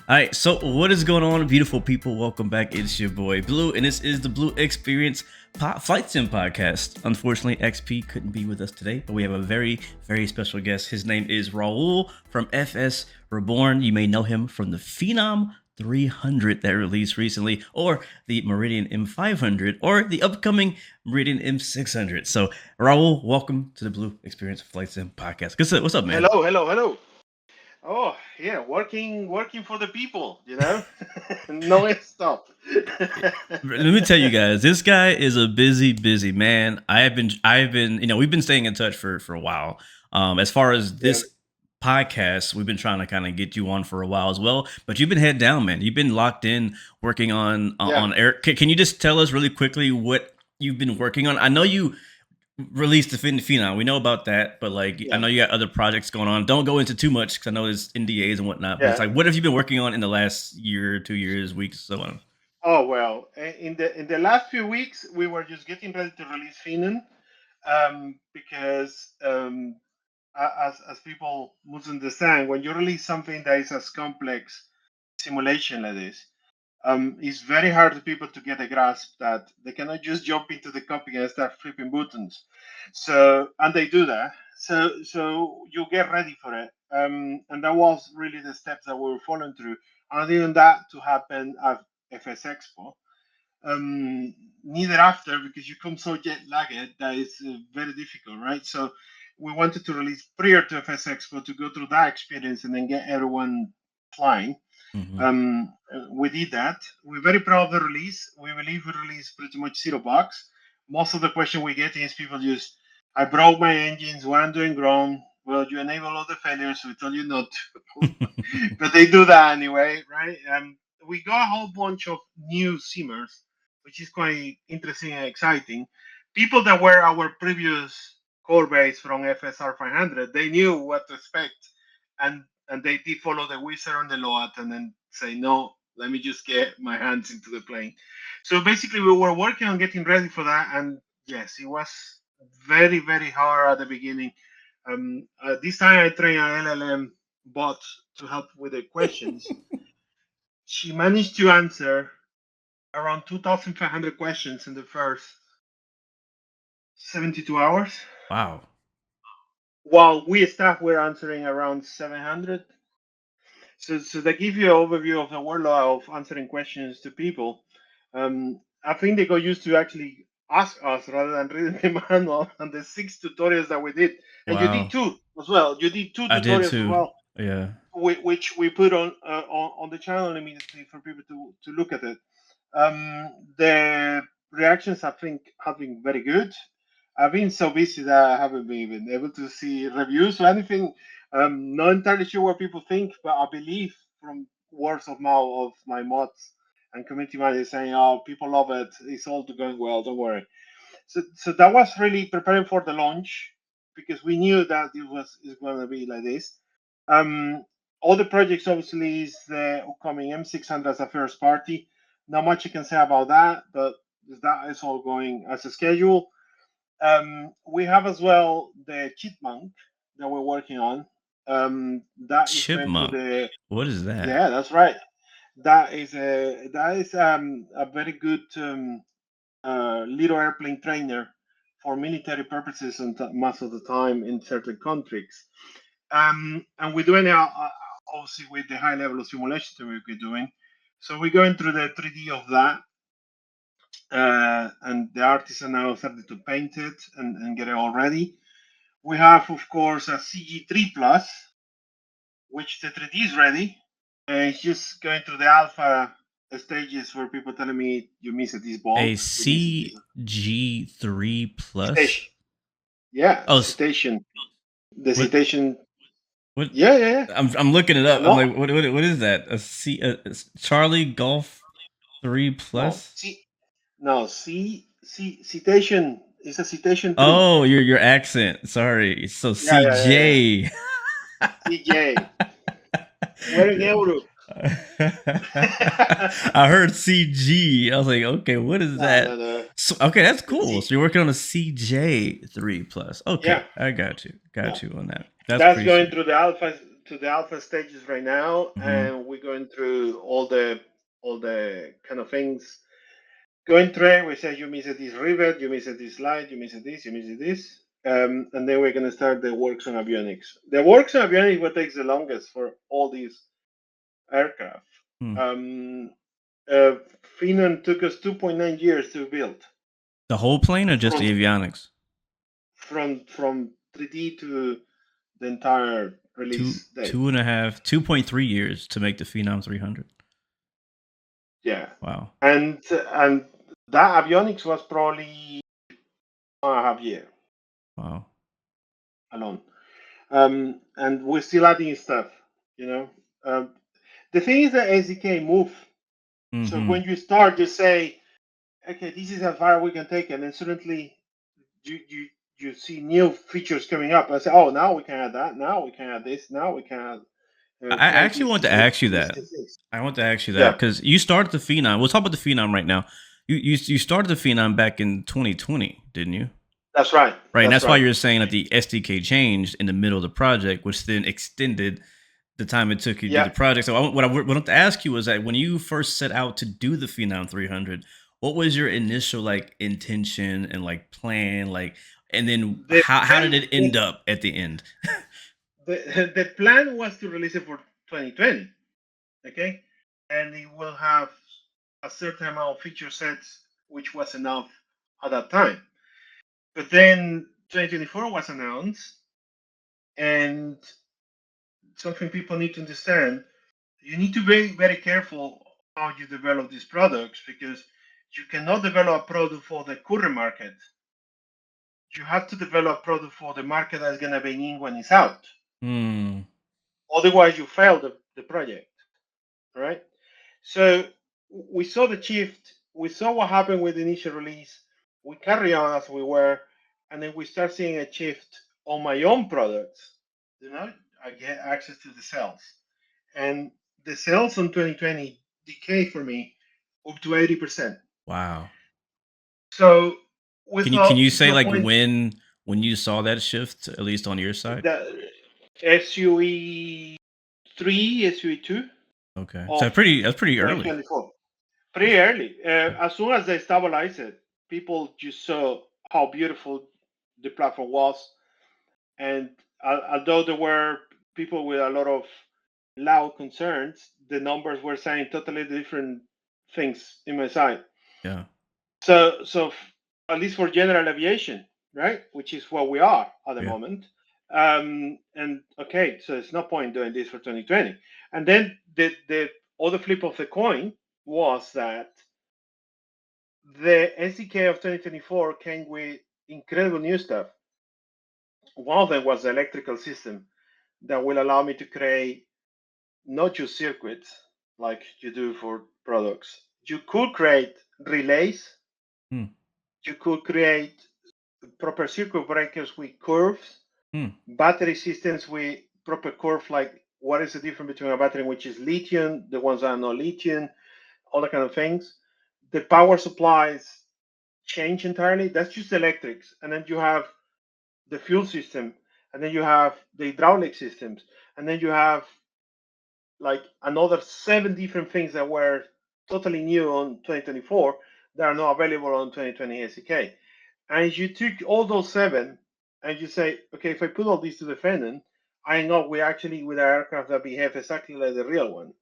All right, so what is going on, beautiful people? Welcome back. It's your boy Blue, and this is the blu-xperience Flight Sim podcast. Unfortunately, XP couldn't be with us today, but we have a very, very special guest. His name is Raul from FS Reborn. You may know him from the Phenom 300 that released recently, or the Meridian M500, or the upcoming Meridian M600. So, Raul, welcome to the blu-xperience Flight Sim podcast. What's up, man? Hello. Oh, yeah, working for the people, no stop. Let me tell you guys, this guy is a busy man. I've been, we've been staying in touch for a while. As far as Yeah, this podcast, we've been trying to kind of get you on for a while as well. But you've been head down, man. You've been locked in working on yeah, air. Can you just tell us really quickly what you've been working on? I know you released the Phenom. We know about that, but like I yeah, know you got other projects going on. Don't go into too much because I know there's NDAs and whatnot. But it's yeah. like, what have you been working on in the last year, 2 years, weeks, so on? Oh well, in the last few weeks, we were just getting ready to release Phenom, because as people must understand, when you release something that is as complex simulation like this, it's very hard for people to get a grasp that they cannot just jump into the copy and start flipping buttons. So, and they do that. So you get ready for it. And that was really the steps that we were following through. And even that to happen at FS Expo. Um, Neither after, because you come so jet lagged that it's very difficult, right? So we wanted to release prior to FS Expo to go through that experience and then get everyone flying. Mm-hmm. We did that. We're very proud of the release. We believe we released pretty much zero bugs. Most of the question we get is people just, I broke my engines, what I'm doing wrong. Well, you enable all the failures, we told you not to. But they do that anyway, right? We got a whole bunch of new simmers, which is quite interesting and exciting. People that were our previous core base from FSR 500, they knew what to expect, and they did follow the wizard on the load and then say, no, let me just get my hands into the plane. So basically, we were working on getting ready for that. And yes, it was very, very hard at the beginning. This time I trained an LLM bot to help with the questions. She managed to answer around 2,500 questions in the first 72 hours, Wow. while we staff were answering around 700. So they give you an overview of the workload of answering questions to people. I think they got used to actually ask us rather than reading the manual and the 6 tutorials that we did. And you did Wow. two as well. You did two I did tutorials as too. well, Yeah. which we put on the channel immediately for people to look at it. The reactions, I think, have been very good. I've been so busy that I haven't been even able to see reviews or anything. Not entirely sure what people think, but I believe from words of mouth of my mods and community managers saying, "Oh, people love it. It's all going well. Don't worry." So that was really preparing for the launch because we knew that it's going to be like this. Um, all the projects obviously is the upcoming M600 as a first party. Not much you can say about that, but that is all going as a schedule. We have as well the Chipmunk that we're working on. That is going through Chipmunk. the What is that? Yeah, that's right. That is a very good little airplane trainer for military purposes and most of the time in certain countries. And we're doing it obviously with the high level of simulation that we're doing. So we're going through the 3D of that, and the artists are now starting to paint it and get it all ready. We have, of course, a CG3 Plus, which the 3D is ready. It's just going through the alpha stages where people telling me you missed this A bulb, you missed this CG3 plus? station. Yeah, Oh, citation. The what? citation. What? Yeah. I'm looking it up. I'm No, like, what is that? Charlie Golf 3 no. plus? Citation is a citation three. Oh, your accent. Sorry. So Yeah. CJ. CJ. We're in Europe. I heard CG. I was like, okay, what is that? No. So, okay, that's cool. See, So you're working on a CJ3 plus. Okay, yeah, I got you. yeah. Got you on that. That's That's pretty going sweet. through the alpha to the alpha stages right now, and we're going through all the kind of things. Going through it, we say you missed this rivet, you missed this slide, you missed this, you missed this. And then we're going to start the works on avionics. The works on avionics what takes the longest for all these aircraft. Um, Phenom took us 2.9 years to build. The whole plane or just the avionics? From 3D to the entire release date. 2.3 years to make the Phenom 300. Yeah. Wow. And that avionics was probably 1.5 years. Wow. Alone. And we're still adding stuff, you know. The thing is that SDK move. So when you start, you say, okay, this is how far we can take it, and then suddenly you see new features coming up. I say, oh, now we can add that. Now we can add this. Now we can add. I actually want to ask you that. I want to ask you that because you started the Phenom. We'll talk about the Phenom right now. You started the Phenom back in 2020, didn't you? That's right. Right, and that's why you're saying that the SDK changed in the middle of the project, which then extended the time it took you to do the project. So what I want to ask you is that when you first set out to do the Phenom 300, what was your initial like intention and like plan, like, and then how did it end up at the end? The plan was to release it for 2020, okay, and it will have a certain amount of feature sets, which was enough at that time. But then 2024 was announced, and something people need to understand: you need to be very careful how you develop these products, because you cannot develop a product for the current market. You have to develop a product for the market that's going to be in when it's out. Otherwise, you fail the project, right? So we saw the shift. We saw what happened with the initial release. We carry on as we were, and then we start seeing a shift on my own products. You know, I get access to the sales, and the sales in 2020 decayed for me up to 80%. Wow. So can you say like when you saw that shift, at least on your side? The SUE 3, SUE 2. Okay, so that's pretty early. Pretty early. As soon as they stabilized it, people just saw how beautiful the platform was, and although there were people with a lot of loud concerns, the numbers were saying totally different things in my side. Yeah. So at least for general aviation, right, which is what we are at the moment. And okay, so it's no point doing this for 2020. And then the other flip of the coin was that the SDK of 2024 came with incredible new stuff. One of them was the electrical system that will allow me to create not just circuits like you do for products. You could create relays. You could create proper circuit breakers with curves, battery systems with proper curve, like what is the difference between a battery which is lithium, the ones that are not lithium, all that kind of things. The power supplies change entirely. That's just electrics. And then you have the fuel system, and then you have the hydraulic systems, and then you have like another 7 different things that were totally new on 2024 that are not available on 2020 SDK. And you took all those 7 and you say, okay, if I put all these to the Phenom, I know we actually with an aircraft that behave exactly like the real one.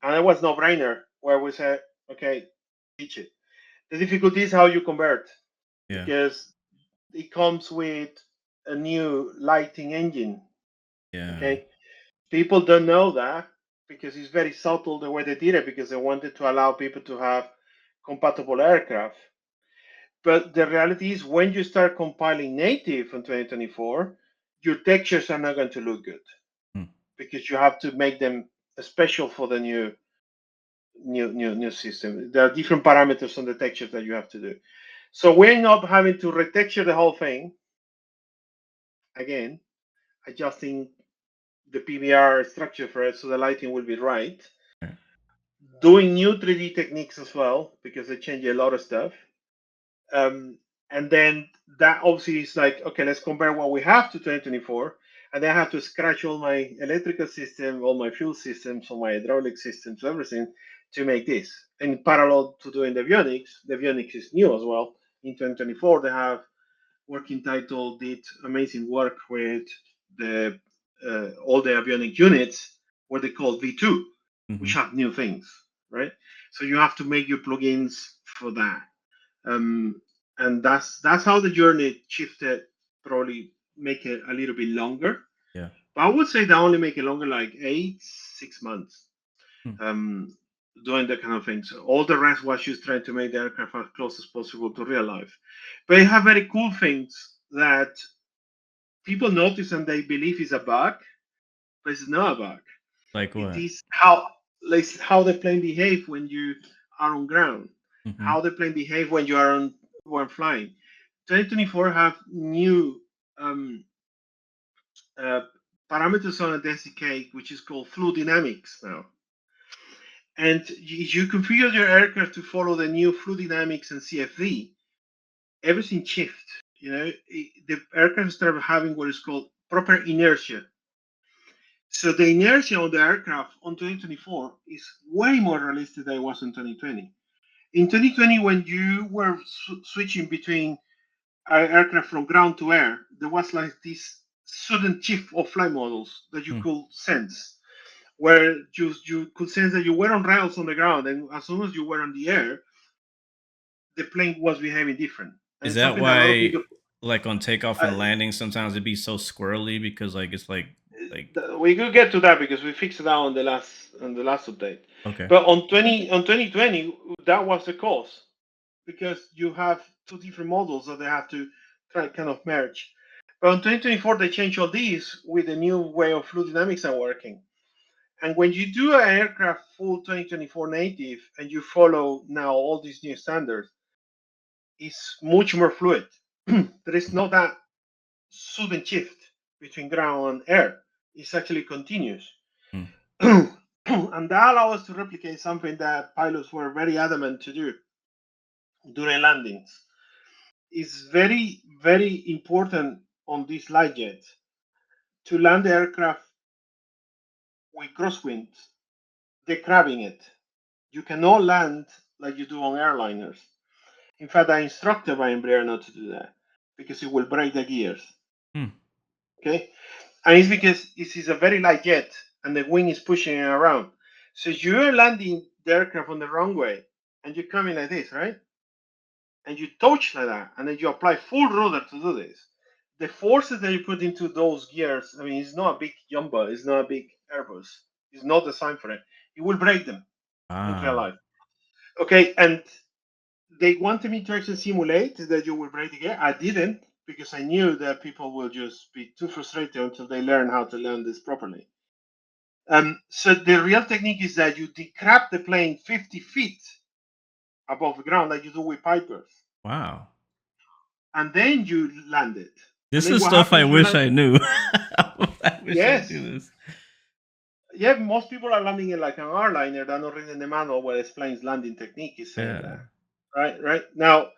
And it was no brainer where we said, okay, teach it. The difficulty is how you convert, because it comes with a new lighting engine. Okay, people don't know that because it's very subtle the way they did it, because they wanted to allow people to have compatible aircraft. But the reality is, when you start compiling native in 2024, your textures are not going to look good because you have to make them special for the new system. There are different parameters on the textures that you have to do. So we end up having to retexture the whole thing again, adjusting the PBR structure for it so the lighting will be right. Doing new 3D techniques as well, because they change a lot of stuff. And then that obviously is like, okay, let's compare what we have to 2024, and I have to scratch all my electrical system, all my fuel systems, all my hydraulic systems, everything to make this. In parallel to doing the avionics is new as well. In 2024, they have working title did amazing work with the all the avionic units, what they call V2, which Mm-hmm. have new things, right? So you have to make your plugins for that, um, and that's how the journey shifted. Probably make it a little bit longer, Yeah. but I would say they only make it longer, like 6 months, Hmm. um, doing that kind of things. All the rest was just trying to make the aircraft as close as possible to real life. But you have very cool things that people notice and they believe is a bug, but it's not a bug. Like It what? is how, like, how the plane behave when you are on ground, Mm-hmm. how the plane behave when you are on when flying. 2024 have new um, uh, parameters on the SDK, which is called fluid dynamics now. And you configure your aircraft to follow the new fluid dynamics and CFD. Everything shifts. The aircraft start having what is called proper inertia. So the inertia on the aircraft on 2024 is way more realistic than it was in 2020. In 2020, when you were switching between aircraft from ground to air, there was like this sudden shift of flight models that you Hmm. could sense, where you could sense that you were on rails on the ground, and as soon as you were on the air, the plane was behaving different. And Is it's that something that a lot of why, people, like on takeoff uh, and landing, sometimes it'd be so squirrely because like it's like we could get to that because we fixed it out on the last update. okay. But on 2020, that was the cause because you have two different models that they have to try kind of merge. But on 2024, they changed all these with a new way of fluid dynamics are working. And when you do an aircraft full 2024 native and you follow now all these new standards, it's much more fluid. There is not that sudden shift between ground and air. It's actually continuous. Hmm. And that allows us to replicate something that pilots were very adamant to do during landings. It's very, very important on this light jet to land the aircraft with crosswinds, decrabbing it. You cannot land like you do on airliners. In fact, I instructed by Embraer not to do that because it will break the gears. Hmm. Okay, and it's because this is a very light jet and the wing is pushing it around. So you're landing the aircraft on the wrong way and you're coming like this, right? And you touch like that, and then you apply full rudder to do this. The forces that you put into those gears, I mean, it's not a big Jumbo, it's not a big Airbus, it's not designed for it. You will break them in real Ah. life. Okay, and they wanted me to actually simulate that you will break the gear. I didn't because I knew that people will just be too frustrated until they learn how to land this properly. So the real technique is that you decrab the plane 50 feet above the ground, like you do with Pipers, Wow. and then you land it. And This then is what stuff I happens? You wish land. I knew. I wish I Yes, knew this. yeah. Most people are landing it like an airliner. They're not reading the manual where it explains landing technique. Is saying Yeah. that, right now.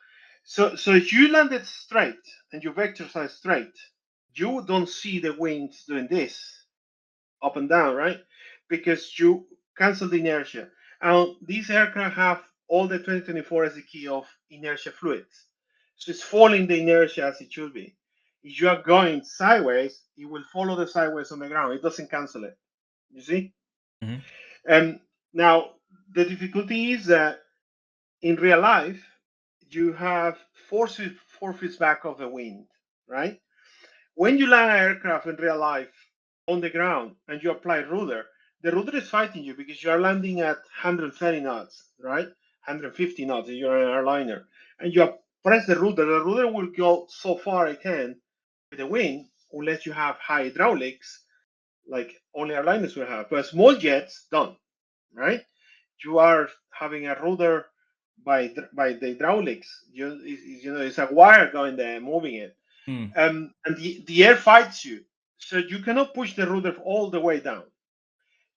So if you land it straight and your vectors are straight, you don't see the wings doing this up and down, right? Because you cancel the inertia. And these aircraft have all the 2024 as the key of inertia fluids. So it's following the inertia as it should be. If you are going sideways, it will follow the sideways on the ground. It doesn't cancel it. You see? Hmm. And now the difficulty is that in real life, you have forces back of the wind, right? When you land an aircraft in real life on the ground and you apply rudder, the rudder is fighting you because you are landing at 130 knots, right? 150 knots if you're an airliner. And you press the rudder will go so far it can with the wind unless you have high hydraulics, like only airliners will have. But small jets don't, right? You are having a rudder by the hydraulics. It's a wire going there moving it, Hmm. and the air fights you. So you cannot push the rudder all the way down.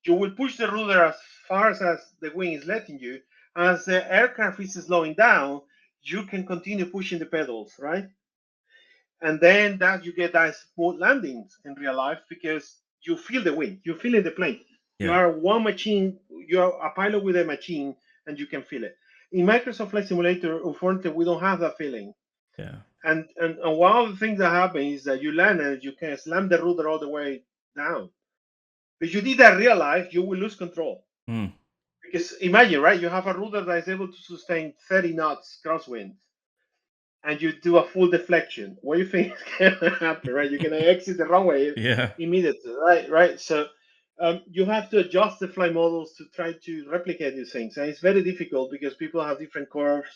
You will push the rudder as far as the wing is letting you. As the aircraft is slowing down, you can continue pushing the pedals, right? And then that you get that smooth landings in real life because you feel the wind, you feel in the plane. You Yeah. are one machine, you are a pilot with a machine, and you can feel it. In Microsoft Flight Simulator, unfortunately, we don't have that feeling. Yeah. And one of the things that happen is that you land and you can slam the rudder all the way down. If you did that in real life, you will lose control. Mm. Because imagine, right? You have a rudder that is able to sustain 30 knots crosswind, and you do a full deflection. What do you think is going to happen, right? You're going to exit the runway Yeah. immediately, right? Right. So you have to adjust the flight models to try to replicate these things, and it's very difficult because people have different curves,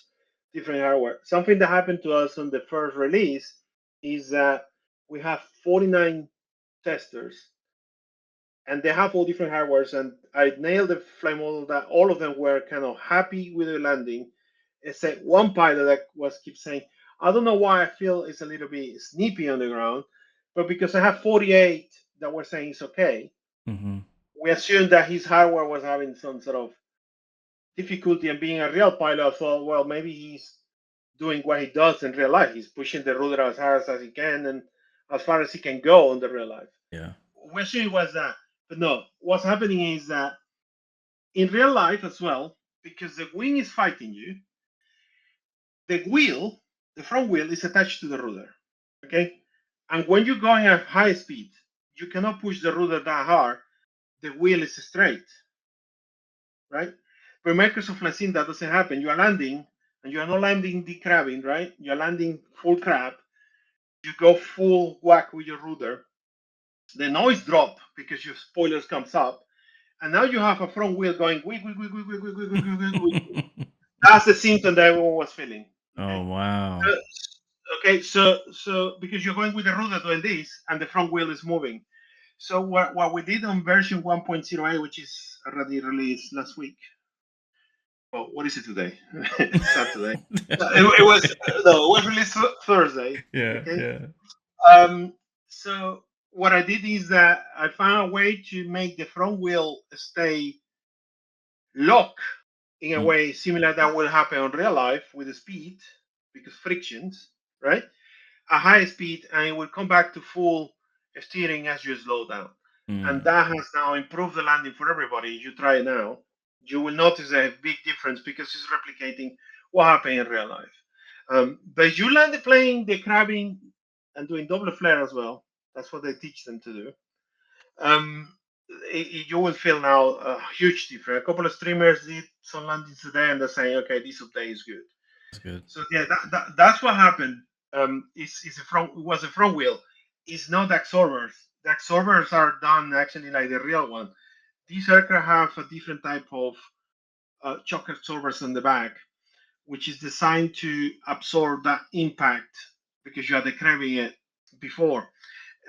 different hardware. Something that happened to us on the first release is that we have 49 testers, and they have all different hardwares. And I nailed the flight model that all of them were kind of happy with the landing, except one pilot that was keep saying, "I don't know why I feel it's a little bit snippy on the ground," but because I have 48 that were saying it's okay, Mm-hmm. we assumed that his hardware was having some sort of difficulty. And being a real pilot, I thought, well, maybe he's doing what he does in real life. He's pushing the rudder as hard as he can and as far as he can go in the real life. Yeah. We assumed it was that. But no, what's happening is that in real life as well, because the wing is fighting you, the wheel, the front wheel, is attached to the rudder. Okay? And when you're going at high speed, you cannot push the rudder that hard. The wheel is straight, right? But Microsoft Flight Sim, that doesn't happen. You are landing, and you are not landing decrabbing, right? You're landing full crab. You go full whack with your rudder. The noise drop because your spoilers comes up, and now you have a front wheel going wick, wick, wick, wick, wick, wick, wick, wick, wick, wick. That's the symptom that everyone was feeling. Oh Okay. wow. Uh, okay. So because you're going with the rudder doing this, and the front wheel is moving. So what we did on version 1.08, which is already released last week. Oh, what is it today? Saturday. It was no, it was released Thursday. Yeah. Okay. Yeah. Um. So what I did is that I found a way to make the front wheel stay lock in a Mm. way similar that will happen on real life with the speed because frictions, right? A high speed, and it will come back to full steering as you slow down. And Mm. that has now improved the landing for everybody. You try it now, you will notice a big difference because it's replicating what happened in real life. But you land the plane, the crabbing, and doing double flare as well. That's what they teach them to do. Um, you will feel now a huge difference. A couple of streamers did some landings today, and they're saying, "Okay, this update is good." That's good. So yeah, that's what happened. It's a front, it was a front wheel. It's not the absorbers. The absorbers are done actually like the real one. These aircraft have a different type of shock absorbers on the back, which is designed to absorb that impact because you are decreving it before,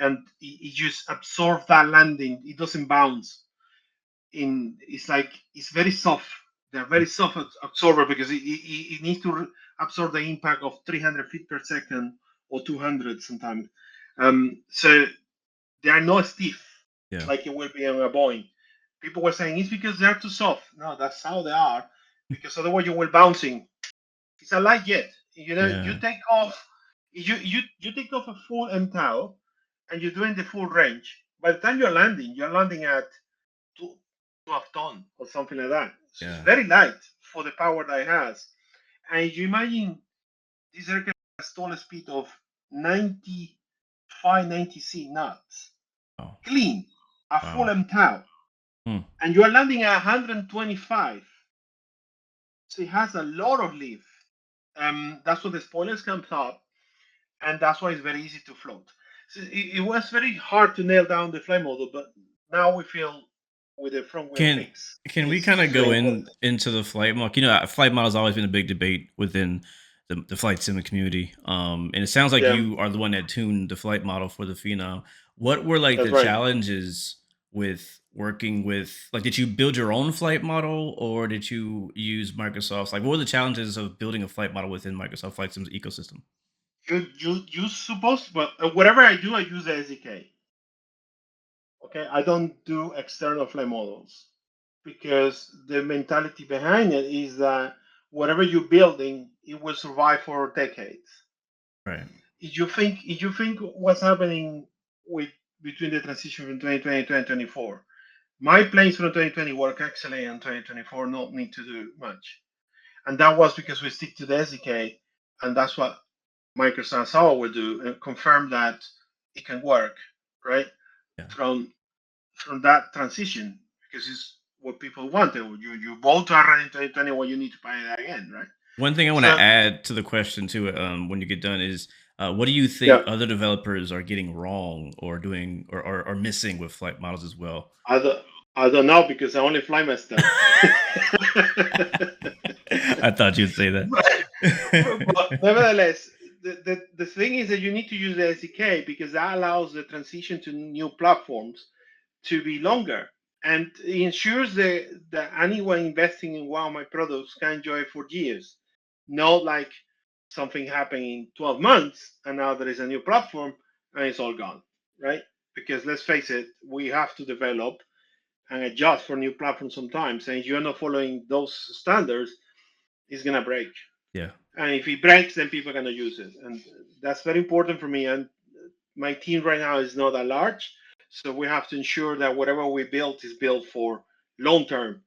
and it just absorbs that landing. It doesn't bounce. It's like it's very soft. They're very soft absorber because it needs to absorb the impact of 300 feet per second or 200 sometimes. So they are not stiff Yeah. like it will be on a Boeing. People were saying it's because they're too soft. No, that's how they are. Because otherwise you will bouncing. It's a light jet. You know, you Yeah. take off, you take off a full MTOW, and you're doing the full range. By the time you're landing at two, 12 ton or something like that. So it's Yeah. very light for the power that it has. And you imagine this aircraft has total speed of 95, 96 knots, Oh. clean, a full Wow. MTOW, Hmm. and you are landing at 125. So it has a lot of lift. That's what the spoilers comes up, and that's why it's very easy to float. So it was very hard to nail down the flight model, but now we feel with the front wheel Can fix can we kind of is go very important. into the flight model? You know, flight model has always been a big debate within the flight sim community. And it sounds like Yeah, you are the one that tuned the flight model for the Phenom. What were like that's the right. challenges with working with like did you build your own flight model or did you use Microsoft's like what were the challenges of building a flight model within Microsoft Flight Sim's ecosystem? You supposed, but whatever I do, I use the SDK. Okay, I don't do external flight models because the mentality behind it is that whatever you're building, it will survive for decades. Right. if you think what's happening with between the transition from 2020 to 2024, my planes from 2020 work excellently, and 2024 not need to do much, and that was because we stick to the SDK, and that's what Microsoft Soul will do and confirm that it can work, right? Yeah. From that transition, because it's what people wanted. You bought to run in 2020, well, you need to buy it again, right? One thing I want to So add to the question too, when you get done, is what do you think yeah, other developers are getting wrong or doing or missing with flight models as well? I don't, I don't know because I only fly my stuff. I thought you'd say But that. nevertheless, the thing is that you need to use the SDK because that allows the transition to new platforms to be longer, and it ensures that anyone investing in one of my products can enjoy it for years, not like something happened in 12 months and now there is a new platform and it's all gone, right? Because let's face it, we have to develop and adjust for new platforms sometimes, and if you're not following those standards, it's gonna break. Yeah. And if it breaks, then people are gonna use it, and that's very important for me. And my team right now is not that large, so we have to ensure that whatever we build is built for long term,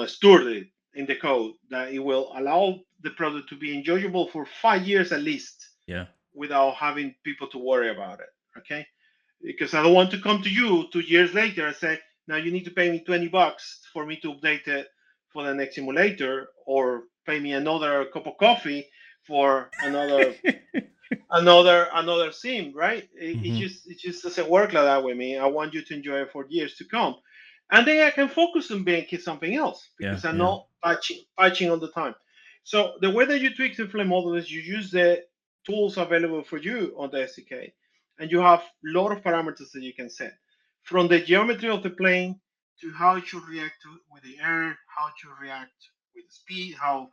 sturdy in the code, that it will allow the product to be enjoyable for 5 years at least Yeah. without having people to worry about it. Okay, because I don't want to come to you 2 years later and say, now you need to pay me $20 for me to update it for the next simulator, or pay me another cup of coffee for another sim, right? Hmm. It just doesn't work like that with me. I want you to enjoy it for years to come, and then I can focus on making something else Yeah. because I'm Yeah. not patching all the time. So the way that you tweak the flame model is you use the tools available for you on the SDK, and you have a lot of parameters that you can set, from the geometry of the plane to how it should react with the air, how it should react with the speed, how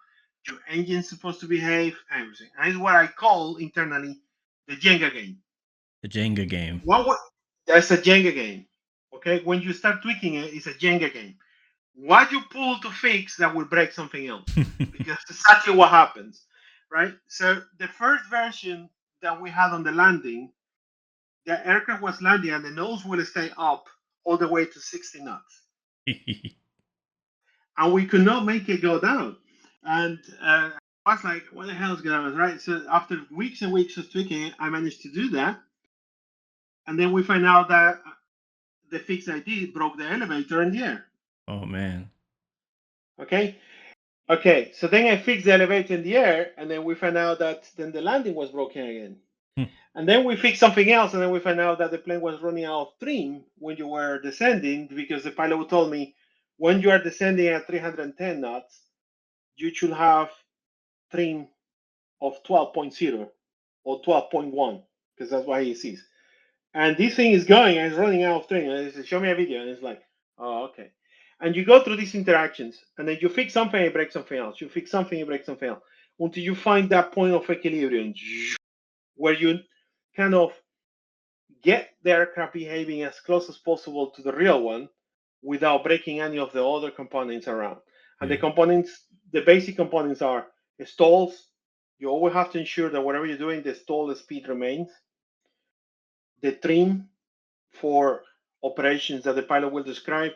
your engine's supposed to behave, everything. And it's what I call internally the Jenga game. The Jenga game. What That's a Jenga game. Okay, when you start tweaking it, it's a Jenga game. What you pull to fix that will break something else, because that's exactly what happens, right? So the first version that we had on the landing, the aircraft was landing and the nose will stay up all the way to 60 knots, and we could not make it go down. And I was like, what the hell is going on, right? So after weeks and weeks of tweaking, I managed to do that. And then we find out that the fix I did broke the elevator in the air. Oh man. Okay. Okay. So then I fixed the elevator in the air, and then we find out that then the landing was broken again. Hmm. And then we fixed something else, and then we find out that the plane was running out of trim when you were descending, because the pilot told me when you are descending at 310 knots, you should have trim of 12.0 or 12.1, because that's what he sees. And this thing is going and it's running out of trim. And he says, show me a video. And it's like, oh, okay. And you go through these interactions, and then you fix something, you break something else. You fix something, you break something else, until you find that point of equilibrium where you kind of get the aircraft behaving as close as possible to the real one without breaking any of the other components around. And Yeah. the basic components are stalls. You always have to ensure that whatever you're doing, the stall speed remains. The trim for operations that the pilot will describe.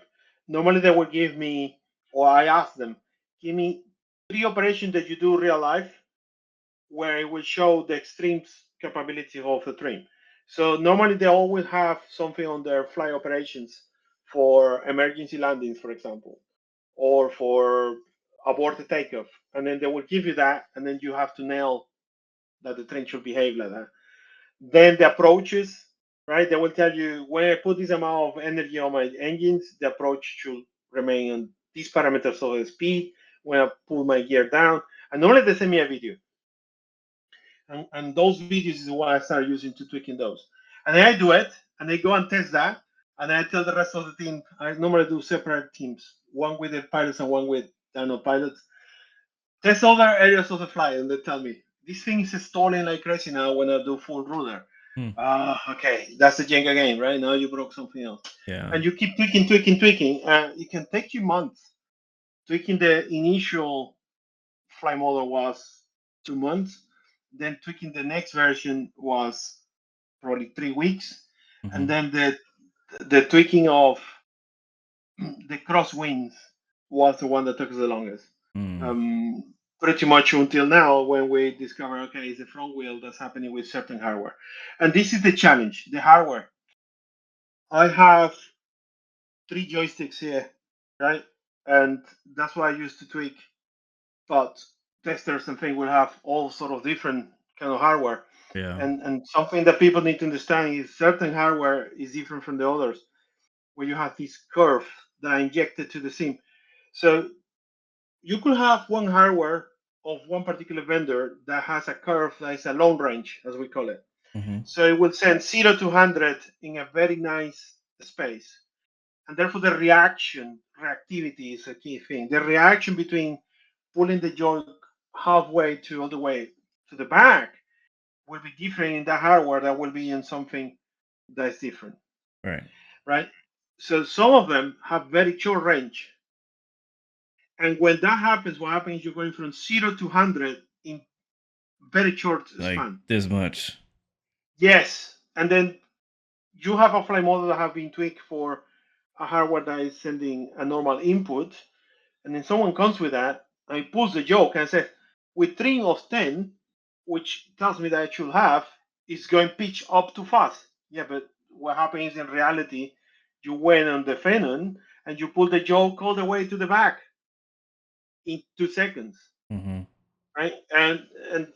Normally, they will give me, or I ask them, give me 3 operations that you do real life where it will show the extreme capability of the trim. So normally they always have something on their flight operations for emergency landings, for example, or for aborted takeoff, and then they will give you that, and then you have to nail that the trim should behave like that. Then the approaches, right? They will tell you when I put this amount of energy on my engines, the approach should remain on these parameters of the speed. When I pull my gear down, and normally they send me a video, and those videos is what I started using to tweaking those. And then I do it, and they go and test that, and I tell the rest of the team. I normally do separate teams, one with the pilots and one with no pilots. Test other areas of the flight, and they tell me this thing is stalling like crazy now when I do full rudder. Hmm. Okay, that's the Jenga game, right? Now you broke something else, Yeah. and you keep tweaking, tweaking, tweaking. It can take you months. Tweaking the initial flight model was 2 months, Then tweaking the next version was probably 3 weeks, and Mm-hmm. then the tweaking of the crosswinds was the one that took us the longest. Mm. Pretty much until now, when we discover, okay, it's the front wheel that's happening with certain hardware. And this is the challenge, the hardware. I have 3 joysticks here, right? And that's what I used to tweak. But testers and things will have all sort of different kind of hardware. Yeah. And something that people need to understand is certain hardware is different from the others, where you have this curve that are injected to the sim. So you could have one hardware of one particular vendor that has a curve that is a long range, as we call it. Mm-hmm. So it will send 0 to 100 in a very nice space. And therefore, the reactivity is a key thing. The reaction between pulling the joke halfway to all the way to the back will be different in that hardware that will be in something that's different, Right. right? So some of them have very short range. And when that happens, what happens is you're going from 0 to 100 in very short Like span. this much. Yes. And then you have a flight model that have been tweaked for a hardware that is sending a normal input. And then someone comes with that and pulls the joke and says, with 3 of 10, which tells me that I should have, is going pitch up too fast. Yeah, but what happens in reality, you went on the Phenom and you pull the joke all the way to the back in 2 seconds. Mm-hmm. Right? And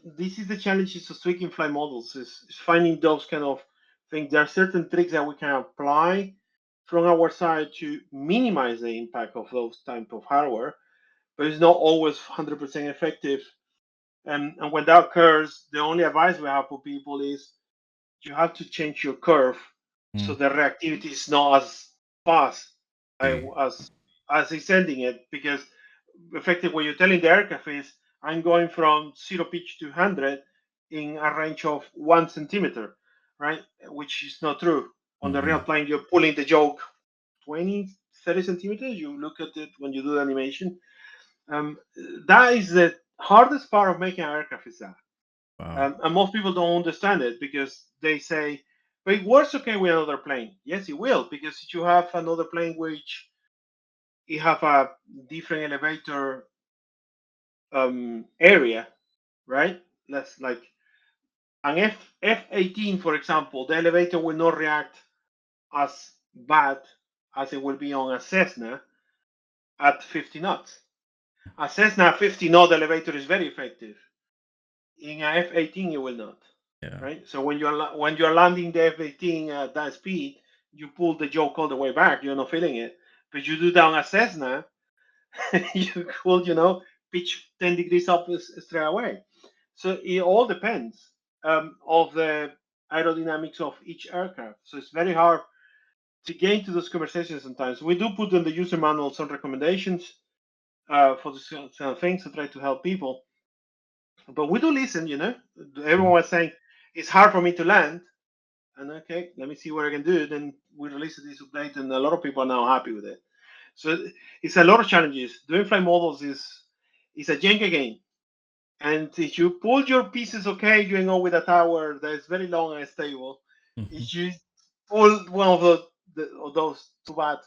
this is the challenges of tweaking fly models is finding those kind of things. There are certain tricks that we can apply from our side to minimize the impact of those type of hardware, but it's not always 100% effective. And when that occurs, the only advice we have for people is you have to change your curve so Mm. the reactivity is not as fast See. as as it's sending it, because effectively what you're telling the aircraft is I'm going from 0 pitch to 100 in a range of 1 centimeter, right? Which is not true. On the real Mm-hmm. plane, you're pulling the joke 20, 30 centimeters. You look at it when you do the animation. Um, that is the hardest part of making an aircraft, is that. Wow. And most people don't understand it because they say, but it works okay with another plane. Yes, it will, because if you have another plane which it have a different elevator area, right? Let's like an F-18, for example, the elevator will not react as bad as it will be on a Cessna at 50 knots. A Cessna 50 knot elevator is very effective. In a F-18, it will not, Yeah. right? So when you're landing the F-18 at that speed, you pull the joke all the way back. You're not feeling it, but you do that on a Cessna, you could pitch 10 degrees up straight away. So it all depends of the aerodynamics of each aircraft. So it's very hard to get into those conversations sometimes. We do put in the user manual some recommendations for this kind of things to try to help people. But we do listen. Everyone Mm. was saying, it's hard for me to land. And okay, let me see what I can do. Then we released this update, and a lot of people are now happy with it. So it's a lot of challenges. Doing flight models is a Jenga game. And if you pull your pieces okay, you go with a tower that is very long and stable. Mhm. If you pull one of of those too bad,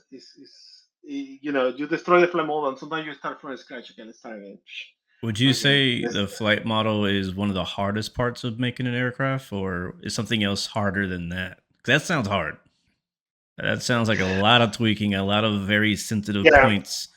you destroy the flame model, and sometimes you start from scratch again. Let's start again. Would you Okay. say the flight model is one of the hardest parts of making an aircraft, or is something else harder than that? 'Cause that sounds hard. That sounds like a lot of tweaking, a lot of very sensitive Yeah, points.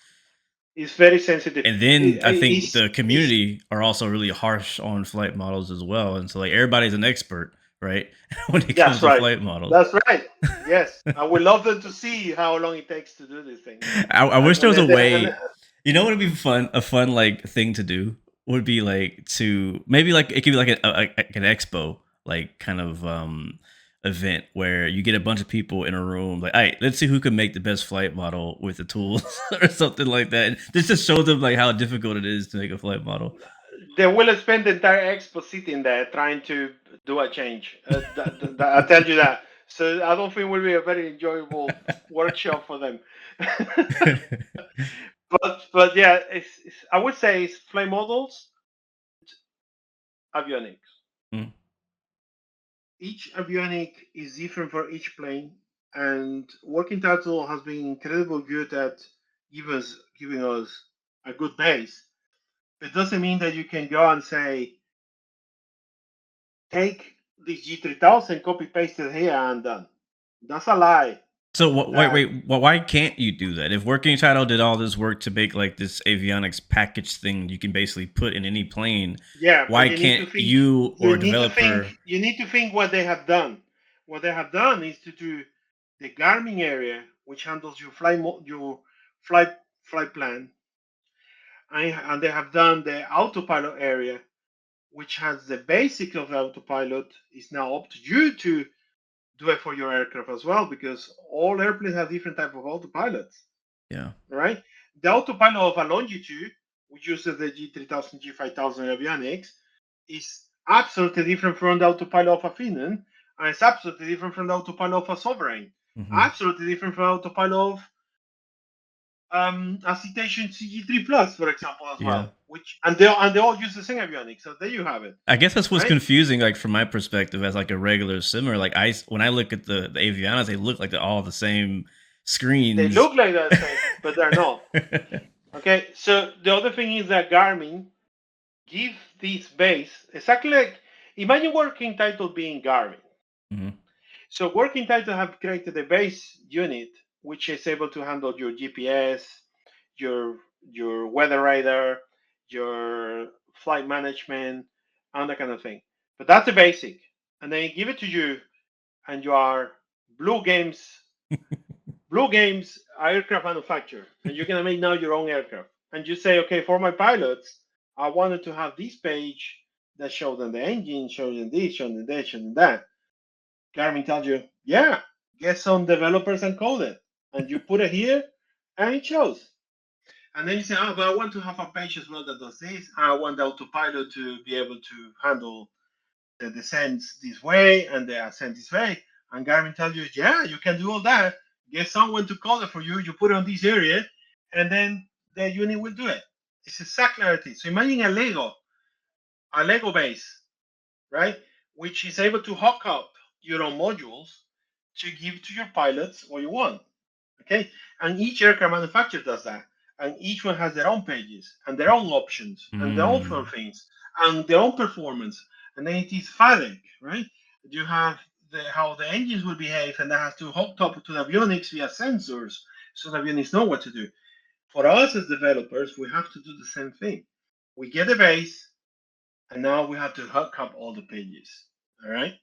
it's very sensitive. And then I think It's, the it's community are also really harsh on flight models as well. And so like everybody's an expert, right? When it comes That's to right. flight models. That's right. Yes, I would love them to see how long it takes to do these things. I And wish there and, was a and, and way. You know what would be fun? A fun like thing to do would be like to maybe like it could be like an expo like kind of event where you get a bunch of people in a room like, all right, let's see who can make the best flight model with the tools or something like that. And this just shows them like how difficult it is to make a flight model. they will spend the entire expo sitting there trying to do a change. I tell you that. So I don't think it will be a very enjoyable workshop for them. but yeah, I would say it's flight models, avionics. Mm. Each avionic is different for each plane, and Working Title has been incredibly good at giving us a good base. It doesn't mean that you can go and say, take this G3000, copy paste it here, and done. That's a lie. So That why can't you do that? If Working Title did all this work to make like this avionics package thing you can basically put in any plane, Yeah, but why you need can't to think. you or You a need to think. developer? You need to think what they have done. What they have done is to do the Garmin area, which handles your flight flight plan, and they have done the autopilot area, which has the basic of the autopilot. Is now up to you to do it for your aircraft as well, because all airplanes have different type of autopilots. Yeah. Right? The autopilot of a Longitude, which uses the G3000, G5000 avionics, is absolutely different from the autopilot of a Phenom, and it's absolutely different from the autopilot of a Sovereign. Hmm. Absolutely different from the autopilot of a Citation CG3 Plus, for example, as Yeah. well. Which and they all use the same avionics, so there you have it, I guess that's what's right? confusing, like from my perspective, as like a regular simmer. Like when I look at the avionics, they look like they're all the same They screens. look like the same, but they're not. Okay, so the other thing is that Garmin give this base exactly like, imagine Working Title being Garmin. Hmm. So Working Title have created a base unit which is able to handle your GPS, your weather radar, your flight management, and that kind of thing. But that's the basic. And then give it to you, and you are Blue Games, Blue Games aircraft manufacturer, and you're gonna make now your own aircraft. And you say, okay, for my pilots, I wanted to have this page that shows them the engine, shows them this, shows them that, shows them that. Garmin tells you, yeah, get some developers and code it. And you put it here, and it shows. And then you say, oh, but I want to have a page as well that does this. I want the autopilot to be able to handle the descents this way and the ascent this way. And Garmin tells you, yeah, you can do all that. Get someone to code it for you. You put it on this area, and then the unit will do it. It's exactly how it is. So imagine a Lego base, right? Which is able to hook up your own modules to give to your pilots what you want. Okay, and each aircraft manufacturer does that, and each one has their own pages and their own options and their own fun Mm. things and their own performance. And then it is FADEC, right? You have how the engines will behave, and that has to hook up to the avionics via sensors, so the avionics know what to do. For us as developers, we have to do the same thing. We get a base, and now we have to hook up all the pages. All right,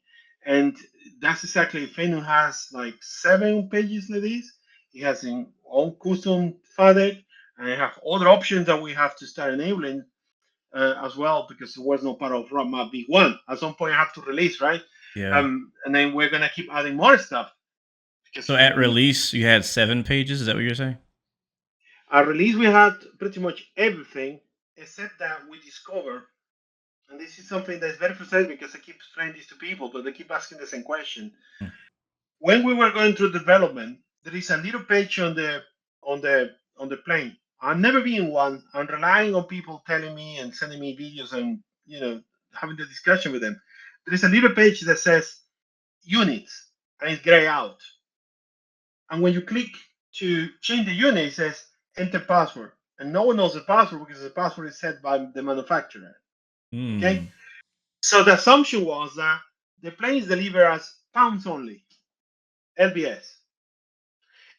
and that's exactly, Phenom has like 7 pages like this. It has its own custom FADEC, and it have other options that we have to start enabling as well, because it was not part of roadmap V1. At some point I have to release, right? Yeah. And then we're gonna keep adding more stuff, because So at release, you had 7 pages. Is that what you're saying? at release we had pretty much everything, except that we discovered. And this is something that's very frustrating, because I keep explaining this to people, but they keep asking the same question. Hmm. When we were going through development, there is a little page on the plane. I've never been in one. I'm relying on people telling me and sending me videos, and having the discussion with them. There is a little page that says units, and it's gray out. And when you click to change the unit, it says enter password, and no one knows the password because the password is set by the manufacturer. Okay, Mm. so the assumption was that the plane is delivered as pounds only, LBS,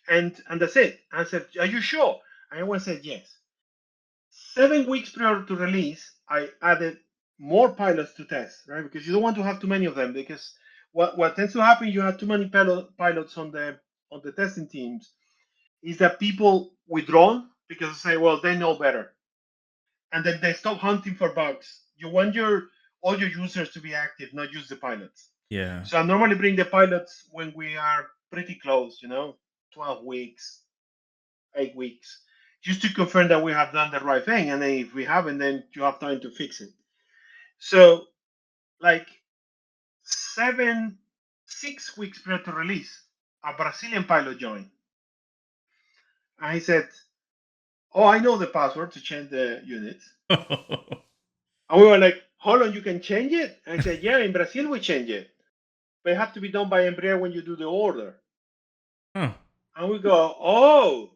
and that's it. I said, "Are you sure?" And everyone said yes. 7 weeks prior to release, I added more pilots to test, right? Because you don't want to have too many of them. Because what tends to happen, you have too many pilots on the testing teams, is that people withdraw because they say, well, they know better, and then they stop hunting for bugs. You want all your users to be active, not use the pilots. Yeah. So I normally bring the pilots when we are pretty close, 12 weeks, 8 weeks, just to confirm that we have done the right thing. And then if we haven't, then you have time to fix it. So, like 6 weeks prior to release, a Brazilian pilot joined. And he said, oh, I know the password to change the units. And we were like, hold on, you can change it? And I said, yeah, in Brazil we change it, but it have to be done by Embraer when you do the order. Huh. And we go, oh,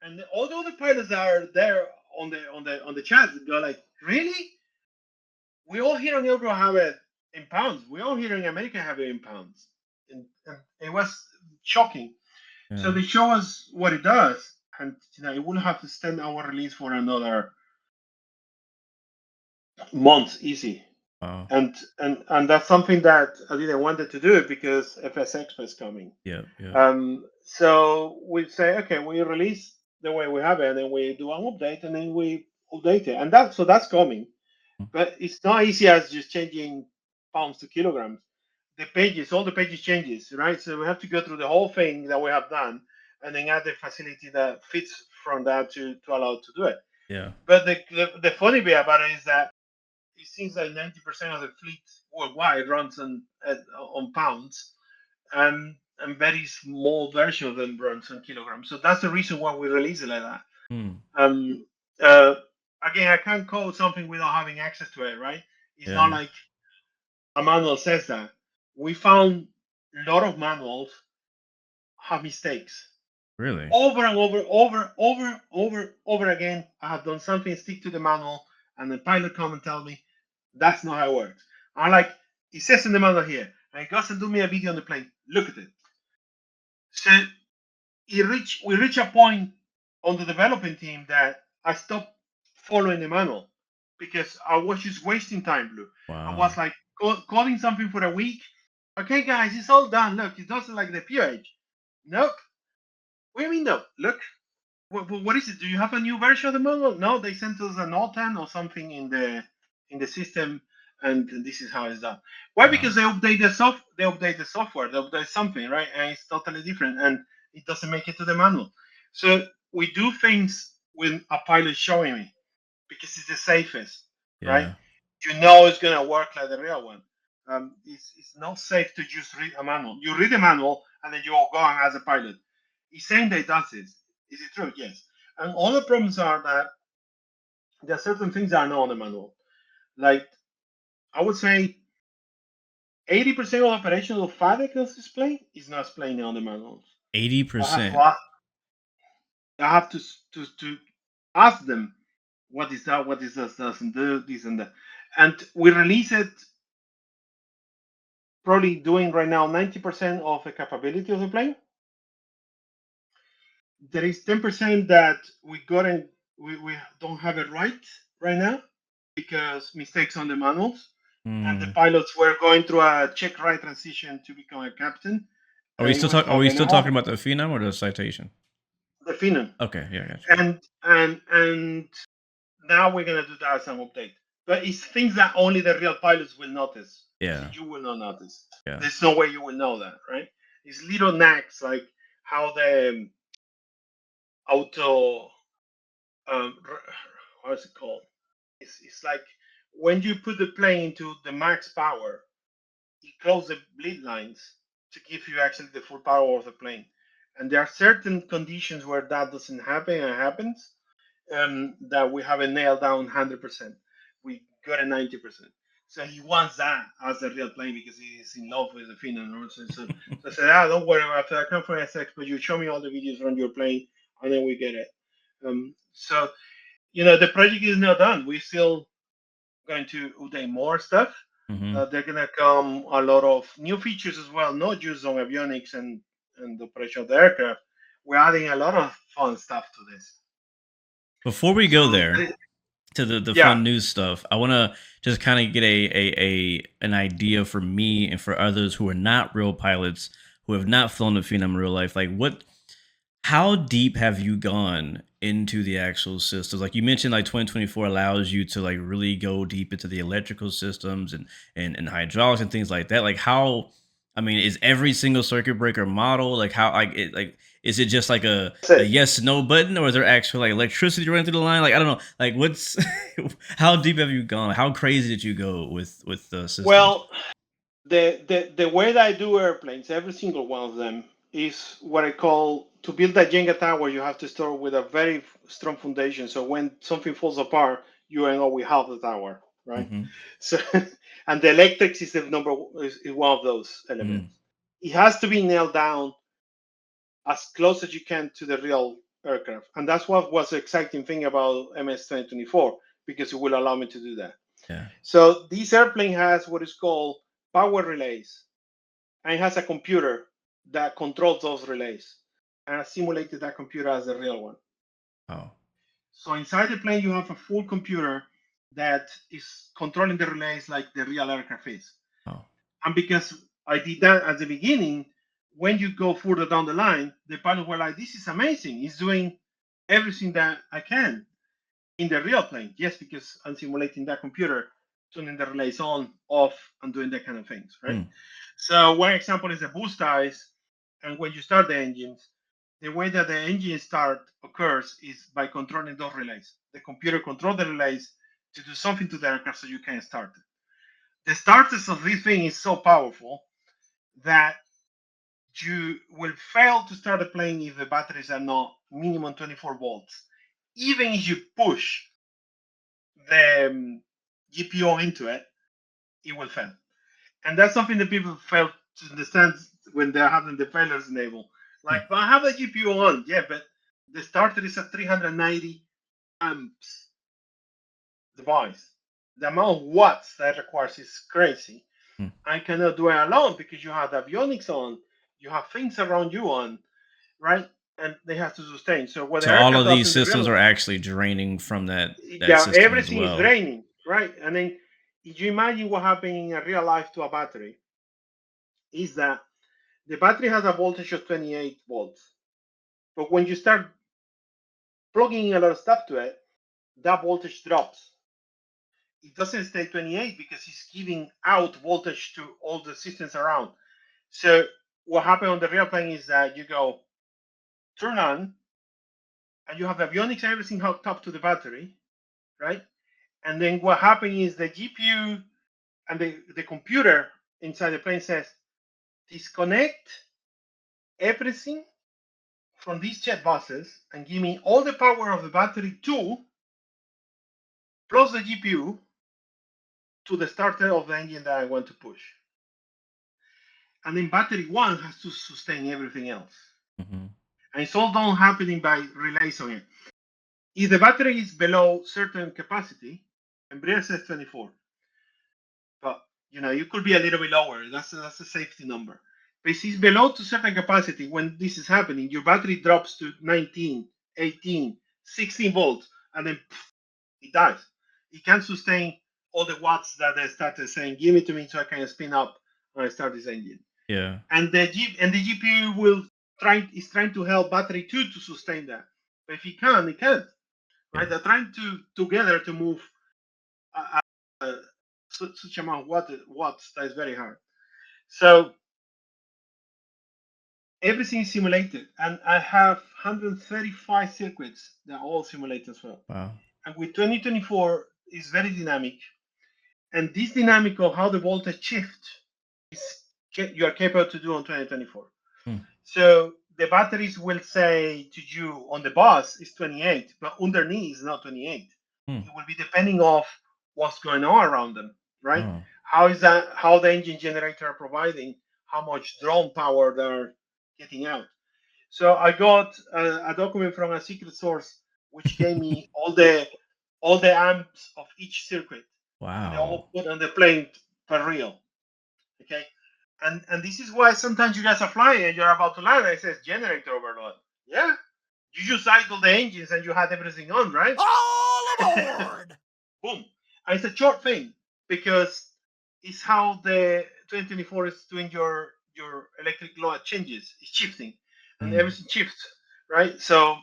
and all the other pilots that are there on the chat go like, really? We all here in Europe have it in pounds. We all here in America have it in pounds, and it was shocking. So Yeah. they show us what it does, and it will have to extend our release for another month, easy. Wow. And that's something that I didn't wanted to do it because FSX was coming. Yep. Yep. So we say, okay, we release the way we have it, and then we do an update, and then we update it, and that's coming. But it's not easy as just changing pounds to kilograms. All the pages changes, right? So we have to go through the whole thing that we have done, and then add the facility that fits from that to allow it to do it. Yeah. But the funny bit about it is that it seems like 90% of the fleet worldwide runs on pounds, and very small version of them runs on kilograms. So that's the reason why we release it like that. Hmm. Um, uh, Again, I can't code something without having access to it, right? It's not Yeah. like a manual says that. We found a lot of manuals have mistakes. Really? Over and over again, I have done something, stick to the manual, and the pilot come and tell me that's not how it works. I'm like, it says in the manual here, and he goes and do me a video on the plane. Look at it. So we reach a point on the developing team that I stopped following the manual because I was just wasting time, Blue. I Wow. was like coding something for a week. Okay, guys, it's all done. Look, it doesn't like the PH. Nope. What do you mean, no? Look, what is it? Do you have a new version of the manual? No, they sent us an OTAN or something in the system, and this is how it's done. Why? Wow. Because they update the software, they update something, right? And it's totally different, and it doesn't make it to the manual. So we do things when a pilot showing me because it's the safest, right? Yeah. You know it's gonna work like the real one. It's not safe to just read a manual. You read the manual and then you go on as a pilot. He's saying that it does this. Is it true? Yes. And all the problems are that there are certain things that are not on the manual. Like I would say 80% of operations of FADEC display is not explained on the manuals. I have to 80%. ask, I have to ask them what is that, what is this, doesn't do this and that. And we release it probably doing right now 90% of the capability of the plane. There is 10% that we don't have it right now because mistakes on the manuals, and the Hmm. pilots were going through a check right transition to become a captain, Are and we it still was talking? Are we covering still up talking about the phenom or the citation? the Phenom. Okay. Yeah. Gotcha. And now we're gonna do that as an update. But it's things that only the real pilots will notice. Yeah. You will not notice. Yeah. There's no way you will know that, right? It's little knacks like how the auto what is it called? It's like when you put the plane into the max power, it closes the bleed lines to give you actually the full power of the plane. And there are certain conditions where that doesn't happen and happens, that we haven't nailed down 100%. We got a 90%. So he wants that as a real plane because he's in love with the Phenom. So I said, don't worry about that. I come from SX, but you show me all the videos from your plane, and then we get it. So the project is not done. We're still going to update more stuff. Hmm. They're gonna come a lot of new features as well, not just on avionics and the operation of the aircraft. We're adding a lot of fun stuff to this. Before we go So there to the yeah, fun news stuff, I want to just kind of get a an idea for me and for others who are not real pilots who have not flown the phenom in real life. Like, what how deep have you gone into the actual systems? Like you mentioned, like 2024 allows you to like really go deep into the electrical systems and hydraulics and things like that. Like how, I mean, is every single circuit breaker model like how like is it just like that's a it. yes no button, or is there actual like electricity running through the line? Like I don't know. Like what's how deep have you gone? How crazy did you go with the systems? Well, the way that I do airplanes, every single one of them is what I call to build a Jenga tower. You have to start with a very strong foundation. So when something falls apart, you end up with half the tower. right? Mm-hmm. So, and the electrics is the is one of those Mm. elements. It has to be nailed down as close as you can to the real aircraft, and that's what was the exciting thing about MS 2024 because it will allow me to do that. Yeah. So this airplane has what is called power relays, and it has a computer that controls those relays. And I simulated that computer as the real one. Oh. So inside the plane, you have a full computer that is controlling the relays like the real aircraft is. Oh. And because I did that at the beginning, when you go further down the line, the pilot were like, "This is amazing. It's doing everything that I can in the real plane." Yes, because I'm simulating that computer, turning the relays on, off, and doing that kind of things, right? Mm. So one example is the boost ties, and when you start the engines, the way that the engine start occurs is by controlling those relays. The computer controls the relays to do something to the aircraft so you can start it. The starters of this thing is so powerful that you will fail to start a plane if the batteries are not minimum 24 volts. Even if you push the GPO into it, it will fail. And that's something that people fail to understand when they're having the failures enabled. Mm. Like, but I have the GPU on, yeah, but the starter is a 390 amps device. The amount of watts that requires is crazy. Mm. I cannot do it alone because you have the avionics on, you have things around you on, right? And they have to sustain. So what the So all aircraft of does these in the systems real, are actually draining from that yeah, system as everything is well. draining, right? And then if you imagine what happened in a real life to a battery, is that the battery has a voltage of 28 volts. But when you start plugging a lot of stuff to it, that voltage drops. It doesn't stay 28 because it's giving out voltage to all the systems around. So what happened on the real plane is that you go turn on and you have avionics and everything hooked up to the battery, right? And then what happened is the GPU and the computer inside the plane says disconnect everything from these jet buses and give me all the power of the battery 2 plus the GPU to the starter of the engine that I want to push. And then battery 1 has to sustain everything else. Mm-hmm. And it's all done happening by relays on it. If the battery is below certain capacity, and Embraer says 24, but you could be a little bit lower. That's a safety number. But if it's below to certain capacity, when this is happening, your battery drops to 19, 18, 16 volts, and then it dies. It can't sustain all the watts that the starter is saying, give it to me so I can spin up when I start this engine. Yeah. And the GPU is trying to help battery 2 to sustain that. But if it can't, it can't. Right? Yeah. They're trying to together to move such amount of watts that is very hard. So everything is simulated, and I have 135 circuits that are all simulated as well. Wow. And with 2024 is very dynamic, and this dynamic of how the voltage shift is you are capable to do on 2024. Mm. So the batteries will say to you on the bus is 28, but underneath is not 28. Mm. It will be depending of what's going on around them, right? Oh. How the engine generator are providing, how much drone power they're getting out. So I got a document from a secret source which gave me all the amps of each circuit, and they Wow. all put on the plane per real. Okay, and this is why sometimes you guys are flying and you're about to land and it says generator overload. Yeah, you just idle the engines and you had everything on, right? All aboard! Boom. And it's a short thing because it's how the 2024 is doing your electric load changes. It's shifting, and Mm. everything shifts, right? So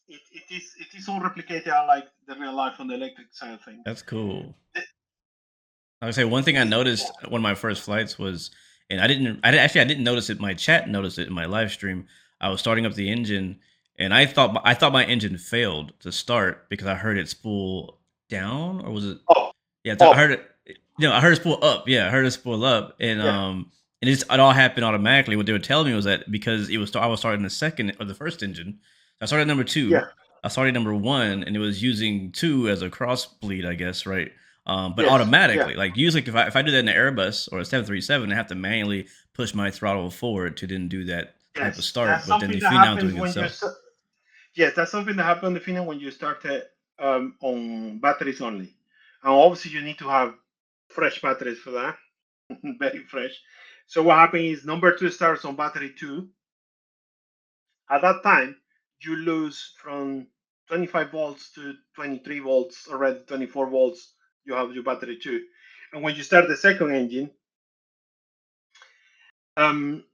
it is all replicated like the real life on the electric side of things. That's cool. I would say one thing I noticed one of my first flights was, and I didn't notice it. My chat noticed it in my live stream. I was starting up the engine, and I thought my engine failed to start because I heard it spool down, or was it? Oh, Yeah, I oh, heard it. I heard it spool up. Yeah, I heard it spool up, yeah, and it all happened automatically. What they were telling me was that because I was starting the second or the first engine, I started number two. yeah, I started number one, and it was using two as a cross bleed, I guess, right? But Yes. Yeah. automatically, like usually if I do that in the Airbus or a 737, I have to manually push my throttle forward to then do that type of Yes. That's start. But then something the that Phenom happens doing it when you. itself. Yes, that's something that happens on the Phenom when you start on batteries only, and obviously you need to have fresh batteries for that, very fresh. So what happens is number two starts on battery two. At that time, you lose from 25 volts to 23 volts, already 24 volts. You have your battery two, and when you start the second engine, um,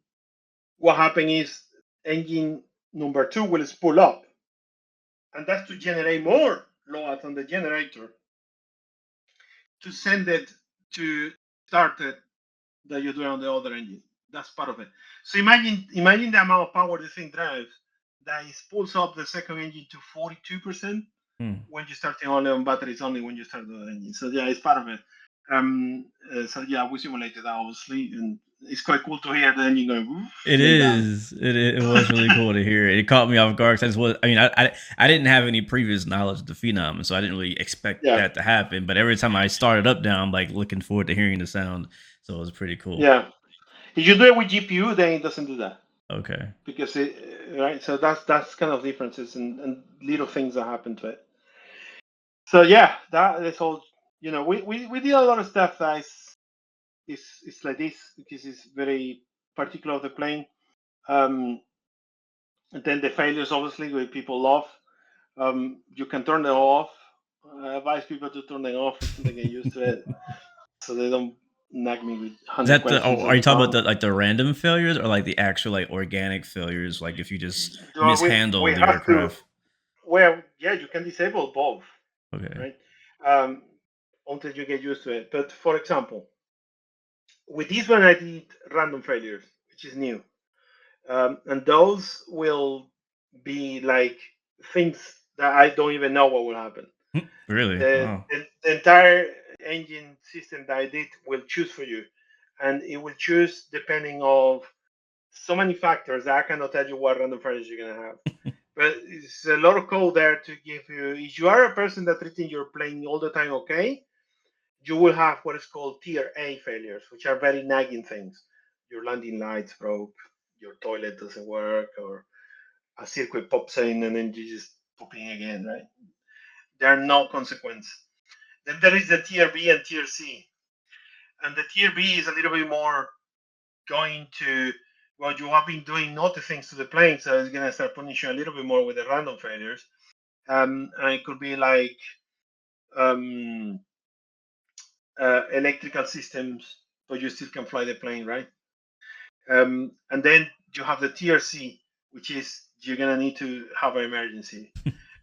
what happens is engine number two will spool up, and that's to generate more load on the generator to send it to start it that you're doing on the other engine. That's part of it. So imagine the amount of power this thing drives that it pulls up the second engine to 42% when you start only on batteries, only when you start the engine. So yeah, it's part of it. So yeah, we simulated that obviously, and it's quite cool to hear the engine going woof, It like that. is. It was really cool to hear. It caught me off guard. 'Cause I mean, I didn't have any previous knowledge of the Phenom, so I didn't really expect Yeah, that to happen. But every time I started up down, I'm like looking forward to hearing the sound. So it was pretty cool. yeah. If you do it with GPU, then it doesn't do that Okay. because it right. So that's kind of differences and little things that happen to it. So yeah, that is all. You know, we did a lot of stuff that is like this because it's very particular of the plane. And then the failures, obviously, where people love. You can turn them off. I advise people to turn them off until they get used to it, so they don't nag me with Is 100 that the? Oh, questions are all you the talking about time. the like the random failures or like the actual like organic failures? Like if you just So we mishandle the have to. aircraft. Well, yeah, you can disable both, Okay. right? Um, until you get used to it. But for example, with this one, I did random failures, which is new. And those will be like things that I don't even know what will happen. Really? Wow. The entire engine system that I did will choose for you, and it will choose depending of so many factors that I cannot tell you what random failures you're gonna have. But it's a lot of code there to give you. If you are a person that treating your plane all the time okay, you will have what is called tier A failures, which are very nagging things. Your landing lights broke, your toilet doesn't work, or a circuit pops in and then you just pop in again, right? There are no consequence. Then there is the tier B and tier C. And the tier B is a little bit more going to what you have been doing naughty things to the plane, so it's gonna start punishing you a little bit more with the random failures. And it could be like um, electrical systems, but you still can fly the plane, right? And then you have the tier C, which is you're gonna need to have an emergency.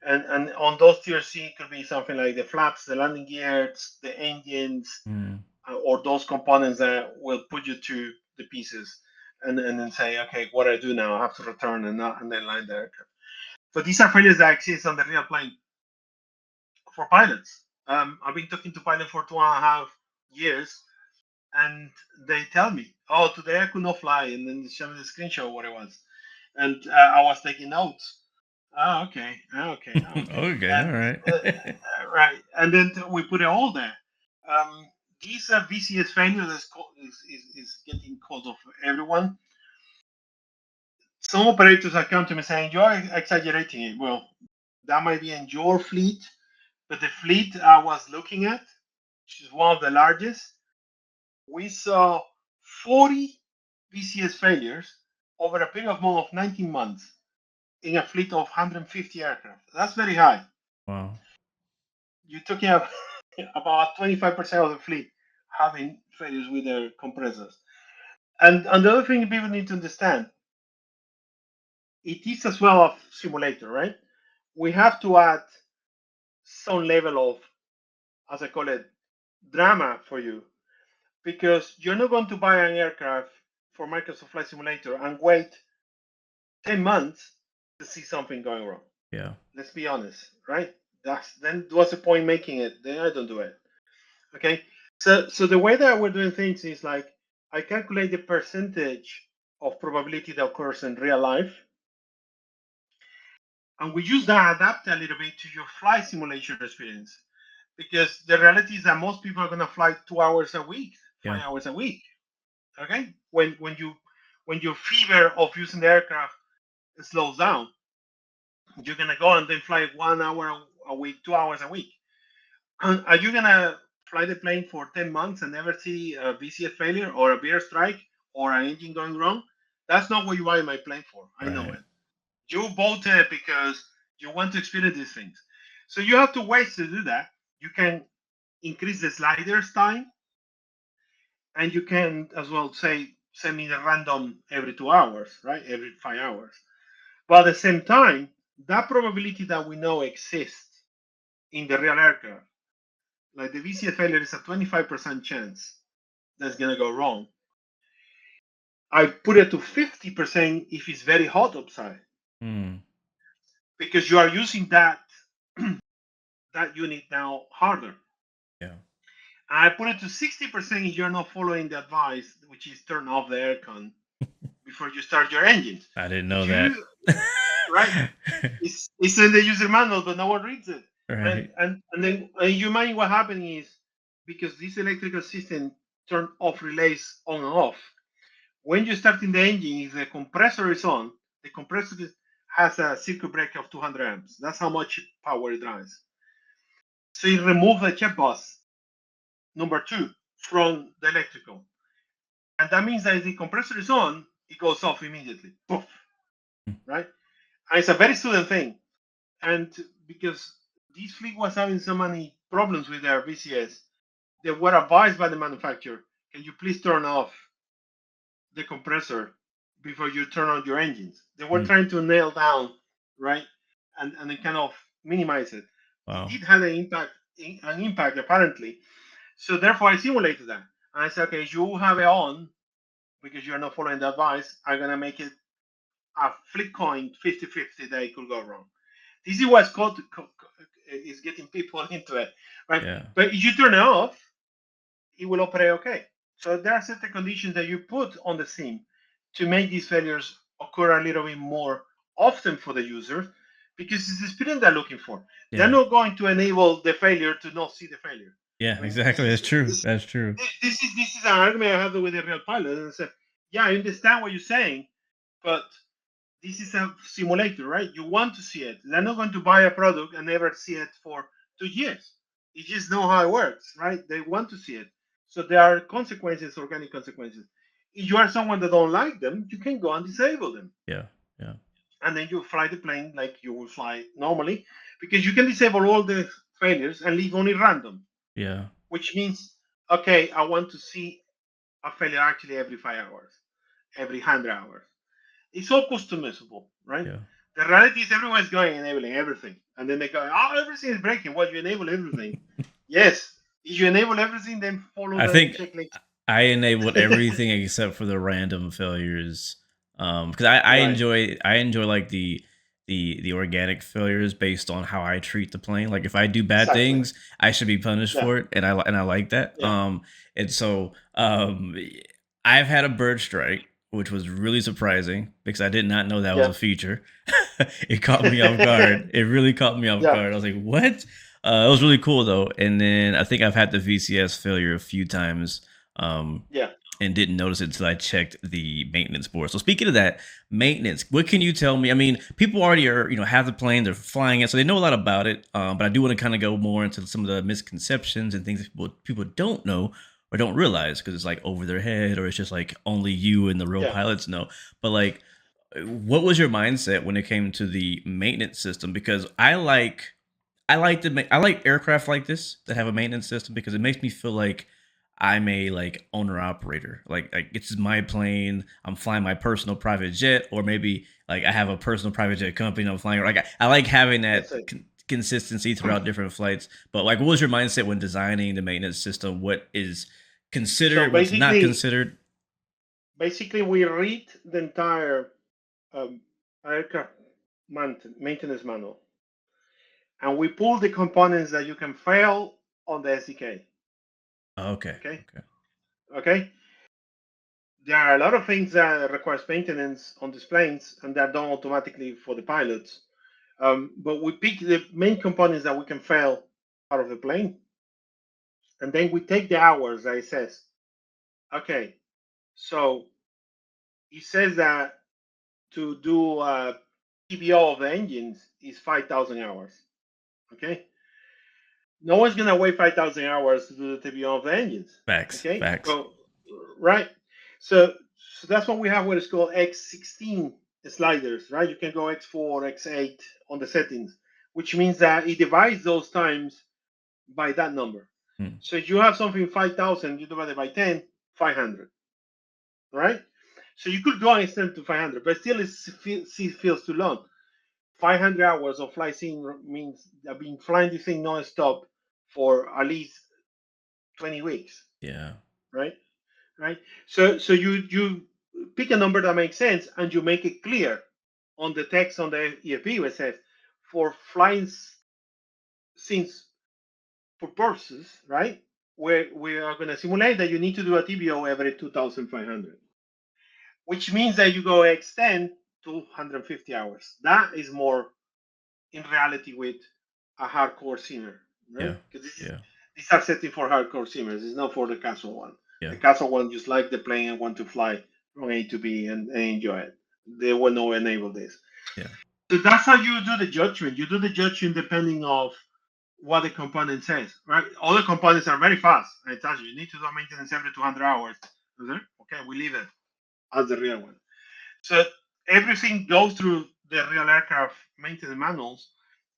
And on those tier C, it could be something like the flaps, the landing gears, the engines, Mm. or those components that will put you to the pieces, and then say, okay, what do I do now? I have to return and then land the aircraft. So these are failures that exist on the real plane for pilots. I've been talking to pilots for 2.5 years, and they tell me, "Oh, today I could not fly," and then they show me the screenshot of what it was, and I was taking notes. Oh, okay, okay, okay, Okay. All and right. right, and then we put it all there. Um, this VCS failure is getting called of everyone. Some operators have come to me saying you are exaggerating it. Well, that might be in your fleet, but the fleet I was looking at, which is one of the largest, we saw 40 VCS failures over a period of 19 months in a fleet of 150 aircraft. That's very high. Wow. You're talking about 25% of the fleet having failures with their compressors. And the other thing people need to understand, it is as well a simulator, right? We have to add some level of, as I call it, drama for you, because you're not going to buy an aircraft for Microsoft Flight Simulator and wait 10 months to see something going wrong. Yeah. Let's be honest, right? Then what's the point making it? Then I don't do it. Okay. So the way that we're doing things is like I calculate the percentage of probability that occurs in real life. And we use that, adapt a little bit to your flight simulation experience. because the reality is that most people are going to fly 2 hours a week, Yeah. 5 hours a week. Okay, when your fever of using the aircraft slows down, you're going to go and then fly 1 hour a week, 2 hours a week. And are you going to fly the plane for 10 months and never see a VCS failure or a beer strike or an engine going wrong? That's not what you buy my plane for. I know Right. it. You bought it because you want to experience these things. So you have two ways to do that. You can increase the sliders time, and you can as well say send me the random every 2 hours, right? Every 5 hours. But at the same time, that probability that we know exists in the real aircraft, like the VCA failure is a 25% chance that's gonna go wrong. I put it to 50% if it's very hot outside, because you are using that that unit now harder. Yeah. I put it to 60% if you're not following the advice, which is turn off the aircon before you start your engines. I didn't know If that. you right, it's in the user manual, but no one reads it. And Right. you mind what happened is, because this electrical system turn off relays on and off. When you start in the engine, if the compressor is on, the compressor has a circuit breaker of 200 amps. That's how much power it drives. So you remove the check bus number 2 from the electrical. And that means that if the compressor is on, it goes off immediately. Poof, right? And it's a very sudden thing. And because this fleet was having so many problems with their VCS, they were advised by the manufacturer, can you please turn off the compressor before you turn on your engines? They were trying to nail down, right? And then kind of minimize it. It Wow. did have an impact apparently. So therefore I simulated that. And I said, okay, you have it on because you're not following the advice. I'm gonna make it a flip coin 50-50 that it could go wrong. This is what's called is getting people into it, right? Yeah. But if you turn it off, it will operate okay. So there are certain conditions that you put on the sim to make these failures occur a little bit more often for the user, because it's the experience they're looking for. They're Yeah. not going to enable the failure to not see the failure. Yeah. I mean, Exactly. That's true. That's true. this is an argument I had with a real pilot, and I said, yeah, I understand what you're saying, but this is a simulator, right? You want to see it. They're not going to buy a product and never see it for 2 years. You just know how it works, right? They want to see it. So there are consequences, organic consequences. If you are someone that don't like them, you can go and disable them. Yeah. Yeah. And then you fly the plane like you will fly normally, because you can disable all the failures and leave only random, Yeah. which means, okay, I want to see a failure actually every 5 hours, every 100 hours. It's all customizable, right? Yeah. The reality is everyone's going enabling everything. And then they go, oh, everything is breaking. Well, you enable everything. Yes. If you enable everything, then follow I the think checklist. I enabled everything except for the random failures. Because I Right. enjoy like the organic failures based on how I treat the plane. Like if I do bad Exactly. things, I should be punished Yeah. for it, and I like that. Yeah. And so I've had a bird strike, which was really surprising because I did not know that was Yeah. a feature. It caught me off guard. It really caught me off Yeah. guard. I was like, "What?" It was really cool though. And then I think I've had the VCS failure a few times, um, Yeah. and didn't notice it until I checked the maintenance board. So speaking of that maintenance, what can you tell me? I mean, people already are, have the plane, they're flying it, so they know a lot about it. But I do want to kind of go more into some of the misconceptions and things that people don't know or don't realize because it's like over their head or it's just like only you and the real Yeah. pilots know. But like, what was your mindset when it came to the maintenance system? Because I like aircraft like this that have a maintenance system because it makes me feel like I'm a like owner operator. Like it's my plane. I'm flying my personal private jet, or maybe like I have a personal private jet company. I'm flying. Like I like having That's that it. consistency throughout different flights. But like, what was your mindset when designing the maintenance system? What is So considered? What's not basically, considered? we read the entire um, aircraft maintenance manual, and we pull the components that you can fail on the SDK. Okay. Okay. Okay. Okay. There are a lot of things that requires maintenance on these planes, and they're done automatically for the pilots. But we pick the main components that we can fail out of the plane, And then we take the hours that it says. Okay, so it says that to do TBO of the engines is 5,000 hours. Okay, no one's gonna wait 5,000 hours to do the TBO of the engines. Facts. Okay, Facts. so right, so that's what we have what is called X16 sliders, right? You can go X4, X8 on the settings, which means that it divides those times by that number. Hmm. So if you have something 5,000, you divide it by 10, 500, right? So you could go and extend to 500, but still it feels too long. 500 hours of flight sim means I've been flying this thing non-stop for at least 20 weeks, Yeah. right? Right. So you pick a number that makes sense and you make it clear on the text on the EFB where it says for flying sims purposes, right? Where we are going to simulate that you need to do a TBO every 2,500, which means that you go extend to 150 hours. That is more in reality with a hardcore simmer, Yeah. right? Because Yeah. these are setting for hardcore simmers. It's not for the casual one. Yeah. The casual one just like the plane and want to fly from A to B and enjoy it. They will not enable this. Yeah. So that's how you do the judgment. You do the judgment depending of what the component says, right? All the components are very fast. I tell you, you need to do maintenance every 200 hours. Okay, we leave it as the real one. So everything goes through the real aircraft maintenance manuals.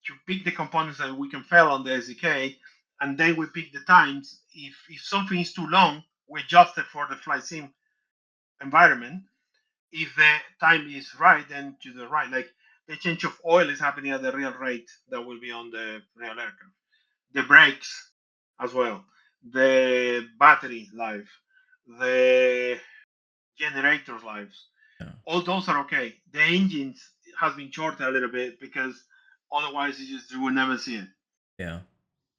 You pick the components that we can fail on the SDK, and then we pick the times. If something is too long, we adjust it for the flight sim environment. If the time is right, then to the right. Like the change of oil is happening at the real rate that will be on the real aircraft. The brakes as well. The battery life. The generators lives. Yeah. All those are okay. The engines has been shorted a little bit because otherwise you will never see it. Yeah.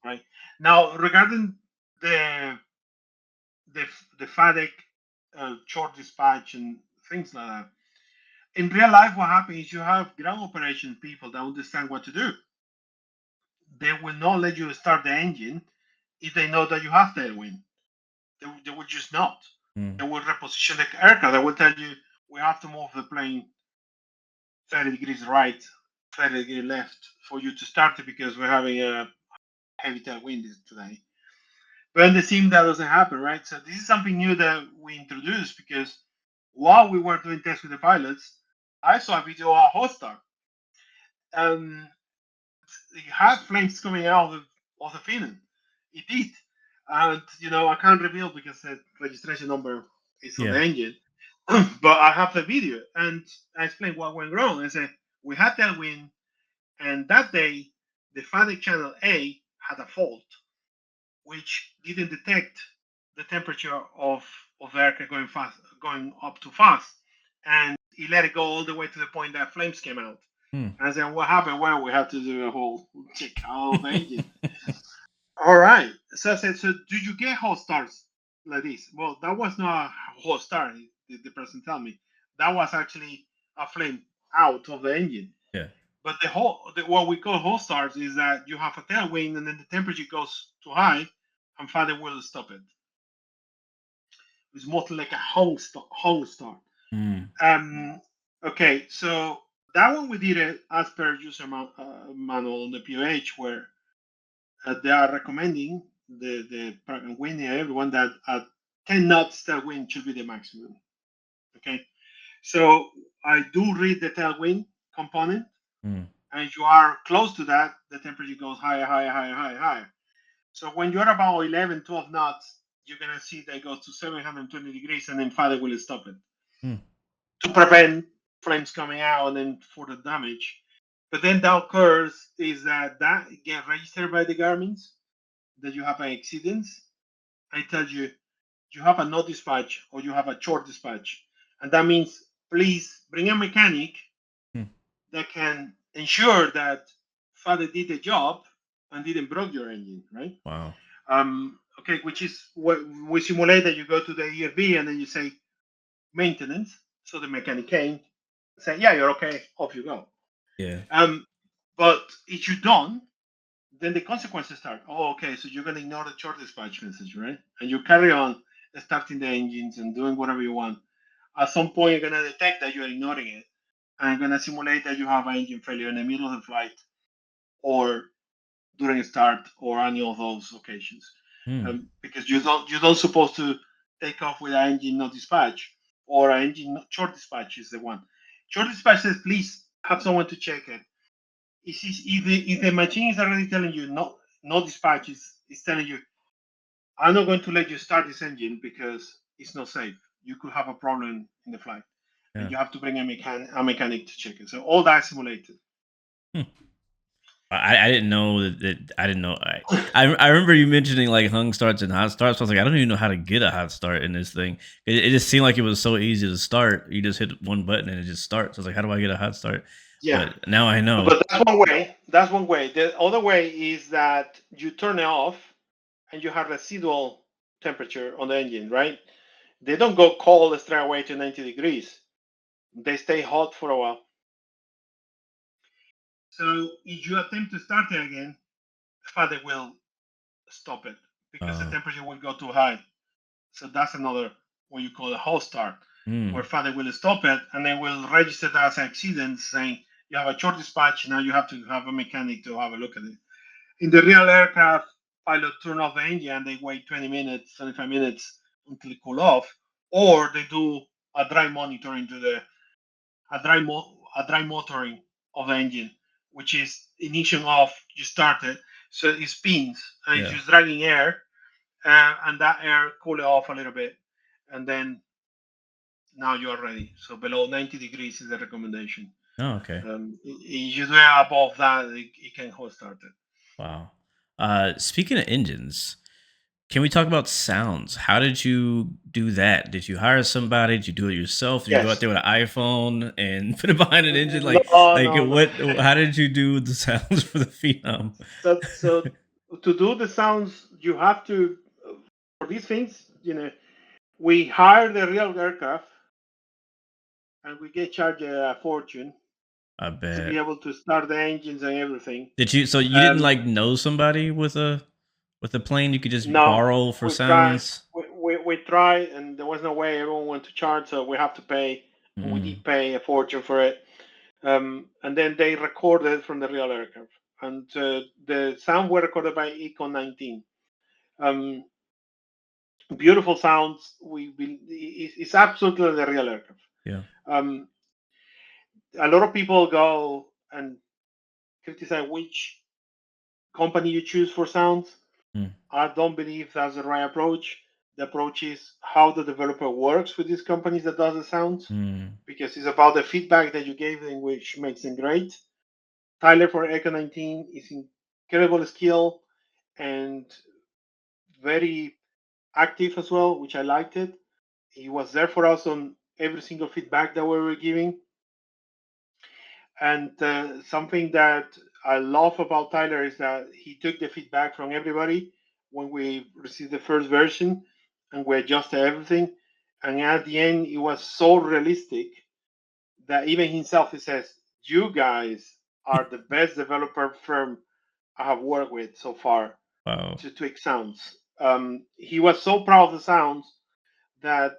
Right now, regarding the the the FADEC short dispatch and things like that. In real life, what happens is you have ground operation people that understand what to do. They will not let you start the engine if they know that you have tailwind. They will just not. Hmm. They will reposition the aircraft. They will tell you we have to move the plane 30 degrees right, 30 degrees left for you to start it because we're having a heavy tailwind today. But in the sim, that doesn't happen, right? So this is something new that we introduced because while we were doing tests with the pilots, I saw a video of a Hostar. It had flames coming out of the Phenom. It did. And, I can't reveal because the registration number is on the Yeah. engine. But I have the video and I explained what went wrong. I said, we had that wind, and that day, the FADEC channel A had a fault, which didn't detect the temperature of the aircraft going up too fast, and he let it go all the way to the point that flames came out. Hmm. And I said, what happened? Well, we had to do a whole check out of the engine. All right. So I said, so do you get hot starts like this? Well, that was not a hot start, the person tell me. That was actually a flame out of the engine. Yeah. But what we call hot starts is that you have a tailwind and then the temperature goes too high and father will stop it. It's more like a hung start. Hmm. Okay, so that one we did it as per user manual on the POH where they are recommending the wind everyone that at 10 knots tailwind should be the maximum. Okay, so I do read the tailwind component, Hmm. and you are close to that, the temperature goes higher, higher, higher, higher, higher. So when you're about 11, 12 knots, you're gonna see that it goes to 720 degrees, and then father will stop it Hmm. to prevent flames coming out and then further damage. But then that occurs is that get registered by the Garmin's that you have an exceedance. I tell you, you have a no dispatch or you have a short dispatch. And that means please bring a mechanic Hmm. that can ensure that father did the job and didn't broke your engine, right? Wow. Okay, which is what we simulate that you go to the EFB and then you say maintenance. So the mechanic came, say, yeah, you're okay, off you go. Yeah. But if you don't, then the consequences start. Oh, okay, so you're gonna ignore the short dispatch message, right? And you carry on starting the engines and doing whatever you want. At some point, you're gonna detect that you're ignoring it, and gonna simulate that you have an engine failure in the middle of the flight or during start or any of those occasions, Hmm. because you don't supposed to take off with an engine no dispatch or an engine short dispatch is the one. Short dispatch says please have someone to check it. If the machine is already telling you no dispatch is telling you I'm not going to let you start this engine because it's not safe. You could have a problem in the flight, and Yeah. you have to bring a mechanic to check it. So all that simulated. Hmm. I didn't know that I didn't know. I remember you mentioning like hung starts and hot starts. So I was like, I don't even know how to get a hot start in this thing. It just seemed like it was so easy to start. You just hit one button and it just starts. I was like, how do I get a hot start? Yeah, But now I know. but that's one way. That's one way. The other way is that you turn it off and you have residual temperature on the engine, right? They don't go cold straight away to 90 degrees. They stay hot for a while. So if you attempt to start it again, father will stop it because the Uh, temperature will go too high. So that's another what you call a hot start, where mm, father will stop it and they will register that as an accident, saying you have a short dispatch. Now you have to have a mechanic to have a look at it. In the real aircraft, pilot turn off the engine and they wait 20 minutes, 25 minutes until it cool off, or they do a dry monitoring to the a dry motoring of the engine, which is ignition off. You start it, so it spins and it's yeah. just dragging air, and that air cool it off a little bit, and then now you are ready. So below 90 degrees is the recommendation. Oh, okay. If you do it above that, it can hot start it. Wow. Speaking of engines, can we talk about sounds? How did you do that? Did you hire somebody? Did you do it yourself? Did you go out Yes. there with an iPhone and put it behind an engine? No, Like no, no. what? How did you do the sounds for the Phenom? So to do the sounds, you have to for these things. We hire the real aircraft, and we get charged a fortune I to be bet. able to start the engines and everything. Did you? So you didn't Um, like know somebody with a plane you could just no, borrow for we tried. sounds? We tried, and there was no way everyone went to charge, so we have to pay, and we Mm, did pay a fortune for it. And then they recorded from the real aircraft, and the sound were recorded by Econ 19. Um, Beautiful sounds. It's absolutely the real aircraft. yeah. Um, a lot of people go and criticize which company you choose for sounds. Mm, I don't believe that's the right approach. The approach is how the developer works with these companies that does the sounds, mm, because it's about the feedback that you gave them, which makes them great. Tyler for Echo 19 is incredible skill and very active as well, which I liked it. He was there for us on every single feedback that we were giving. And something that I love about Tyler is that he took the feedback from everybody when we received the first version, and we adjusted everything. And at the end, it was so realistic that even himself he says, "You guys are the best developer firm I have worked with so far wow. to tweak sounds." He was so proud of the sounds that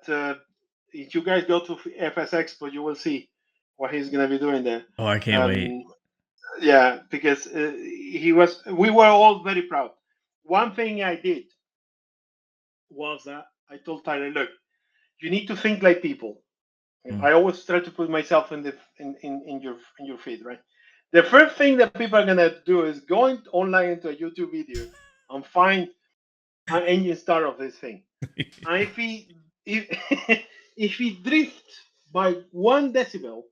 if you guys go to FS Expo, you will see what he's gonna be doing there. Oh, I can't wait. Um, yeah, because we were all very proud. One thing I did was that I told Tyler, look, you need to think like people. Mm, I always try to put myself in your feed, right? The first thing that people are gonna do is online into a YouTube video and find an engine start of this thing. And if if he drifts by 1 decibel,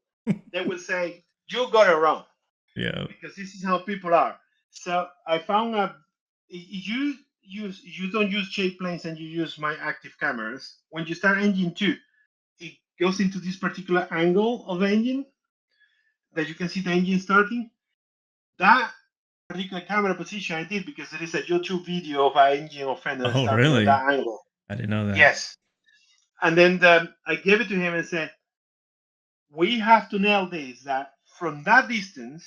they will say you got it wrong, yeah. because this is how people are. So I found a you don't use shape planes and you use my active cameras. When you start engine two, it goes into this particular angle of the engine that you can see the engine starting. That particular camera position I did because there is a YouTube video of an engine of Phenom Oh, starting at really? that angle. I didn't know that. Yes. And then I gave it to him and said, we have to nail this, that from that distance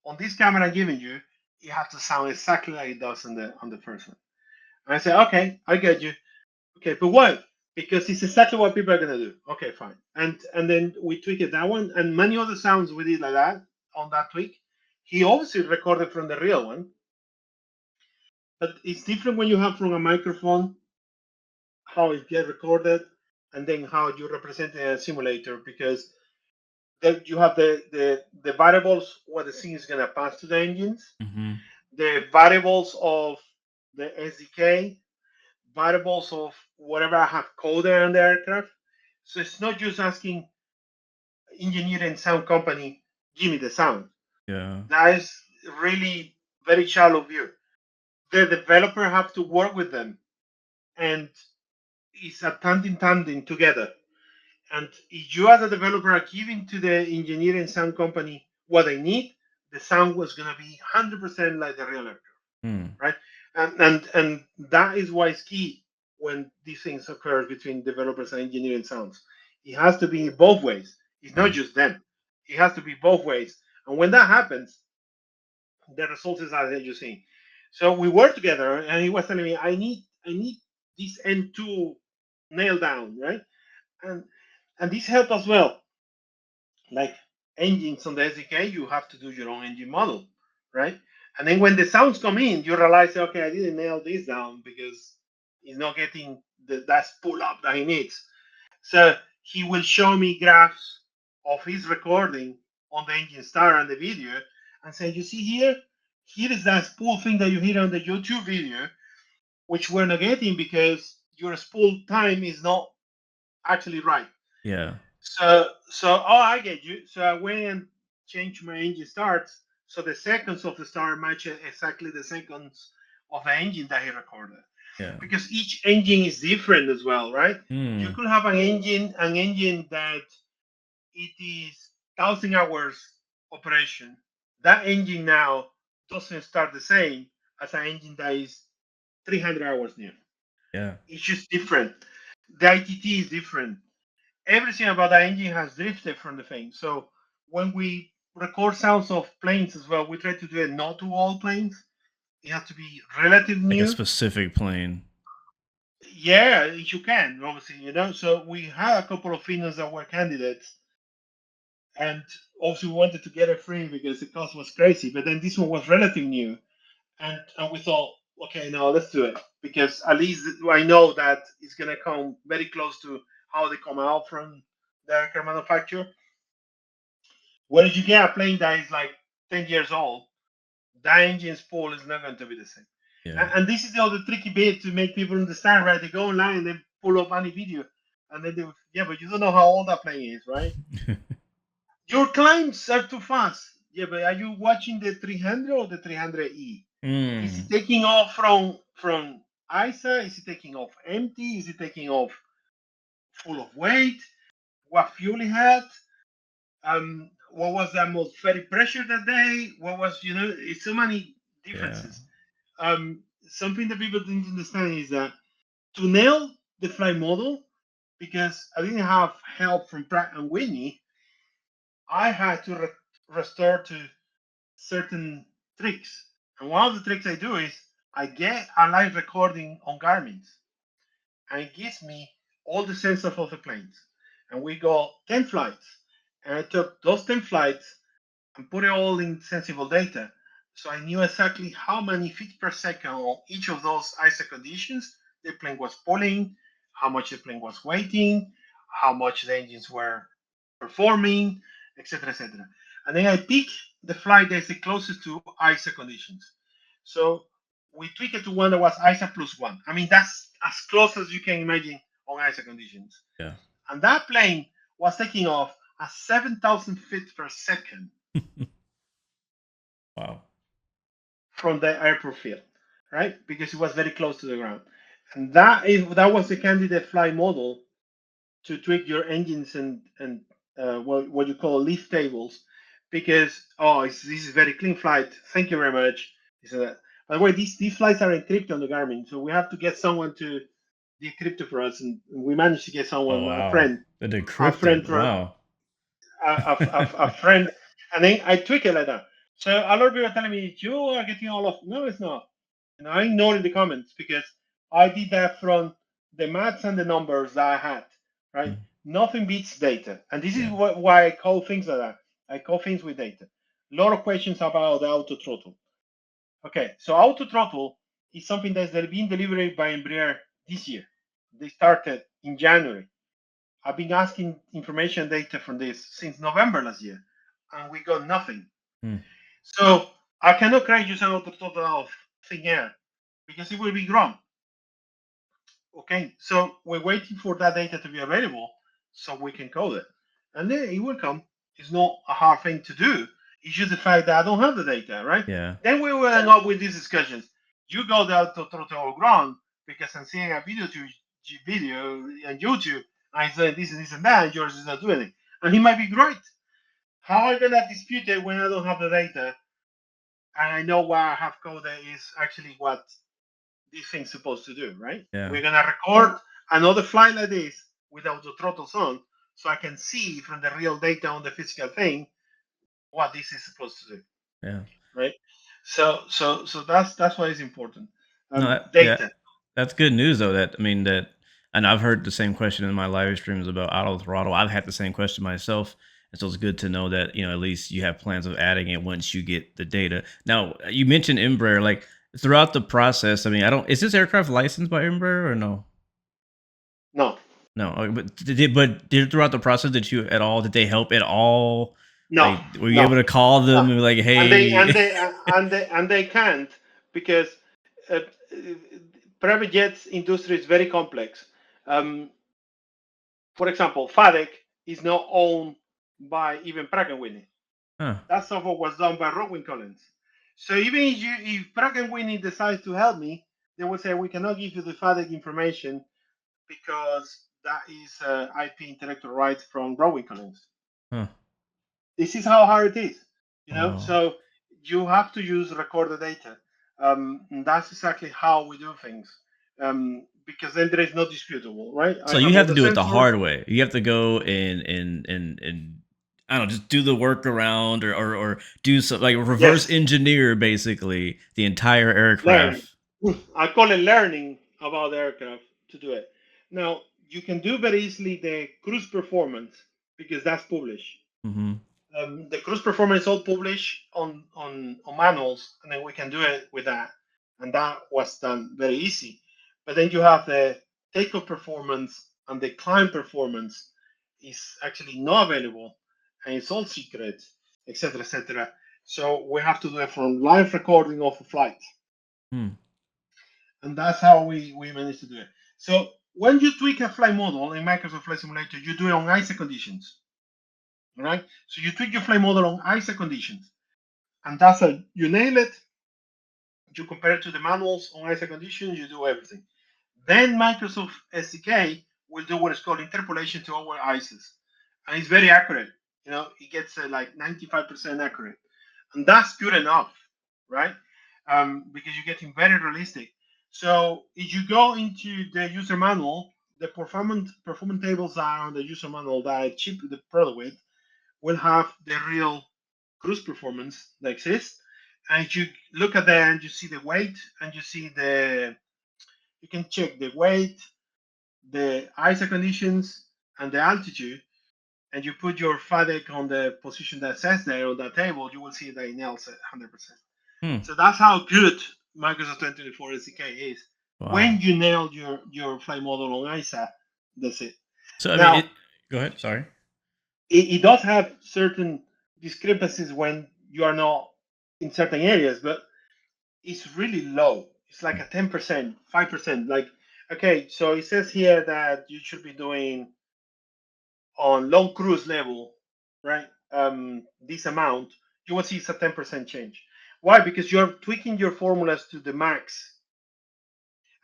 on this camera I'm giving you, it has to sound exactly like it does on the first one. And I said, okay, I get you. Okay, but why? Because it's exactly what people are gonna do. Okay, fine. And then we tweaked that one, and many other sounds we did like that on that tweak. He obviously recorded from the real one, but it's different when you have from a microphone how it get recorded, and then how you represent it in a simulator, because then you have the variables what the scene is gonna pass to the engines, Mm-hmm. the variables of the SDK, variables of whatever I have coded on the aircraft. So it's not just asking engineer and sound company, give me the sound. Yeah. That is really very shallow view. The developer have to work with them, and it's a tandem together. And if you as a developer are giving to the engineer and sound company what they need, the sound was gonna be 100% like the real aircraft, Mm. right? And that is why it's key when these things occur between developers and engineering sounds. It has to be both ways. It's not Yeah. just them. It has to be both ways. And when that happens, the result is as you're saying. So we worked together, and he was telling me, I need this N2 nailed down, right? And and this helped as well. Like engines on the SDK, you have to do your own engine model, right? And then when the sounds come in, you realize, okay, I didn't nail this down because he's not getting that pull up that he needs. So he will show me graphs of his recording on the engine star and the video, and say, you see here, here is that spool thing that you hear on the YouTube video, which we're not getting because your spool time is not actually right. Yeah. Oh, I get you. So I went and changed my engine starts so the seconds of the start match exactly the seconds of the engine that he recorded. Yeah. Because each engine is different as well, right? You Mm. could have an engine that it is 1,000 hours operation. That engine now doesn't start the same as an engine that is 300 hours new. Yeah. It's just different. The ITT is different. Everything about the engine has drifted from the thing. So when we record sounds of planes as well, we try to do it not to all planes. It has to be relative Like a new. specific plane. Yeah, if you can, obviously. So we had a couple of Phenoms that were candidates, and obviously we wanted to get it free because the cost was crazy. But then this one was relative new, and we thought, okay, no, let's do it because at least I know that it's gonna come very close to how they come out from the aircraft manufacturer. What if you get a plane that is like 10 years old? That engine spool is not going to be the same. Yeah. And this is the other tricky bit to make people understand, right? They go online and they pull up any video, and then yeah, but you don't know how old that plane is, right? Your climbs are too fast. Yeah, but are you watching the 300 or the 300E? Is it Mm. taking off from ISA? Is it taking off empty? Is it taking off full of weight? What fuel it had? What was the atmospheric pressure that day? What was, it's so many Yeah. differences. Something that people didn't understand is that to nail the flight model, because I didn't have help from Pratt and Whitney, I had to restore to certain tricks. And one of the tricks I do is I get a live recording on Garmin's, and it gives me all the sensors of the planes. And we go 10 flights. And I took those 10 flights and put it all in sensible data. So I knew exactly how many feet per second on each of those ISO conditions the plane was pulling, how much the plane was weighting, how much the engines were performing, etc., etc. And then I pick the flight that's the closest to ISO conditions. So we tweak it to one that was ISO plus one. I mean, that's as close as you can imagine on ISO conditions. Yeah. And that plane was taking off at 7,000 feet per second Wow. from the airport field, right? Because it was very close to the ground. And that was the candidate flight model to tweak your engines and what you call lift tables, because this is very clean flight. Thank you very much. By the way, these flights are encrypted on the Garmin, so we have to get someone to decrypt it for us, and we managed to get Oh someone, wow. It a friend decrypted. from Wow. a friend, and then I tweak it like that. So a lot of people are telling me you are getting all of. No, it's not. And I ignore in the comments because I did that from the maths and the numbers that I had. Right? Mm. Nothing beats data, and this is Yeah. why I call things like that. I call things with data. A lot of questions about the auto throttle. Okay, so auto throttle is something that's been delivered by Embraer this year. They started in January. I've been asking information data from this since November last year, and we got nothing. Mm. So I cannot create just an auto throttle out of thin air because it will be wrong. Okay, so we're waiting for that data to be available so we can code it, and then it will come. It's not a hard thing to do. It's just the fact that I don't have the data, right? Yeah. Then we will end up with these discussions. You go down to throttle ground because I'm seeing a video on YouTube. I say this and this and that, and yours is not doing it, and he might be right. How am I gonna dispute it when I don't have the data and I know what I have coded is actually what this thing's supposed to do, right? Yeah. We're gonna record another flight like this without the throttles on, so I can see from the real data on the physical thing what this is supposed to do, Yeah. right? So that's why it's important. No, yeah, Data. that's good news though. That I mean that, and I've heard the same question in my live streams about auto throttle. I've had the same question myself, and so it's good to know that at least you have plans of adding it once you get the data. Now you mentioned Embraer, like throughout the process. I mean, I don't. Is this aircraft licensed by Embraer or no? No, No, but throughout the process, did you at all? Did they help at all? no, Like, were you no, able to call no. them and be like, And they "Hey"? and they and they can't because uh, uh, private jets industry is very complex. Um, For example, FADEC is not owned by even Pratt& and Whitney. Huh. That software was done by Rockwell Collins. So even if Pratt& and Whitney decides to help me, they will say we cannot give you the FADEC information because that is IP intellectual rights from Rockwell Collins. Huh. This is how hard it is, Wow. So you have to use recorded data. And that's exactly how we do things. Because then there is no disputable, right? I So you have all have to the do it the sensors. hard way. You have to go and I don't know, just do the workaround or do some like reverse Yes, engineer basically the entire learn. aircraft. I call it learning about the aircraft to do it. Now, you can do very easily the cruise performance because that's published. Mm-hmm. The cruise performance is all published on manuals, and then we can do it with that. And that was done very easy. But then you have the takeoff performance and the climb performance is actually not available, and it's all secret, etc., etc. So we have to do it from live recording of a flight, Hmm. and that's how we managed to do it. So when you tweak a flight model in Microsoft Flight Simulator, you do it on ISA conditions, right? So you tweak your flight model on ISA conditions, and that's a you nail it. You compare it to the manuals on ISA conditions, you do everything. Then Microsoft SDK will do what is called interpolation to our ISAs, and it's very accurate. It gets like 95% accurate, and that's good enough, right? Because you're getting very realistic. So if you go into the user manual, the performance tables are on the user manual that I ship the product with will have the real cruise performance that exists. And you look at that and you see the weight and you see you can check the weight, the ISO conditions, and the altitude. And you put your FADEC on the position that says there on that table, you will see that it nails it 100%. Hmm. So that's how good Microsoft 2024 SDK is. Wow. When you nail your flight model on ISA, that's it. So I mean Now, it go ahead, sorry. it does have certain discrepancies when you are not in certain areas, but it's really low. It's like a 10%, 5%. Like, okay, so it says here that you should be doing on long cruise level, right? This amount, you will see it's a 10% change. Why? Because you're tweaking your formulas to the max.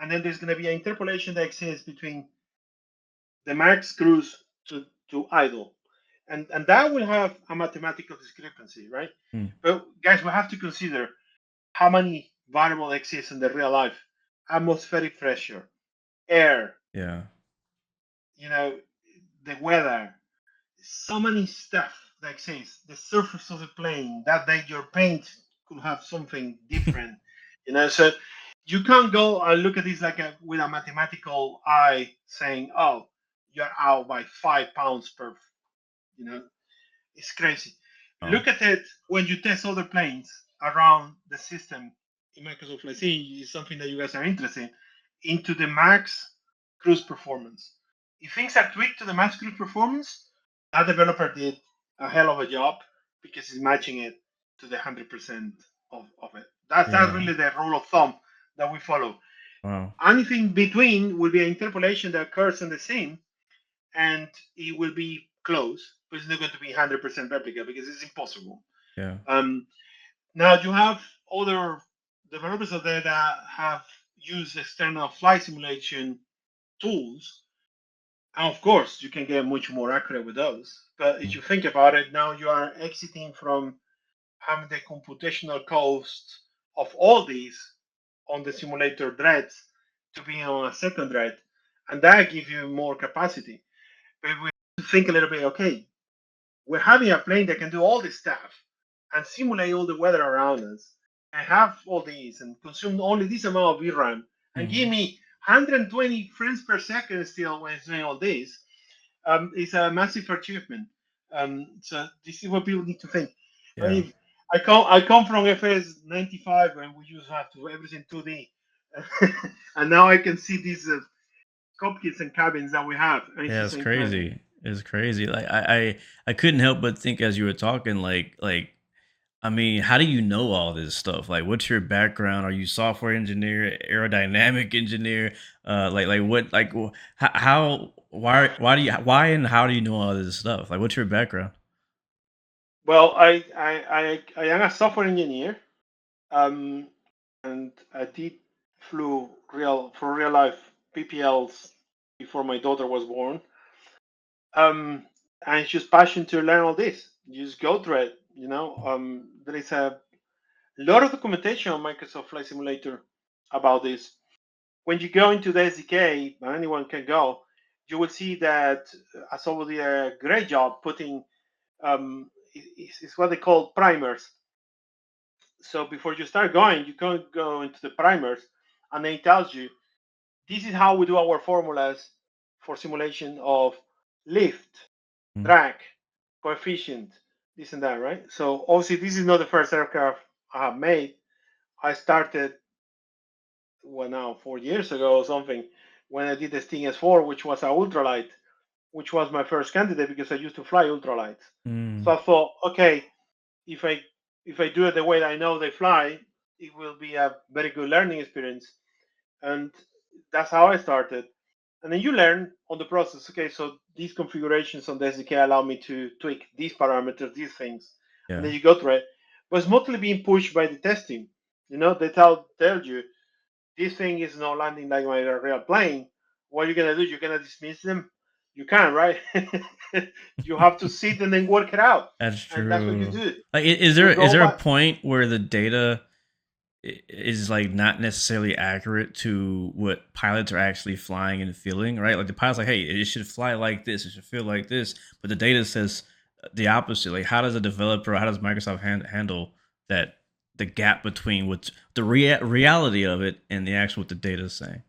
And then there's going to be an interpolation that exists between the max cruise to idle. And that will have a mathematical discrepancy, right? Hmm. But guys, we have to consider how many variables exist in the real life. Atmospheric pressure, air, Yeah. the weather, so many stuff like says, the surface of the plane, that day your paint could have something different, so you can't go and look at this like with a mathematical eye saying, oh, you're out by 5 pounds per, you know, it's crazy. Oh, Look at it when you test other planes around the system in Microsoft Flight Sim is something that you guys are interested in, into the max cruise performance. If things are tweaked to the max cruise performance, that developer did a hell of a job because it's matching it to the 100% of it. That's yeah. really the rule of thumb that we follow. Wow. Anything between will be an interpolation that occurs in the sim, and it will be close, but it's not going to be 100% replica because it's impossible. Yeah. Um, Now you have other developers out there that have used external flight simulation tools, and of course you can get much more accurate with those. But if Mm. you think about it, now you are exiting from having the computational cost of all these on the simulator threads to being on a second thread, and that gives you more capacity. But we have to think a little bit. Okay, we're having a plane that can do all this stuff and simulate all the weather around us and have all these and consume only this amount of VRAM and give Mhm. me 120 frames per second still when it's doing all this, is a massive achievement. So this is what people need to think. I Yeah. mean, I come from FS 95 when we used to have to everything 2D, and now I can see these cockpits and cabins that we have, and it's Yeah, just it's incredible. crazy. It's crazy. Like I couldn't help but think as you were talking, like I mean, how do you know all this stuff? Like, what's your background? Are you software engineer, aerodynamic engineer? Like what? Like, how? Why do you? Why and how do you know all this stuff? Like, what's your background? Well, I am a software engineer, um, and I did flew real for real life PPLs before my daughter was born. And it's just passion to learn all this. You just go through it. There is a lot of documentation on Microsoft Flight Simulator about this. When you go into the SDK, and anyone can go, you will see that Asobo did a great job putting it's what they call primers. So before you start going, you can go into the primers, and then it tells you this is how we do our formulas for simulation of lift, Mm. drag, coefficient, this and that, right? So obviously this is not the first aircraft I have made. I started, well, now 4 years ago or something, when I did the Sting S4, which was a ultralight, which was my first candidate because I used to fly ultralights. So Mm. I thought, okay, if I if I do it the way that I know they fly, it will be a very good learning experience. And that's how I started. And then you learn on the process. Okay, so these configurations on the SDK allow me to tweak these parameters, these things, and Yeah. then you go through it. But it's mostly being pushed by the testing. They tell you this thing is not landing like my real plane. What are you gonna do? You're gonna dismiss them? You can't, right? You have to sit and then work it out, That's and that's what you true. do. Like, is You there go a back. point where the data is like not necessarily accurate to what pilots are actually flying and feeling, right? Like the pilot's like, hey, it should fly like this, it should feel like this, but the data says the opposite. Like, how does a developer, how does Microsoft handle that the gap between what's the reality of it and the actual what the data is saying?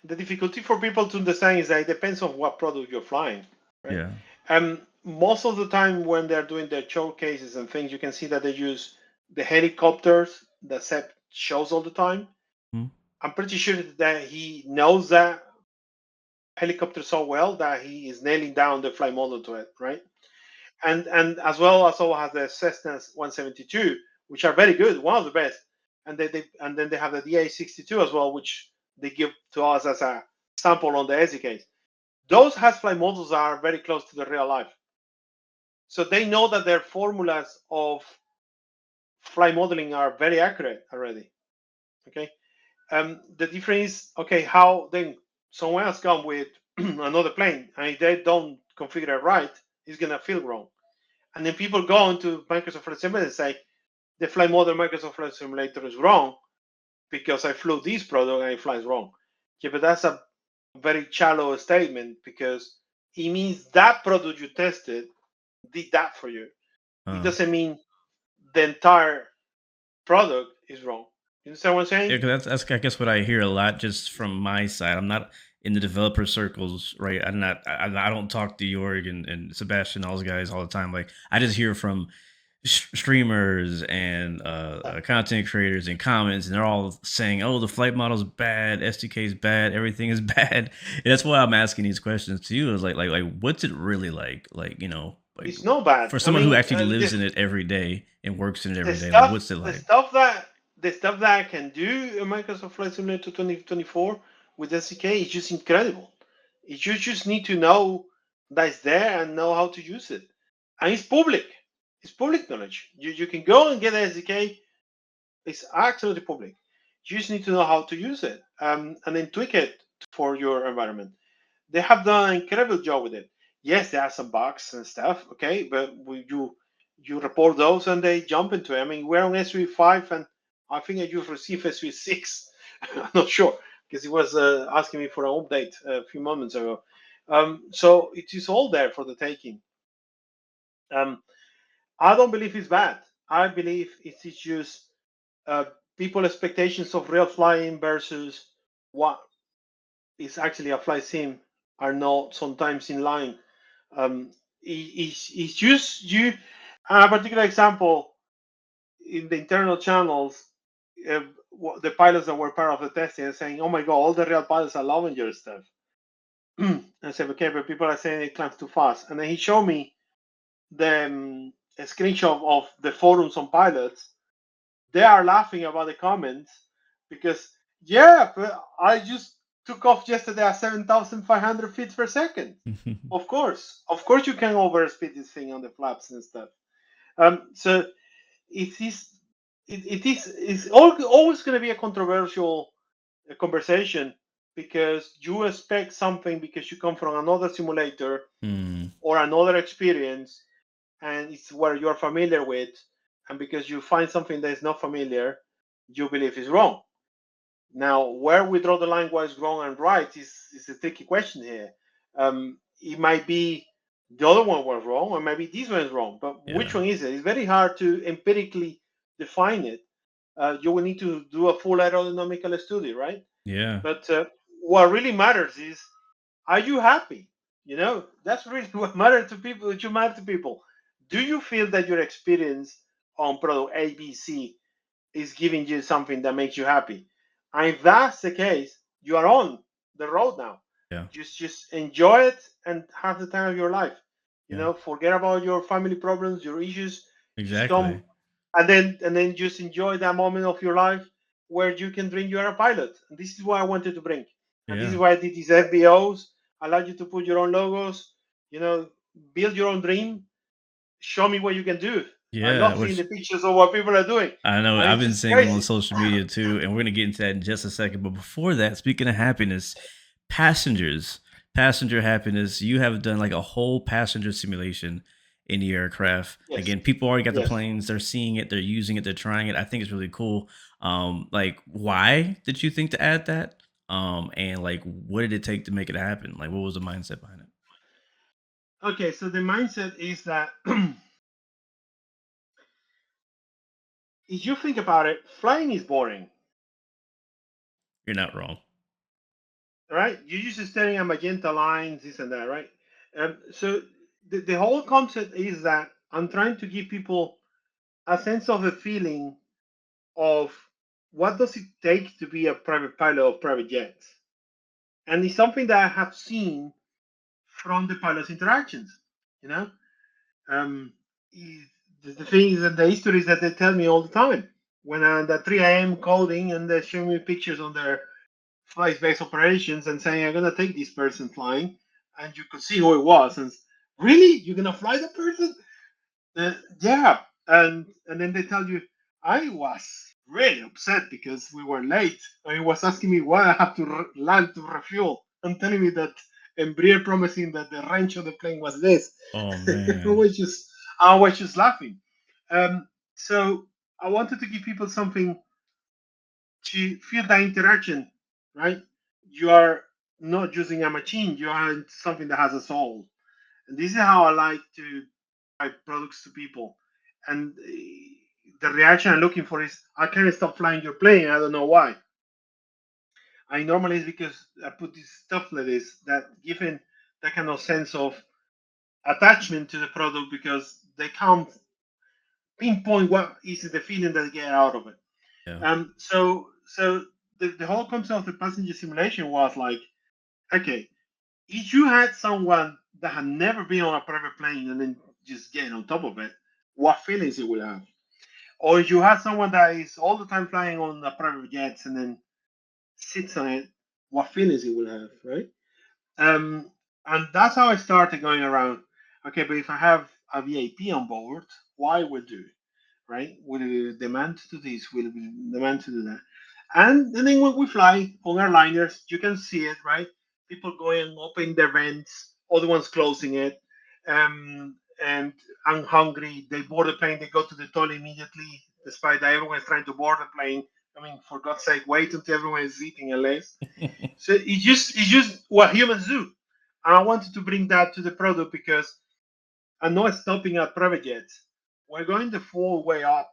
The difficulty for people to understand is that it depends on what product you're flying, right? Yeah. Most of the time when they're doing their showcases and things, you can see that they use the helicopters that Seth shows all the time. Hmm. I'm pretty sure that he knows that helicopter so well that he is nailing down the flight model to it, right? And as well as also has the Cessna 172, which are very good, one of the best. And then they have the DA62 as well, which they give to us as a sample on the SDKs. Those has flight models are very close to the real life. So they know that their formulas of flight modeling are very accurate already. Okay. The difference is, okay, how then someone else come with another plane and if they don't configure it right, it's gonna feel wrong. And then people go into Microsoft Flight Simulator and say the flight model Microsoft Flight Simulator is wrong because I flew this product and it flies wrong. Yeah, but that's a very shallow statement because it means that product you tested did that for you. It Uh, doesn't mean the entire product is wrong. You understand what I'm yeah, saying? because that's I guess what I hear a lot just from my side. I'm not in the developer circles, right? I don't talk to Jorg and Sebastian, all those guys all the time. Like I just hear from streamers and content creators and comments, and they're all saying, "Oh, the flight model's bad, SDK is bad, everything is bad." And that's why I'm asking these questions to you. Is like, what's it really like? Like, like It's not bad. for I someone who mean, actually lives in it every day and works in it the every day. Like, stuff, what's it the like? stuff that the stuff that I can do in Microsoft Flight Simulator 2024 with SDK is just incredible. You just need to know that it's there and know how to use it, and it's public. It's public knowledge. You can go and get the SDK. It's absolutely public. You just need to know how to use it, and then tweak it for your environment. They have done an incredible job with it. Yes, there are some bugs and stuff, okay, but you report those and they jump into it. I mean, we're on SV5 and I think I just received SV6. I'm not sure because he was asking me for an update a few moments ago. So it is all there for the taking. Um, I don't believe it's bad. I believe it is just uh, people expectations of real flying versus what is actually a flight sim are not sometimes in line. It's just you. A particular example in the internal channels, uh, the pilots that were part of the testing are saying, "Oh my god, all the real pilots are loving your stuff." I said, "Okay, but people are saying it climbs too fast." And then he showed me the a screenshot of the forums on pilots. They are laughing about the comments because yeah, but I just took off yesterday at 7,500 feet per second. Of course, you can overspeed this thing on the flaps and stuff. So it is, it is, it's always going to be a controversial conversation because you expect something because you come from another simulator Hmm. or another experience, and it's where you're familiar with, and because you find something that is not familiar, you believe is wrong. Now, where we draw the line, what is wrong and right, is a tricky question here. It might be the other one was wrong, or maybe this one is wrong. But which Yeah. one is it? It's very hard to empirically define it. You will need to do a full aerodynamical study, right? Yeah. But what really matters is, are you happy? You know, that's really what matters to people. What you matter to people. Do you feel that your experience on product ABC is giving you something that makes you happy? And if that's the case, you are on the road now. Yeah. Just enjoy it and have the time of your life. You Yeah. know, forget about your family problems, your issues. Just come Exactly. and then just enjoy that moment of your life where you can dream you are a pilot. And this is what I wanted to bring. And this is Yeah. why I did these FBOs. Allow you to put your own logos, you know, build your own dream, show me what you can do. I Yeah. love seeing Which the pictures of what people are doing. I know And I've it's been just seeing them on crazy. social media too, and we're gonna get into that in just a second. But before that, speaking of happiness, passengers, passenger happiness, you have done like a whole passenger simulation in the aircraft. Yes. Again, people already got the Yes. planes, they're seeing it, they're using it, they're trying it. I think it's really cool. Like why did you think to add that? And like what did it take to make it happen? Like what was the mindset behind it? Okay, so the mindset is that if you think about it, flying is boring, You're not wrong. right? You're just staring at magenta lines, this and that, right? So the whole concept is that I'm trying to give people a sense of the feeling of what does it take to be a private pilot of private jets, and it's something that I have seen from the pilots' interactions. You know, um, the thing is that the histories that they tell me all the time when I'm at 3 a.m. coding and they're showing me pictures on their flight-based operations and saying I'm gonna take this person flying, and you could see who it was, and really you're gonna fly the person? Yeah, and then they tell you I was really upset because we were late. And he was asking me why I have to land to refuel and telling me that Embraer promising that the range of the plane was this. Oh I man. was just I was just laughing. So I wanted to give people something to feel that interaction, right? You are not using a machine, you are something that has a soul. And this is how I like to products to people, and the reaction I'm looking for is, I can't stop flying your plane. I don't know why. I normally it's because I put this stuff like this that given that kind of sense of attachment to the product because they can't pinpoint what is the feeling that they get out of it. Yeah. So the whole concept of the passenger simulation was like, okay, if you had someone that had never been on a private plane and then just getting on top of it, what feelings it will have? Or if you had someone that is all the time flying on a private jets and then sits on it, what feelings it will have, right? Um, and that's how I started going around. Okay, but if I have a VIP on board, why would do? Right? Will it demand to do this? Will it demand to do that? And then when we fly on airliners, you can see it, right? People going opening their vents, other ones closing it. And I'm hungry. They board the plane, they go to the toilet immediately, despite that everyone is trying to board the plane. I mean, for God's sake, wait until everyone is eating at least. So it's just what humans do. And I wanted to bring that to the product because I'm not stopping at private jets. We're going the full way up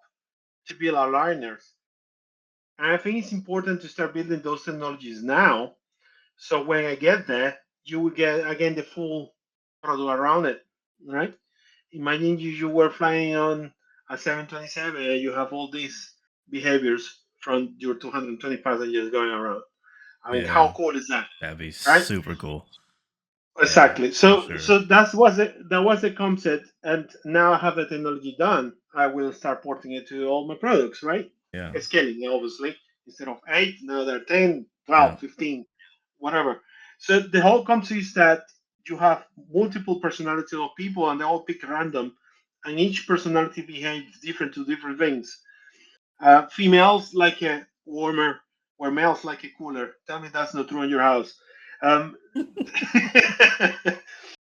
to build our liners. And I think it's important to start building those technologies now. So when I get there, you will get again the full product around it, right? Imagine you were flying on a 727 and you have all these behaviors from your 220 passengers going around. I mean, Yeah. how cool is that, That'd be right? super cool. Yeah, Exactly. for So sure. so that was the concept, and now I have the technology done. I will start porting it to all my products, right? Yeah. Scaling, obviously. Instead of 8, now they're 10, Yeah. 12, 15, whatever. So the whole concept is that you have multiple personalities of people, and they all pick random, and each personality behaves different to different things. Females like a warmer, or males like a cooler. Tell me that's not true in your house. Um,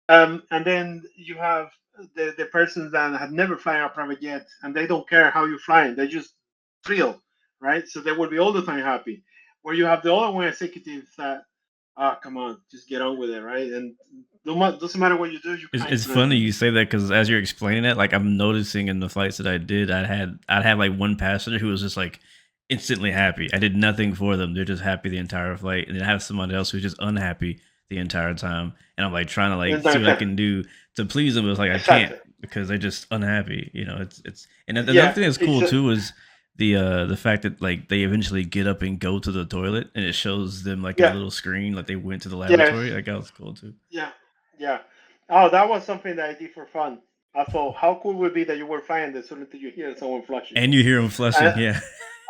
and then you have the persons that have never flown a private jet, and they don't care how you're flying. They just thrill, right? So they will be all the time happy. Where you have the other one executives that, come on, just get on with it, right? And doesn't matter what you do, you can't It's influence funny them. you say that because as you're explaining it, like I'm noticing in the flights that I did, I'd have like one passenger who was just like instantly happy. I did nothing for them; they're just happy the entire flight, and then I have someone else who's just unhappy the entire time, and I'm like trying to like And see what I then, can do to please them. But it's like I can't exactly. because they're just unhappy. You know, it's and another Yeah, thing that's it's cool too is the fact that like they eventually get up and go to the toilet, and it shows them like in a yeah, little screen like they went to the yes, laboratory. Like that was cool too. yeah, yeah. Oh, that was something that I did for fun. I thought, how cool would it be that you were flying this so that you hear someone flushing. And you hear them flushing, And yeah.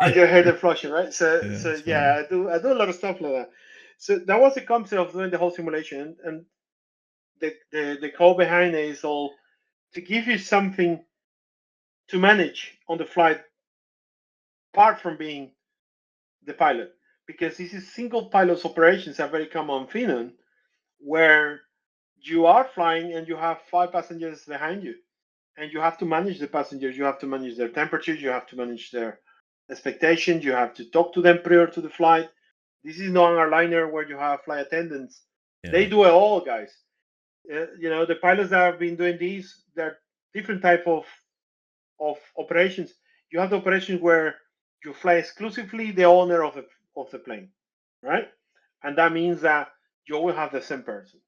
I just heard it flushing, right? So, Yeah, so it's funny. yeah, I do a lot of stuff like that. So that was the concept of doing the whole simulation, and the call behind it is all to give you something to manage on the flight, apart from being the pilot, because this is single pilot operations are very common on Phenom, where you are flying and you have 5 passengers behind you, and you have to manage the passengers. You have to manage their temperatures. You have to manage their expectations. You have to talk to them prior to the flight. This is not an airliner where you have flight attendants. They Yeah, do it all, guys. The pilots that have been doing these, they're different type of operations. You have the operations where you fly exclusively the owner of the plane, right? And that means that you will have the same person,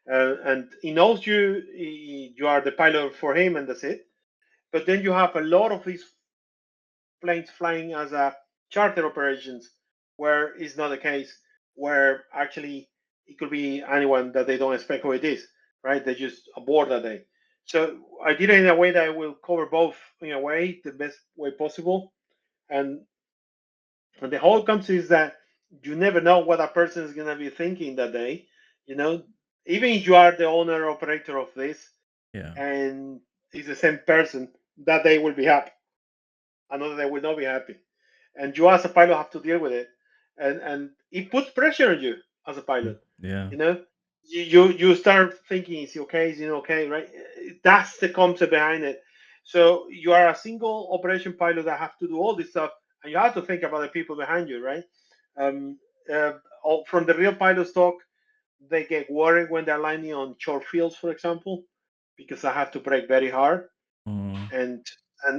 and he knows you are the pilot for him, and that's it. But then you have a lot of these planes flying as a charter operations, where it's not the case, where actually it could be anyone that they don't expect who it is, right? They just aboard that day. So I did it in a way that I will cover both in a way, the best way possible. And, and the whole concept is that you never know what a person is going to be thinking that day. You know, even if you are the owner operator of this, yeah, and it's the same person, that day will be happy. Another day will not be happy, and you as a pilot have to deal with it, and it puts pressure on you as a pilot. yeah, You know, you start thinking, is he okay, is he not okay, right? That's the concept behind it. So you are a single operation pilot that have to do all this stuff, and you have to think about the people behind you, right? um, from the real pilots talk, they get worried when they're landing on short fields, for example, because I have to brake very hard, Mm, and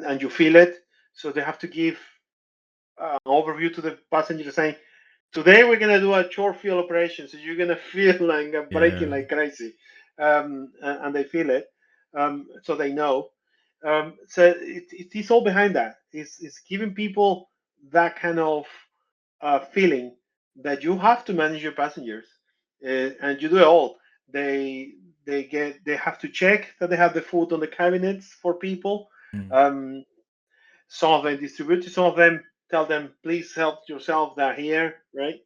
and you feel it. So they have to give an overview to the passenger saying, today we're gonna do a short fuel operation, so you're gonna feel like I'm braking yeah, like crazy, and they feel it, so they know. So it is all behind that. It's giving people that kind of feeling that you have to manage your passengers, and you do it all. They they have to check that they have the food on the cabinets for people. mm, Um, some of them distribute to some of them, tell them, please help yourself, they're here, right?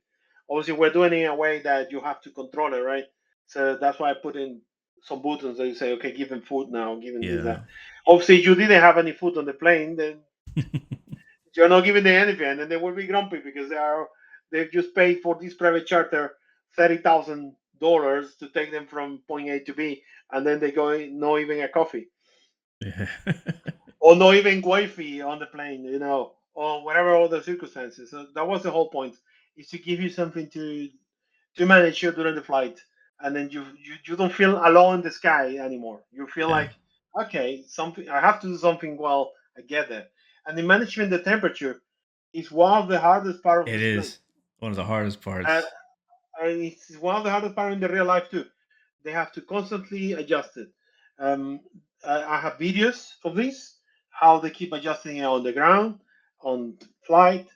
Obviously, we're doing it in a way that you have to control it, right? So that's why I put in some buttons that you say, okay, give them food now, give them this, yeah. that. Obviously, if you didn't have any food on the plane, then you're not giving them anything, and they will be grumpy because they've just paid for this private charter $30,000 to take them from point A to B, and then they go no even a coffee Yeah. or not even Wi-Fi on the plane, or whatever other circumstances. So that was the whole point, is to give you something to manage you during the flight, and then you don't feel alone in the sky anymore. You feel Yeah. like, okay, something I have to do something while I get there. And the management, the temperature, is one of the hardest part of It this plane. is one of the hardest Uh, parts. and it's one of the hardest part in the real life too. They have to constantly adjust it. I have videos of this, how they keep adjusting it on the ground, on flight,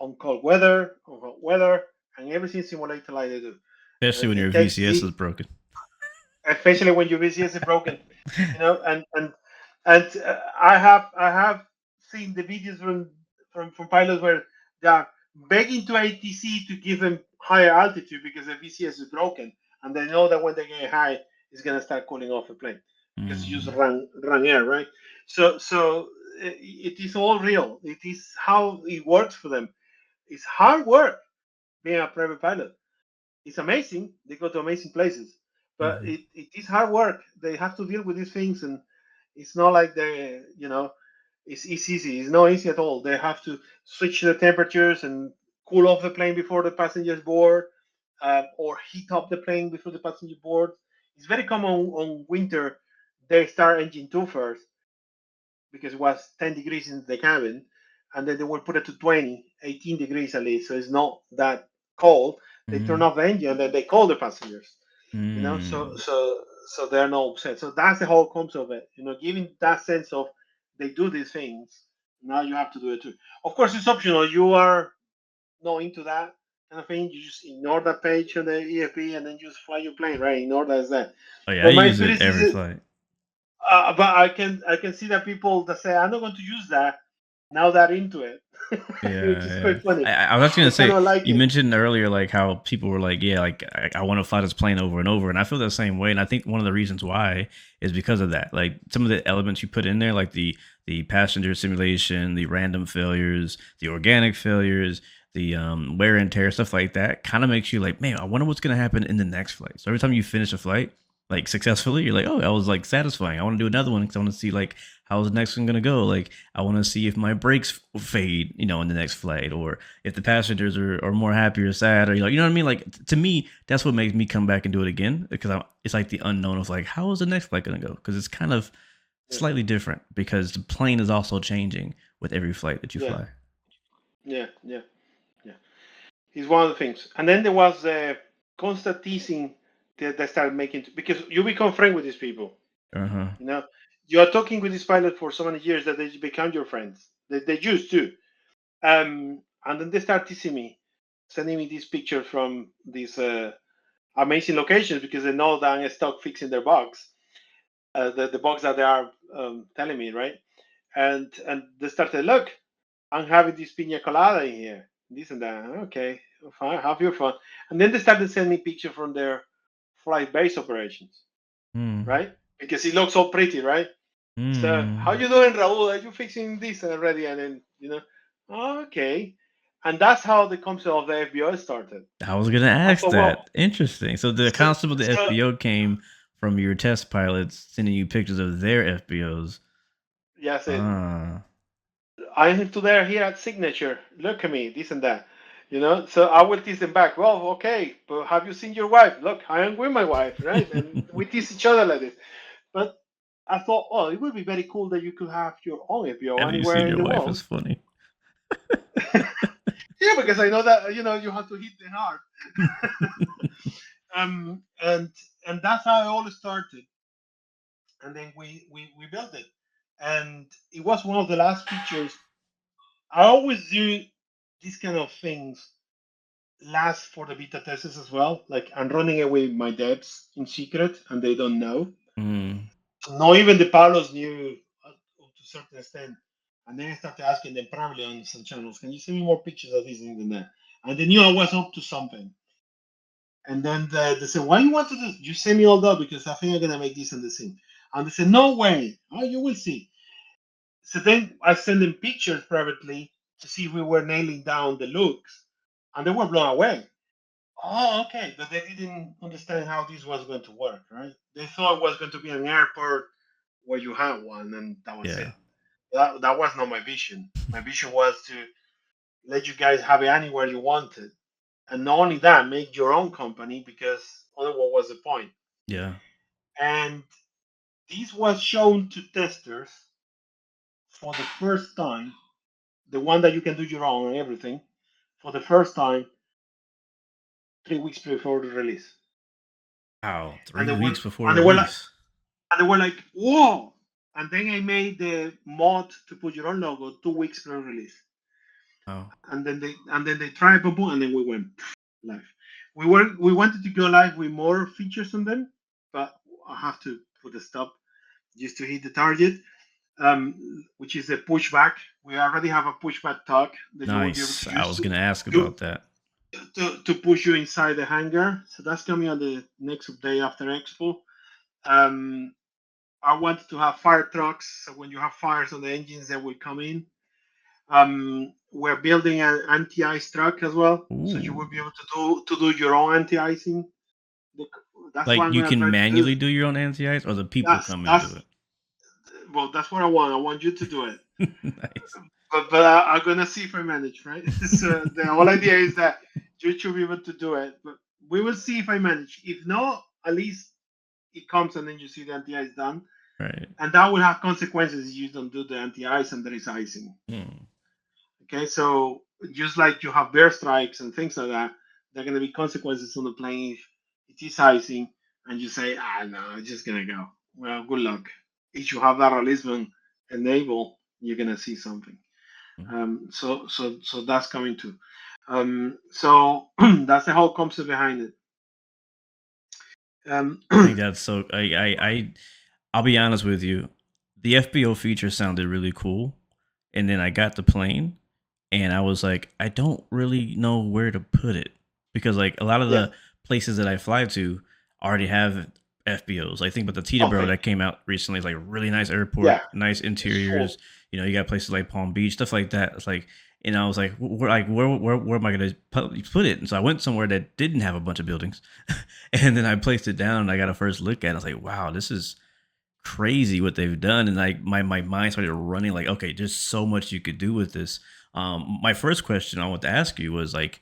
on cold weather, on hot weather, and everything simulated like they do. Especially when your It takes VCS is broken. especially when your VCS is broken, and I have seen the videos from pilots where they are begging to ATC to give them higher altitude because the VCS is broken, and they know that when they get high, it's gonna start cooling off the plane because you just Mhm. run air, right? So it is all real. It is how it works for them. It's hard work being a private pilot. It's amazing. They go to amazing places, but Mhm. it is hard work. They have to deal with these things, and it's not like it's easy. It's not easy at all. They have to switch the temperatures and cool off the plane before the passengers board, or heat up the plane before the passenger board. It's very common on winter. They start engine two first because it was 10 degrees in the cabin, and then they will put it to 20, 18 degrees at least, so it's not that cold. They turn Mhm. off the engine and then they call the passengers. So Mm. so they're not upset. So that's the whole concept of it. Giving that sense of they do these things. Now you have to do it too. Of course, it's optional. You are not into that kind of thing. You just ignore that page on the EFP and then just fly your plane, right? Ignore that as that. Oh yeah, I But my use it experience every is flight. but I can see that people that say I'm not going to use that now they're into it, which Yeah, is yeah. quite funny. I was actually They gonna kind say of like you it. mentioned earlier like how people were like, yeah, like I want to fly this plane over and over, and I feel the same way. And I think one of the reasons why is because of that. Like some of the elements you put in there, like the passenger simulation, the random failures, the organic failures, the wear and tear, stuff like that, kind of makes you like, man, I wonder what's gonna happen in the next flight. So every time you finish a flight like successfully, you're like, oh, that was like satisfying. I want to do another one because I want to see like how's the next one gonna go. Like I want to see if my brakes fade, in the next flight, or if the passengers are more happy or sad, or you know what I mean. Like to me, that's what makes me come back and do it again because it's like the unknown of like how is the next flight gonna go because it's kind of Yeah, slightly different because the plane is also changing with every flight that you yeah, fly. yeah, yeah, yeah. It's one of the things. And then there was constant teasing that they started making because you become friend with these people. Uh huh. You know, you are talking with this pilot for so many years that they become your friends. They used to. And then they start teasing me, sending me these pictures from these amazing locations because they know that I'm stuck fixing their bugs, the bugs that they are telling me, right? And they started, look, I'm having this pina colada in here, this and that. Okay, fine, have your fun. And then they started sending me pictures from their flight base operations, Hmm. right? Because it looks so pretty, right? So, how Hmm. you doing, Raul? Are you fixing this already? And then, okay. And that's how the concept of the FBO started. I was gonna I ask thought, well, that. Interesting. So the so, concept of the so FBO came from your test pilots sending you pictures of their FBOs. yeah, I said, Ah. I am to there here at signature. Look at me, this and that. So I will tease them back. Well, okay, but have you seen your wife? Look, I am with my wife, right? And we tease each other like this. But I thought, oh, it would be very cool that you could have your own FBO Have you anywhere seen in your the wife is world. funny. Yeah, because I know that you have to hit the heart. um, and and that's how it all started. And then we built it, and it was one of the last features. I always do these kind of things last for the beta testers as well. Like I'm running away with my devs in secret, and they don't know. Mm, Not even the Palos knew up to a certain extent. And then I started asking them privately on some channels, can you send me more pictures of this and that? And they knew I was up to something. And then they said, why you want to do this? You send me all that because I think I'm gonna make this and the same. And they said, no way. Oh, you will see. So then I sent them pictures privately to see if we were nailing down the looks. And they were blown away. Oh, okay. But they didn't understand how this was going to work, right? They thought it was going to be an airport where you had one and that was yeah. it. That was not my vision. My vision was to let you guys have it anywhere you wanted. And not only that, make your own company because otherwise what was the point? Yeah. And this was shown to testers for the first time, the one that you can do your own and everything, for the first time 3 weeks before the release. Wow. And 3 they were weeks before and they were like release. and they were like, whoa. And then I made the mod to put your own logo 2 weeks before release. Oh. And then they tried boom, boom, and then we went live. We wanted to go live with more features on them, but I have to put a stop just to hit the target, which is a pushback. We already have a pushback tag that you will be able Nice. to I use was gonna ask to, about that. to push you inside the hangar. So that's coming on the next update after Expo. Um, I wanted to have fire trucks, so when you have fires on the engines, they will come in. We're building an anti-ice truck as well, so you Ooh. will be able to do your own anti-icing. That's what Like I'm you gonna can try to do. manually do your own anti-ice, or the people That's come and do that's it. well, that's what I want. I want you to do it, Nice. but I'm gonna see if I manage, right? So the whole idea is that you should be able to do it, but we will see if I manage. If not, at least it comes and then you see the anti-ice done, Right. and that will have consequences if you don't do the anti-ice and there is icing. Hmm. Okay, so just like you have bear strikes and things like that, there are going to be consequences on the plane if it is icing, and you say, no, I'm just going to go. Well, good luck. If you have that releasement enable, you're going to see something. So that's coming too. So that's the whole concept behind it. I think that's so. I'll be honest with you. The FBO feature sounded really cool, and then I got the plane, and I was like, I don't really know where to put it because like a lot of Yeah. the places that I fly to already have FBOs. Like think about the Teterboro Okay. that came out recently. It's like a really nice airport, Yeah. nice It's interiors. full. You know, you got places like Palm Beach, stuff like that. It's like, and I was like, where am I going to put it? And so I went somewhere that didn't have a bunch of buildings, and then I placed it down and I got a first look at it. I was like, wow, this is crazy what they've done. And like my mind started running like, okay, there's so much you could do with this. My first question I want to ask you was like,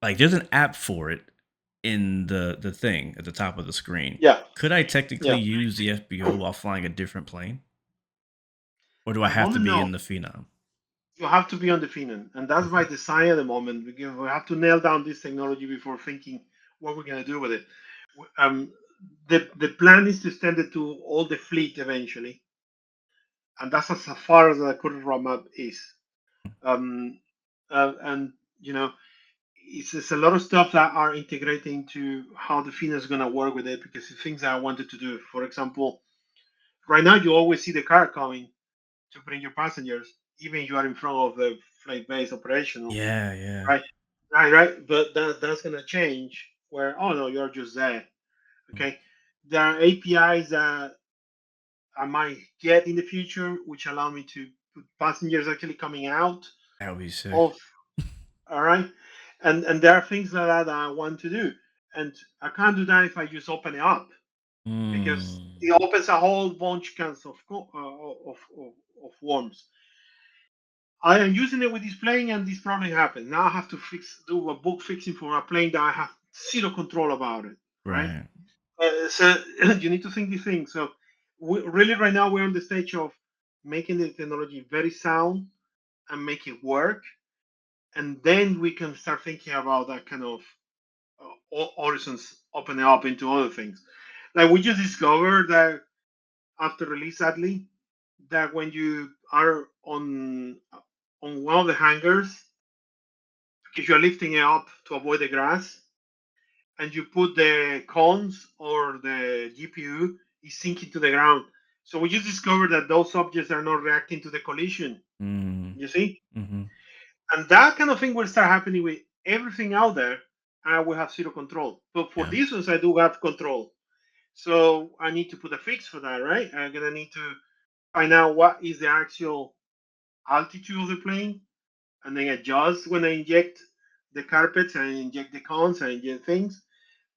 like there's an app for it in the thing at the top of the screen. Yeah. Could I technically Yeah. use the FBO while flying a different plane, or do I At the have to moment, be no. in the Phenom? You have to be on the Phenom, and that's by Okay. design at the moment. Because we have to nail down this technology before thinking what we're going to do with it. Um, the plan is to extend it to all the fleet eventually, and that's as far as the current roadmap is. Um, and you know, it's a lot of stuff that are integrating to how the Phenom is going to work with it. Because the things that I wanted to do, for example, right now you always see the car coming to bring your passengers, even if you are in front of the flight base operational, Yeah, yeah. right? Right. But that's gonna change. Where oh no, you're just there. Okay. There are APIs that I might get in the future, which allow me to put passengers actually coming out That would be sick. of. All right. And there are things like that I want to do, and I can't do that if I just open it up because Mm, it opens a whole bunch kinds of worms. I am using it with this plane, and this problem happens. Now I have to do a bug fixing for a plane that I have zero control about it, right? right. So you need to think these things. So really right now we're on the stage of making the technology very sound and make it work, and then we can start thinking about that kind of horizons opening up into other things. Like we just discovered that after release, sadly, that when you are on one of the hangers, because you're lifting it up to avoid the grass, and you put the cones or the GPU is sinking to the ground. So we just discovered that those objects are not reacting to the collision. Mm. You see, Mm-hmm. and that kind of thing will start happening with everything out there, and I will have zero control. But for Yeah. these ones, I do have control. So I need to put a fix for that, right? I'm gonna need to find out what is the actual altitude of the plane, and then adjust when I inject the carpets and inject the cones and inject things.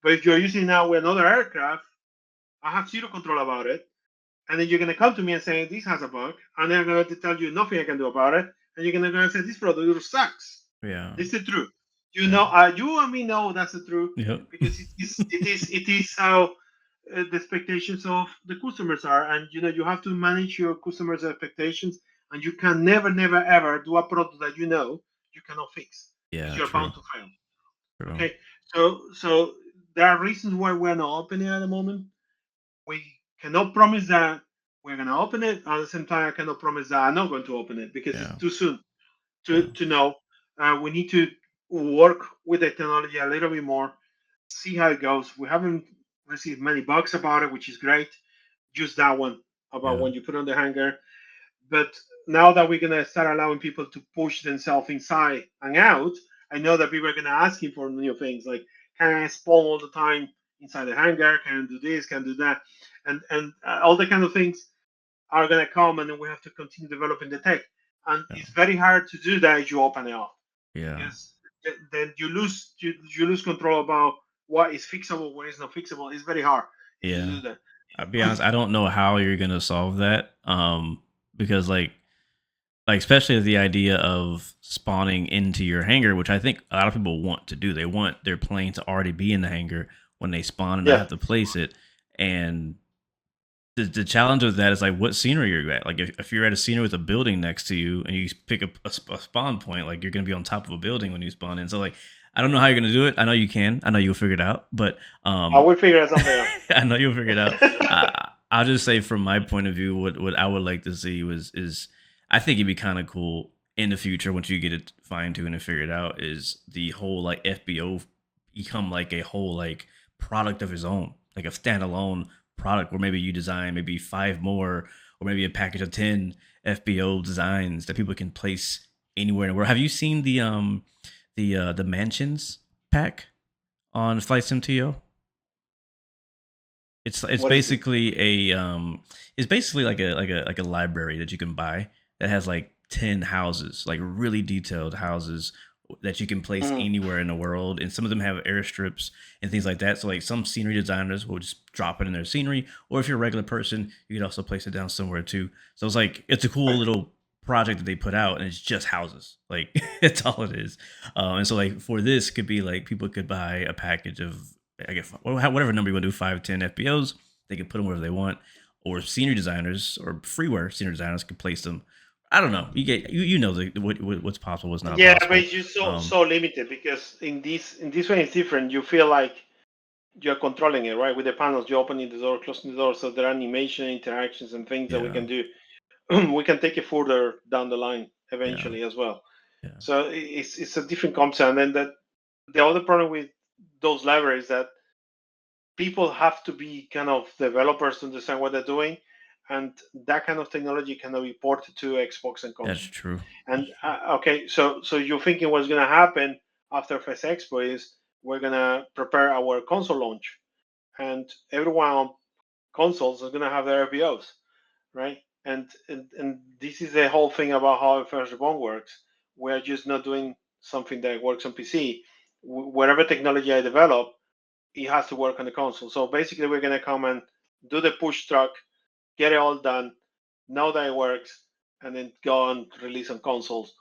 But if you're using now another aircraft, I have zero control about it. And then you're gonna come to me and say this has a bug, and then I'm gonna tell you nothing I can do about it, and you're gonna say this product sucks. Yeah. This is the truth. You Yeah. know, you and me know that's the truth Yep. because it is how the expectations of the customers are, and you have to manage your customers' expectations, and you can never ever do a product that you cannot fix because Yeah. you're True. bound to fail. True. Okay, so there are reasons why we're not opening at the moment. We cannot promise that we're going to open it. At the same time, I cannot promise that I'm not going to open it because Yeah. it's too soon Yeah. to know. We need to work with the technology a little bit more, see how it goes. We haven't received many bugs about it, which is great. Just that one about Yeah. when you put on the hanger. But now that we're gonna start allowing people to push themselves inside and out, I know that people are gonna ask him for new things like, can I spawn all the time inside the hangar? Can I do this? Can I do that? And all the kind of things are gonna come, and then we have to continue developing the tech. And Yeah. it's very hard to do that if you open it up Yeah. because then you lose control about what is fixable, what is not fixable. It's very hard if you Yeah. do that. I'll be honest, I don't know how you're gonna solve that. Because like especially the idea of spawning into your hangar, which I think a lot of people want to do. They want their plane to already be in the hangar when they spawn and not Yeah, have to place it. And the challenge with that is like what scenery you're at. Like if you're at a scenery with a building next to you and you pick up a spawn point, like you're gonna be on top of a building when you spawn in. So like I don't know how you're gonna do it. I know you can. I know you'll figure it out. But I will figure something out. I know you'll figure it out. I'll just say from my point of view, what I would like to see is I think it'd be kind of cool in the future once you get it fine tuned and figured out is the whole like FBO become like a whole like product of its own, like a standalone product where maybe you design maybe five more or maybe a package of 10 FBO designs that people can place anywhere in the world. Have you seen the mansions pack on Flight Sim TO? It's What is it? basically it's basically like a library that you can buy that has like 10 houses, like really detailed houses that you can place Mm. anywhere in the world, and some of them have airstrips and things like that. So like some scenery designers will just drop it in their scenery, or if you're a regular person, you can also place it down somewhere too. So it's like it's a cool little project that they put out, and it's just houses. Like it's all it is. And so like for this could be like people could buy a package of I guess whatever number you want to do, 5, 10 FBOs, they can put them wherever they want. Or senior designers or freeware senior designers can place them. I don't know. You know what's possible, what's not Yeah, but possible. it's just so Um, so limited because in this one it's different. You feel like you're controlling it, right? With the panels, you're opening the door, closing the door, so there are animation interactions and things that we yeah, can do. We can take it further down the line yeah, eventually as well. yeah. So it's a different concept. And then the other problem with those libraries that people have to be kind of developers to understand what they're doing, and that kind of technology cannot be ported to Xbox and That's console. true. And okay, so you're thinking what's going to happen after FS Expo is we're going to prepare our console launch, and everyone on consoles is going to have their RPOs, right? And this is the whole thing about how FS Reborn works. We're just not doing something that works on PC. Whatever technology I develop, it has to work on the console. So basically, we're going to come and do the push truck, get it all done, know that it works, and then go and release on consoles.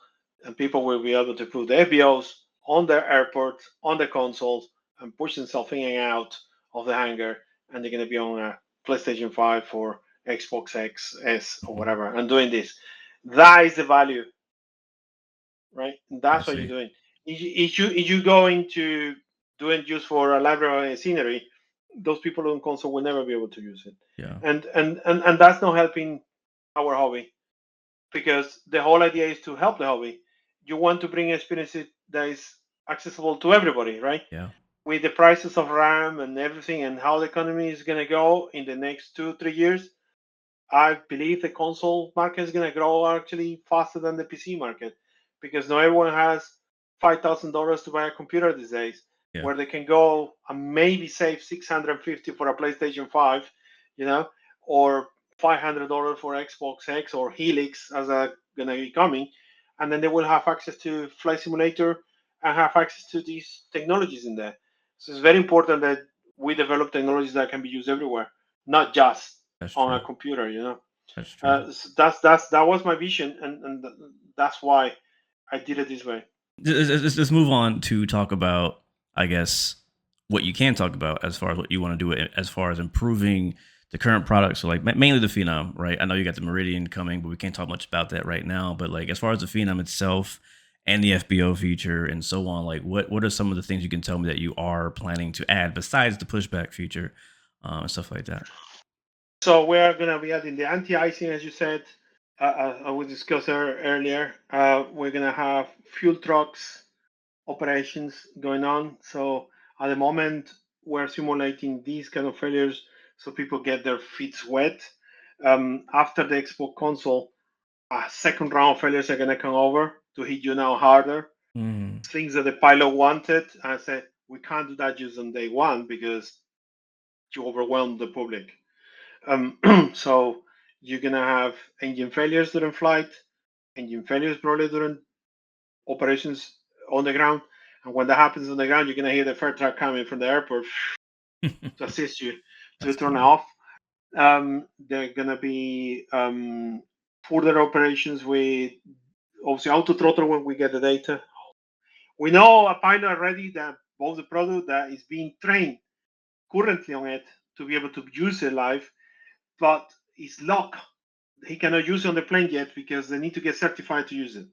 And people will be able to put the FBOs on their airports, on the consoles, and push themselves in and out of the hangar. And they're going to be on a PlayStation 5 for Xbox X, S, or whatever, and doing this. That is the value, right? And I that's what you're see. doing. If you go into doing just for a library and scenery, those people on console will never be able to use it. Yeah. And that's not helping our hobby, because the whole idea is to help the hobby. You want to bring experiences that is accessible to everybody, right? Yeah. With the prices of RAM and everything and how the economy is going to go in the next 2 3 years, I believe the console market is going to grow actually faster than the PC market, because not everyone has $5,000 to buy a computer these days, Yeah. where they can go and maybe save 650 for a PlayStation 5, you know, or $500 for Xbox X or Helix as a going to be coming, and then they will have access to Flight Simulator and have access to these technologies in there. So it's very important that we develop technologies that can be used everywhere, not just That's on true. a computer, you know. That's true. That was my vision, and that's why I did it this way. Let's move on to talk about, I guess, what you can talk about as far as what you want to do as far as improving the current product. So, like, mainly the Phenom, right? I know you got the Meridian coming, but we can't talk much about that right now. But, like, as far as the Phenom itself and the FBO feature and so on, like, what are some of the things you can tell me that you are planning to add besides the pushback feature and stuff like that? So we are gonna be adding the anti-icing, as you said. I was discussed earlier. We're gonna have fuel trucks operations going on. So at the moment, we're simulating these kind of failures so people get their feet wet. After the Xbox console, a second round of failures are gonna come over to hit you now harder. Mm. Things that the pilot wanted. I said we can't do that just on day one because you overwhelm the public. So you're gonna have engine failures during flight, engine failures probably during operations on the ground, and when that happens on the ground, you're gonna hear the fire truck coming from the airport to assist you to That's turn it funny. off. There are gonna be further operations with obviously auto throttle when we get the data. We know a pilot already that bought the product that is being trained currently on it to be able to use it live, but it's locked. He cannot use it on the plane yet because they need to get certified to use it.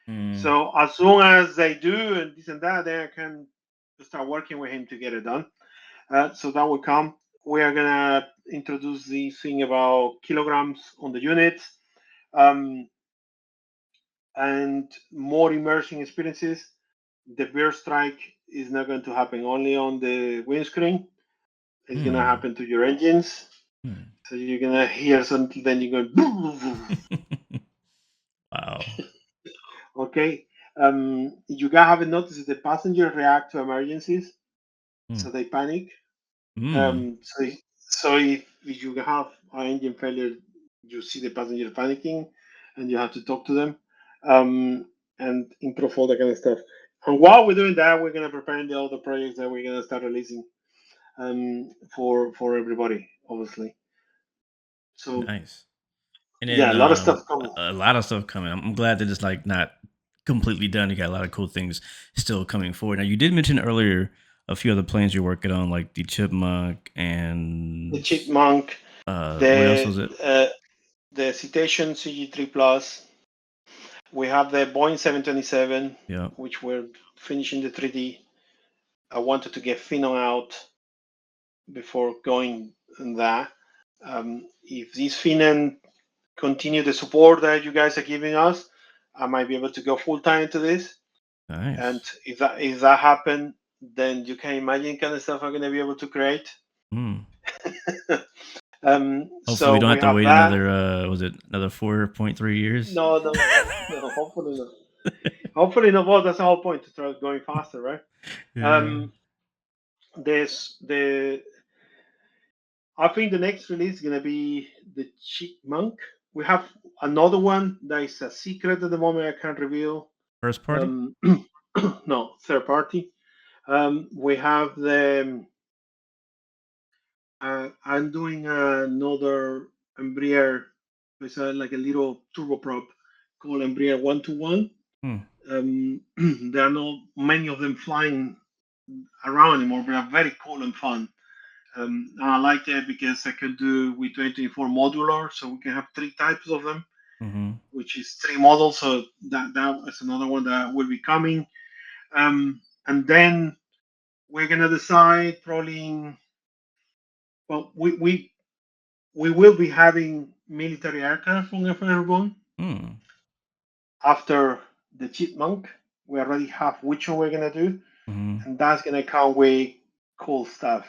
Mm. So as soon as they do and this and that, then I can start working with him to get it done. So that will come. We are gonna introduce the thing about kilograms on the units, um, and more immersion experiences. The bear strike is not going to happen only on the windscreen. It's gonna Hmm. happen to your engines. Hmm. So you're gonna hear something, then you're going. Wow. Okay. You guys haven't noticed the passengers react to emergencies, Hmm. so they panic. Hmm. So if you have an engine failure, you see the passenger panicking, and you have to talk to them, and improve all that kind of stuff. And while we're doing that, we're gonna prepare the other projects that we're gonna start releasing for everybody, obviously. So Nice. And then yeah, a lot of stuff coming. a lot of stuff coming. I'm glad that it's like not completely done. You got a lot of cool things still coming forward. Now you did mention earlier a few other planes you're working on, like the Chipmunk The and chipmunk, what else the was it? uh, the Citation CG3 Plus. We have the Boeing 727, Yeah. which we're finishing the 3D. I wanted to get Phenom out before going in that. If this Phenom continue the support that you guys are giving us, I might be able to go full time into this. And Nice. if that happen, then you can imagine kind of stuff I'm gonna be able to create. Hmm. Hopefully we So don't have we to have wait that. another was it another 4.3 years? No, no, no. Hopefully not. Hopefully not. Well, that's the whole point to try going faster, right? Yeah. Um, there's the I think the next release is gonna be the Chipmunk. We have another one that is a secret at the moment. I can't reveal. First party? Um, no, third party. We have the. I'm doing another Embraer. It's like a little turboprop called Embraer 121. Hmm. There are not many of them flying around anymore, but are very cool and fun. I like that because I can do with 2024 modular, so we can have three types of them, Mm-hmm. which is three models. So that is another one that will be coming. And then we're gonna decide probably. Well, we will be having military aircraft on Reborn Mm. after the Chipmunk. We already have which one we're gonna do, Mm-hmm. and that's gonna come with cool stuff.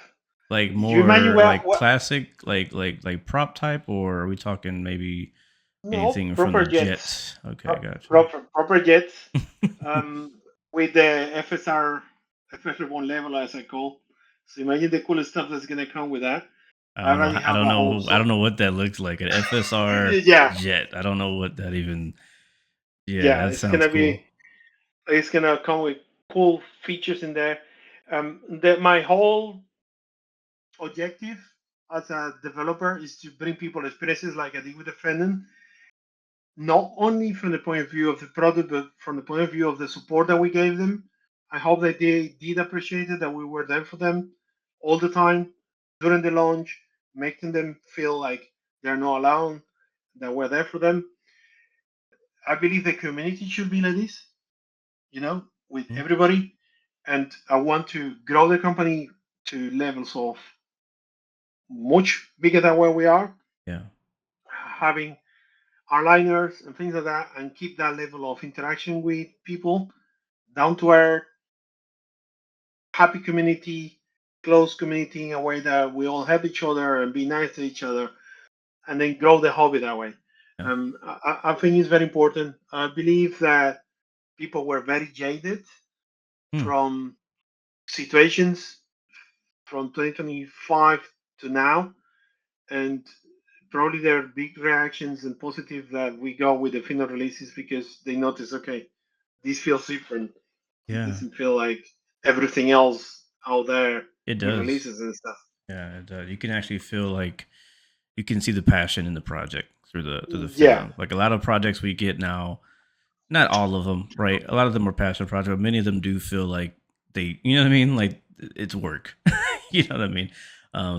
Like You imagine more like classic, like prop type, or are we talking maybe no anything from the proper jets, jet? Okay, gotcha. proper jets, um, with the FSR 1 level as I call. So imagine the cool stuff that's gonna come with that. I I don't know. already have a whole I don't so know what that looks like. An FSR yeah, jet. I don't know what that even. Yeah, yeah, that sounds cool. it's gonna come with cool features in there. My whole objective as a developer is to bring people experiences like I did with the Phenom, not only from the point of view of the product, but from the point of view of the support that we gave them. I hope that they did appreciate it, that we were there for them all the time during the launch, making them feel like they're not alone, that we're there for them. I believe the community should be like this, with Mhm. everybody. And I want to grow the company to levels of much bigger than where we are, Yeah. having our liners and things like that, and keep that level of interaction with people, down to earth, happy community, close community in a way that we all help each other and be nice to each other, and then grow the hobby that way. Yeah. I think it's very important. I believe that people were very jaded Hmm. from situations from 2025 to now, and probably there are big reactions and positive that we go with the Phenom releases because they notice, okay, this feels different. This Yeah. doesn't feel like everything else out there It with does. releases and stuff. Yeah, it does. You can actually feel like you can see the passion in the project through the Yeah, Phenom. Like a lot of projects we get now, not all of them, right? A lot of them are passion projects, but many of them do feel like you know what I mean? Like it's work. You know what I mean?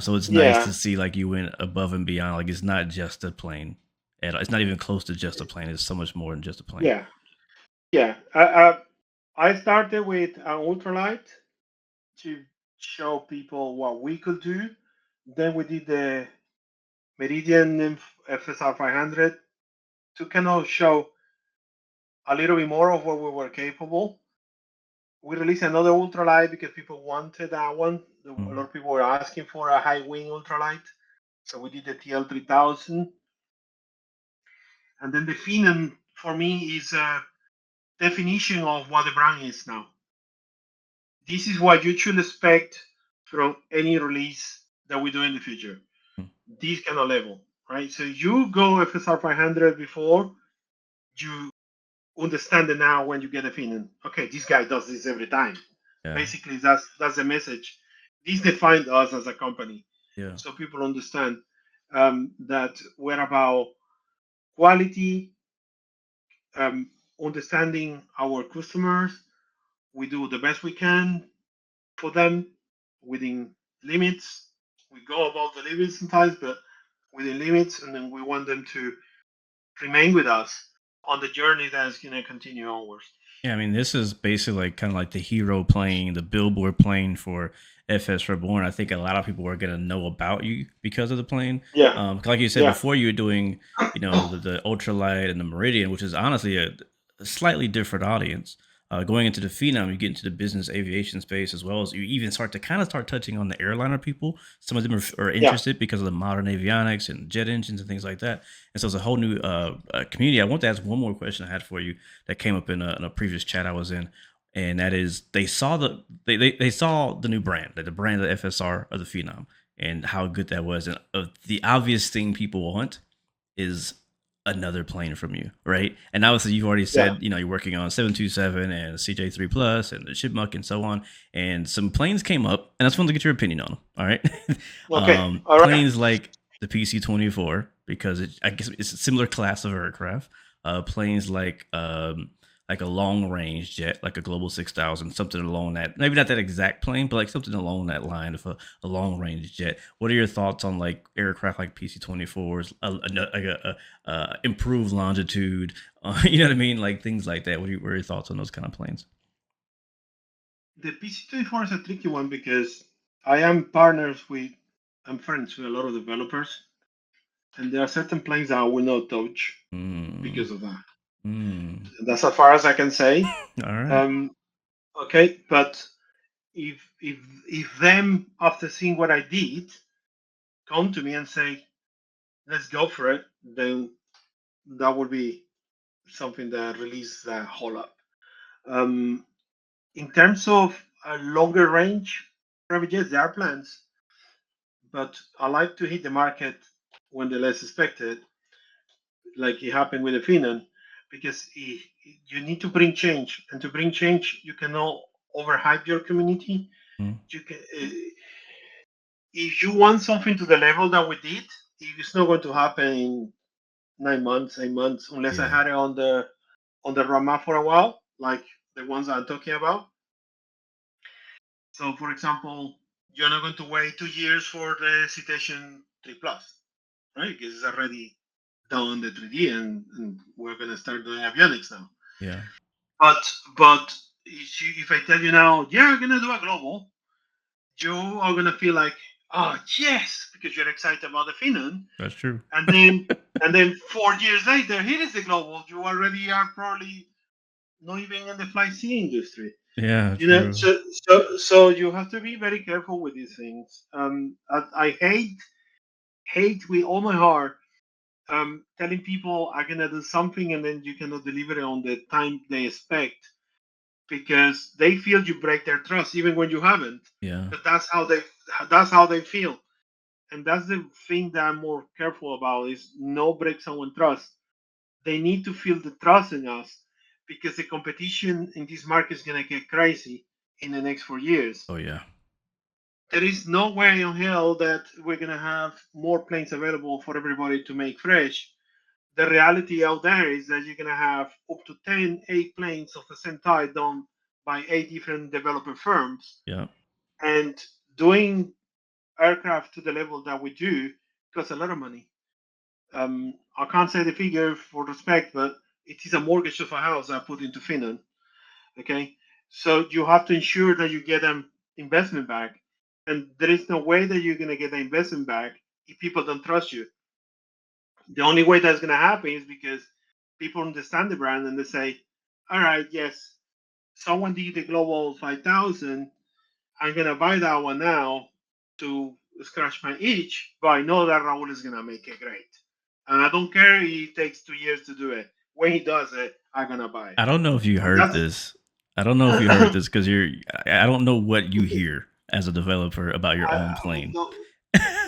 So it's nice yeah, to see like you went above and beyond. Like it's not just a plane. It's not even close to just a plane. It's so much more than just a plane. yeah, yeah. I started with an ultralight to show people what we could do. Then we did the Meridian FSR 500 to kind of show a little bit more of what we were capable. We released another ultralight because people wanted that one. A lot Mm. of people were asking for a high wing ultralight. So we did the TL3000. And then the Phenom for me is a definition of what the brand is now. This is what you should expect from any release that we do in the future. Mm. This kind of level, right? So you go FSR 500 before, you understand it now when you get a Phenom. Okay, this guy does this every time. Yeah. Basically, that's the message. This defined us as a company, Yeah. so people understand that we're about quality, understanding our customers. We do the best we can for them within limits. We go above the limits sometimes, but within limits, and then we want them to remain with us on the journey that's going to continue onwards. Yeah, I mean, this is basically like kind of like the hero plane, the billboard plane for FS Reborn. I think a lot of people are gonna know about you because of the plane. Yeah, Like you said yeah, before, you were doing, the ultralight and the Meridian, which is honestly a slightly different audience. Going into the Phenom, you get into the business aviation space as well as you even start touching on the airliner people. Some of them are yeah. interested because of the modern avionics and jet engines and things like that. And so it's a whole new community. I want to ask one more question I had for you that came up in a previous chat I was in, and that is they saw the new brand, like the brand of the FSR of the Phenom, and how good that was, and the obvious thing people want is another plane from you, right? And obviously, you've already Yeah. said you're working on 727 and CJ3 Plus and the Chipmunk and so on, and some planes came up, and I just wanted to get your opinion on them. All right, Okay. All right. planes like the PC-24 because I guess it's a similar class of aircraft. Planes like like a long range jet, like a Global 6000, something along that, maybe not that exact plane, but like something along that line of a long range jet. What are your thoughts on like aircraft like PC-24s, like improved longitude, you know what I mean? Like things like that. What are your thoughts on those kind of planes? The PC-24 is a tricky one because I am partners with, I'm friends with a lot of developers, and there are certain planes that I will not touch Mm, because of that. mm. That's as far as I can say. All right. Um, okay, but if them after seeing what I did come to me and say, let's go for it, then that would be something that release the whole up. Um, in terms of a longer range private jets, there are plans, but I like to hit the market when they're less expected, like it happened with the Phenom, because you need to bring change, and to bring change, you cannot overhype your community. Mm, You can, if you want something to the level that we did, it's not going to happen in 9 months, 8 months, unless I yeah, had it on the roadmap for a while, like the ones I'm talking about. So, for example, you're not going to wait 2 years for the Citation 3 Plus, right? Because it's already done the 3D, and we're going to start doing avionics now. yeah. But if I tell you now, yeah, I'm going to do a global, you are going to feel like, oh, yes, because you're excited about the Phenom. That's true. And then 4 years later, here is the global. You already are probably not even in the flight C industry. Yeah, You know, true. so you have to be very careful with these things. I hate with all my heart telling people I'm gonna do something and then you cannot deliver it on the time they expect because they feel you break their trust even when you haven't. Yeah. But that's how they feel, and that's the thing that I'm more careful about is no break someone trust. They need to feel the trust in us because the competition in this market is gonna get crazy in the next 4 years. Oh yeah. There is no way in hell that we're gonna have more planes available for everybody to make fresh. The reality out there is that you're gonna have up to 8 planes of the same type done by 8 different developer firms, Yeah. and doing aircraft to the level that we do costs a lot of money. I can't say the figure for respect, but it is a mortgage of a house I put into Finland. Okay, so you have to ensure that you get an investment back, and there is no way that you're gonna get the investment back if people don't trust you. The only way that's gonna happen is because people understand the brand and they say, "All right, yes, someone did the Global 5000. I'm gonna buy that one now to scratch my itch, but I know that Raul is gonna make it great, and I don't care if it takes 2 years to do it. When he does it, I'm gonna buy it." I don't know if you And heard that's this. I don't know if you heard this because I don't know what you hear as a developer about your own plane. not,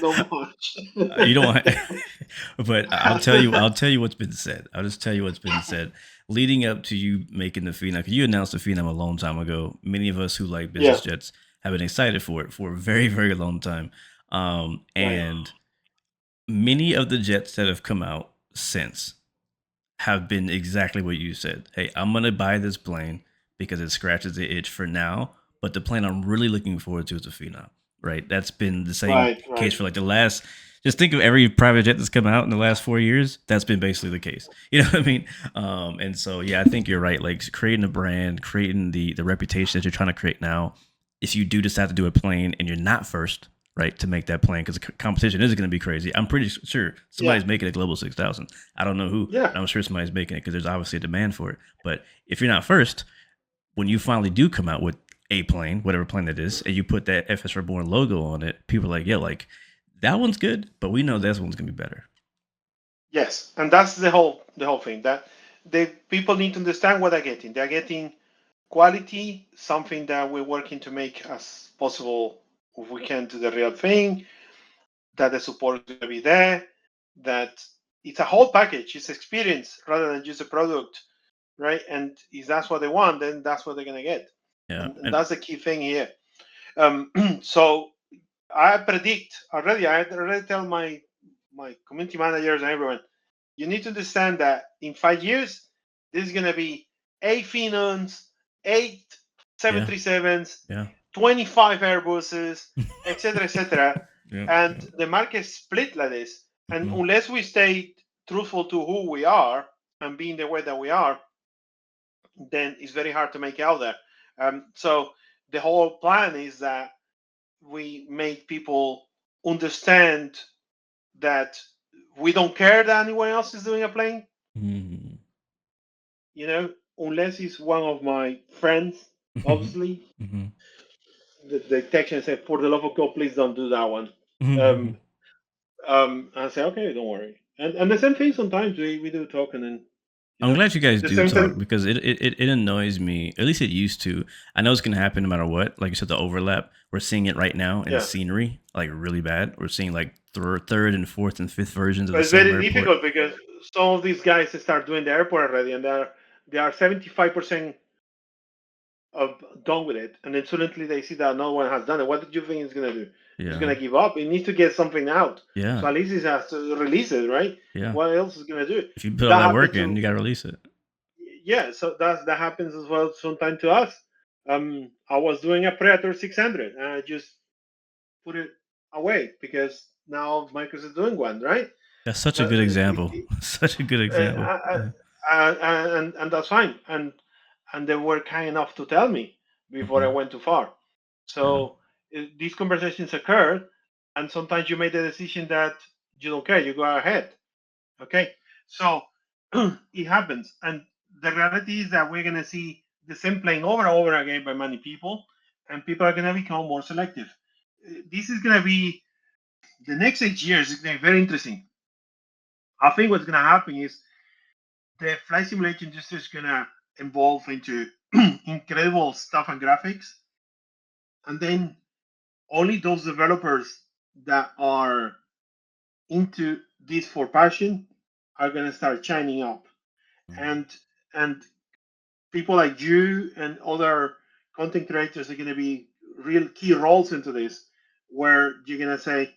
not much. You don't, but I'll tell you. I'll tell you what's been said. I'll just tell you what's been said leading up to you making the Phenom. 'Cause you announced the Phenom a long time ago. Many of us who like business Yeah, jets have been excited for it for a very, very long time. right. And many of the jets that have come out since have been exactly what you said. Hey, I'm gonna buy this plane because it scratches the itch for now, but the plane I'm really looking forward to is the Phenom. Right? That's been the same Right, case right. for like the last. Just think of every private jet that's come out in the last 4 years. That's been basically the case. You know what I mean? And so yeah, I think you're right. Like creating a brand, creating the reputation that you're trying to create now. If you do decide to do a plane and you're not first, right, to make that plane because the competition is going to be crazy. I'm pretty sure Yeah, somebody's making a Global 6000. I don't know who, yeah, but I'm sure somebody's making it because there's obviously a demand for it. But if you're not first, when you finally do come out with a plane, whatever plane that is, and you put that FS Reborn logo on it, people are like, yeah, like that one's good, but we know this one's gonna be better. yes, and that's the whole thing. That the people need to understand what they're getting. They're getting quality, something that we're working to make as possible if we can to the real thing. That the support is going to be there. That it's a whole package. It's experience rather than just a product, right? And if that's what they want, then that's what they're going to get. Yeah, And and that's the key thing here. So I predict already. I already tell my community managers and everyone, you need to understand that in 5 years, this is going to be 8 Phenoms, 8 737s, Yeah. 25 Airbuses, etc., etc. Yeah. And the market split like this. And Mhm. unless we stay truthful to who we are and being the way that we are, then it's very hard to make out there. So the whole plan is that we make people understand that we don't care that anyone else is doing a plane, Mhm. you know, unless it's one of my friends, obviously. Mhm. The detection said, for the love of God, please don't do that one. Mhm. Um, I say, okay, don't worry. And the same thing sometimes we do talk and then, you I'm know, glad you guys the do same talk thing. because it annoys me. At least it used to. I know it's gonna happen no matter what. Like you said, the overlap. We're seeing it right now in Yeah. scenery, like really bad. We're seeing like third and fourth and fifth versions of But the it's same very airport. difficult because some of these guys start doing the airport already and they are 75% of done with it, and then suddenly they see that no one has done it. What do you think it's gonna do? It's Yeah. gonna give up. It needs to get something out. Yeah. So at least it has to release it, right? Yeah. What else is gonna do? If you put all That that happened work in, to you gotta release it. yeah. So that happens as well sometimes to us. I was doing a Predator 600 and I just put it away because now Microsoft is doing one, right? That's such a But good example. Such a good example. Yeah. and that's fine. And they were kind enough to tell me before I Mhm. went too far. Yeah. So these conversations occurred, and sometimes you make the decision that you don't care, you go ahead. Okay, so it happens, and the reality is that we're gonna see the same plane over and over again by many people, and people are gonna become more selective. This is gonna be the next 8 years. Is gonna be very interesting. I think what's gonna happen is the flight simulation industry is gonna evolve into incredible stuff and graphics, and then only those developers that are into this for passion are gonna start shining up, Mhm. and and people like you and other content creators are gonna be real key roles into this, where you're gonna say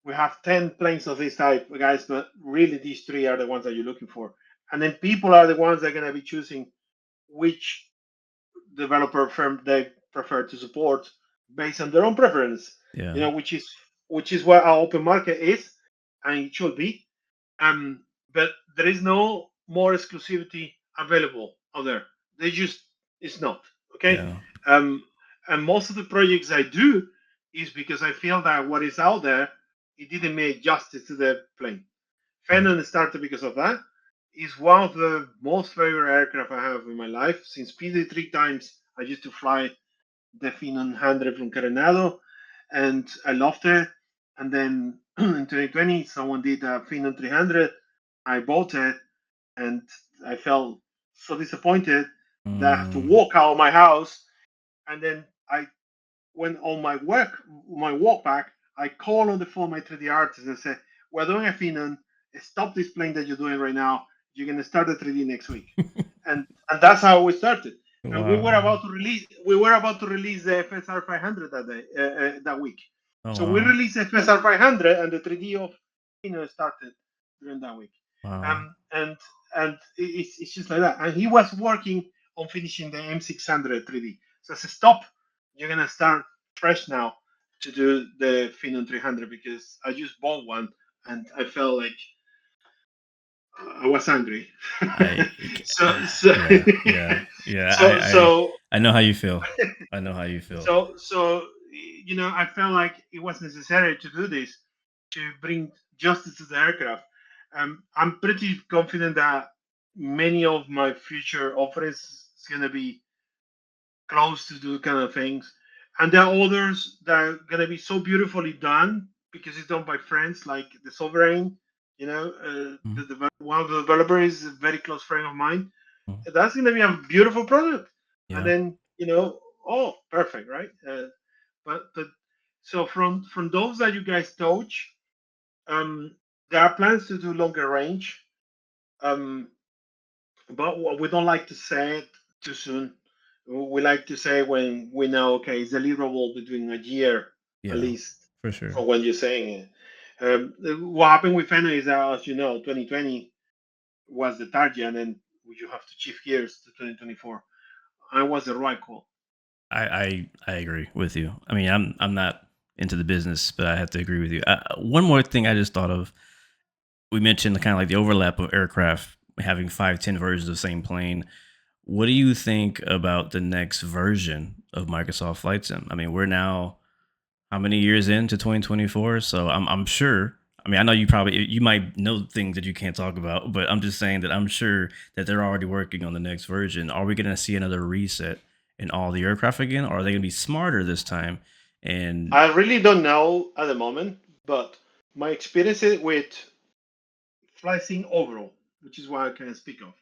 we have 10 planes of this type, guys, but really these three are the ones that you're looking for, and then people are the ones that are gonna be choosing which developer firm they prefer to support based on their own preference. You Yeah. know, which is what our open market is, and it should be. But there is no more exclusivity available out there. They just it's not okay. Yeah. Um, and most of the projects I do is because I feel that what is out there it didn't make justice to the plane. Mhm. Phenom started because of that. It's one of the most favorite aircraft I have in my life. Since PD 3 times, I used to fly the Phenom 100 from Coronado, and I loved it. And then in 2020, someone did a Phenom 300. I bought it, and I felt so disappointed that I have to Mm. walk out of my house. And then I when on my walk back, I call on the phone my 3D artist and say, "We're doing a Phenom. Stop this plane that you're doing right now. You're gonna start the 3D next week." And that's how we started. And Wow. we were about to release the FSR 500 that day that week. Oh So we wow. released FSR 500, and the 3D of started during that week. Wow. Um, and it's just like that. And he was working on finishing the M600 3D. So I said, "Stop! You're gonna start fresh now to do the Phenom 300 because I just bought one and I felt like I was angry." I so so yeah, yeah, yeah. so so I know how you feel. I know how you feel. so I felt like it was necessary to do this to bring justice to the aircraft. I'm pretty confident that many of my future offerings is gonna be close to do kind of things. And there are others that are gonna be so beautifully done because it's done by friends like the Sovereign. Mhm. One of the developers is a very close friend of mine. Mhm. That's gonna be a beautiful product. And Yeah. then oh, perfect, right? But so from those that you guys touch, there are plans to do longer range. Um, but we don't like to say it too soon. We like to say when we know, okay, it's deliverable between a year at Yeah. least For sure. from when you're saying it. What happened with Fena is that, as you know, 2020 was the target, and then would you have to shift gears to 2024? I was the right call. I agree with you. I mean, I'm not into the business, but I have to agree with you. One more thing I just thought of. We mentioned kind of like the overlap of aircraft having 5, 10 versions of the same plane. What do you think about the next version of Microsoft Flight Sim? I mean, we're now how many years into 2024? So I'm sure. I mean, I know you might know things that you can't talk about, but I'm just saying that I'm sure that they're already working on the next version. Are we going to see another reset in all the aircraft again, or are they going to be smarter this time? And I really don't know at the moment, but my experience with flying overall, which is what I can speak of,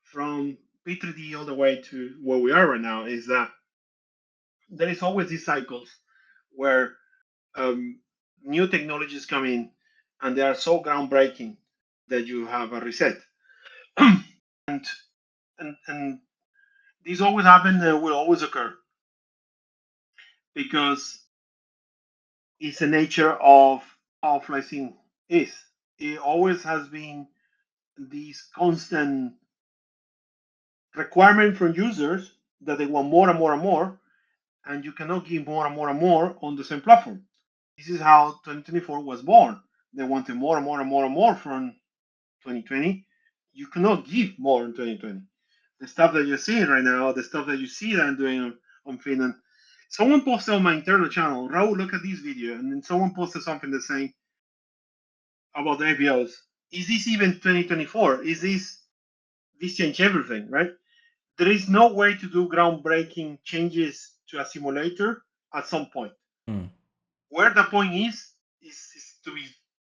from P3D all the way to where we are right now, is that there is always these cycles where um, new technologies come in and they are so groundbreaking that you have a reset. and, and these always happen and will always occur because it's the nature of how flying is. It always has been this constant requirement from users that they want more and more and more, and you cannot give more and more and more on the same platform. This is how 2024 was born. They wanted more and more and more and more from 2020. You cannot give more in 2020. The stuff that you're seeing right now, the stuff that you see that I'm doing on Phenom. Someone posted on my internal channel, Raul, look at this video, and then someone posted something that's saying about the APOs. Is this even 2024? Is this change everything, right? There is no way to do groundbreaking changes to a simulator at some point. hmm, Where the point is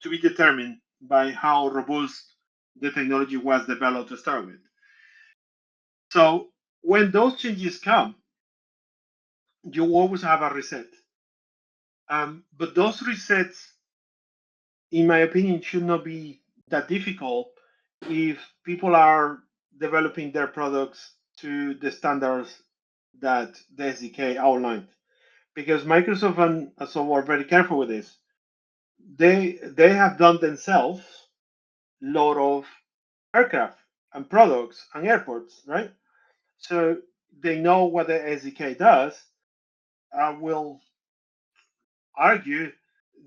to be determined by how robust the technology was developed to start with. So when those changes come, you always have a reset. But those resets, in my opinion, should not be that difficult if people are developing their products to the standards that the SDK outlined. Because Microsoft and so are very careful with this. They have done themselves a lot of aircraft and products and airports, right? So they know what the SDK does. I will argue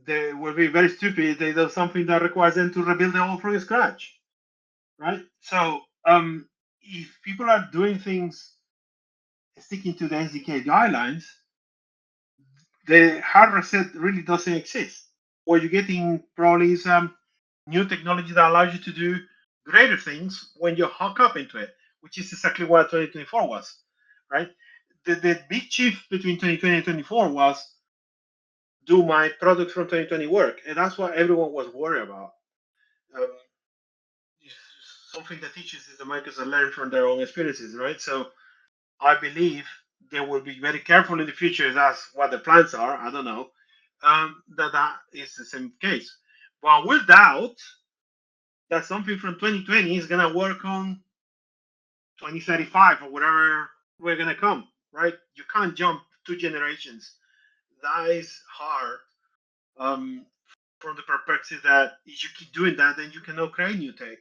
they will be very stupid if they do something that requires them to rebuild it all from scratch, right? So if people are doing things sticking to the SDK guidelines, the hard reset really doesn't exist. What you're getting probably is new technology that allows you to do greater things when you hook up into it, which is exactly what 2024 was, right? The big shift between 2020 and 2024 was, do my product from 2020 work? And that's what everyone was worried about. Um, Something that teaches is the Microsoft learn from their own experiences, right? So I believe they will be very careful in the future. That's what the plans are. I don't know. That is the same case. But with doubt that something from 2020 is gonna work on 2035 or whatever we're gonna come, right? You can't jump 2 generations. That is hard. Um, from the perspective that if you keep doing that, then you cannot create new tech.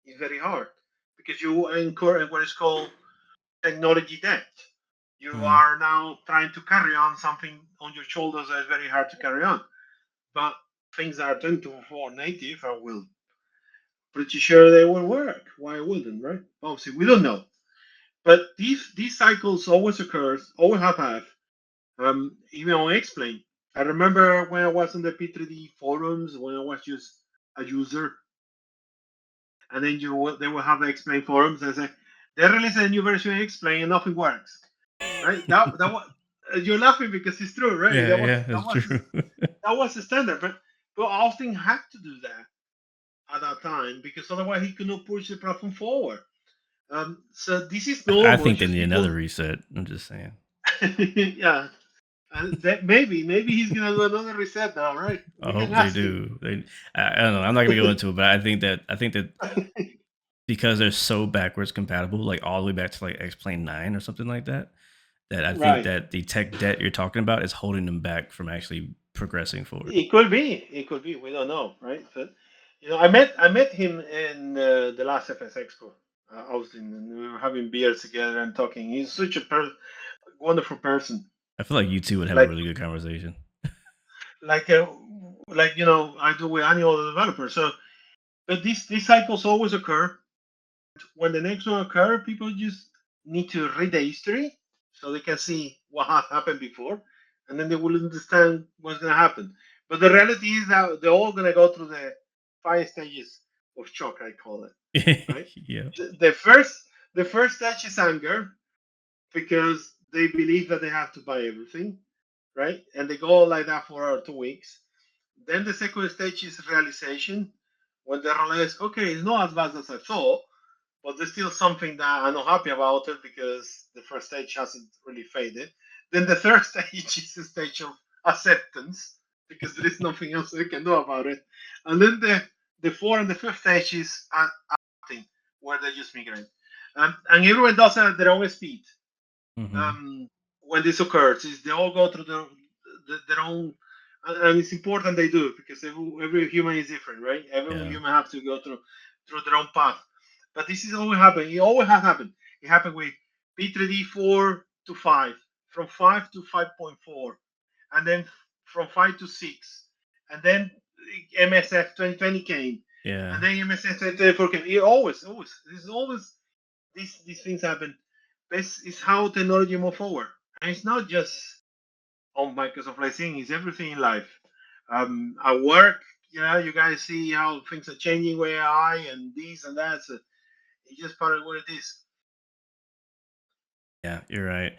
It's very hard because you incur what is called technology debt. You hmm. are now trying to carry on something on your shoulders that is very hard to carry on. But things that are 24 native, I will pretty sure they will work. Why wouldn't, right? Obviously, we don't know. But these cycles always occurs, always have had. Even on Explain. I remember when I was in the P3D forums, when I was just a user, and then they will have the Explain forums and say, they release a new version of Explain and nothing works. Right? That was you're laughing because it's true, right? Yeah, yeah, that's true. That was the standard. But Austin had to do that at that time because otherwise he could not push the platform forward. So this is I normal. It's think they just need another people. reset. I'm just saying. Yeah, and that maybe he's gonna do another reset now, right? I We can hope they ask him. do. I don't know. I'm not gonna go into it, but I think that because they're so backwards compatible, like all the way back to like X Plane 9 or something like that, that I think Right. that the tech debt you're talking about is holding them back from actually progressing forward. It could be. It could be. We don't know, right? But I met him in the last FS Expo. Austin, and we were having beers together and talking. He's such a wonderful person. I feel like you two would have a Like, really good conversation. like, uh, I do with any other developer. So, but these cycles always occur. When the next one occur, people just need to read the history so they can see what has happened before, and then they will understand what's going to happen. But the reality is that they're all going to go through the 5 stages of shock, I call it. Right? Yeah. The first stage is anger because they believe that they have to buy everything, right? And they go like that for 2 weeks. Then the second stage is realization, when they realize, okay, it's not as bad as I thought, but there's still something that I'm not happy about it because the first stage hasn't really faded. Then the third stage is the stage of acceptance because there is nothing else they can do about it. And then the fourth and the fifth stage is acting, where they just migrate. And everyone does it at their own speed. Hmm. um, when this occurs is they all go through their own, and it's important they do because every human is different, right? Every Yeah. human have to go through their own path. But this is always happened. It always has happened. It happened with P3D 4 to 5, from 5 to 5.4, and then from 5 to 6, and then MSF 2020 came, Yeah. and then MSF 2024 came. It always, this is always, these things happen. This is how technology move forward, and it's not just on Microsoft Lightning. It's everything in life. At work, you guys see how things are changing with AI and this and that. So it's just part of what it is. Yeah, you're right.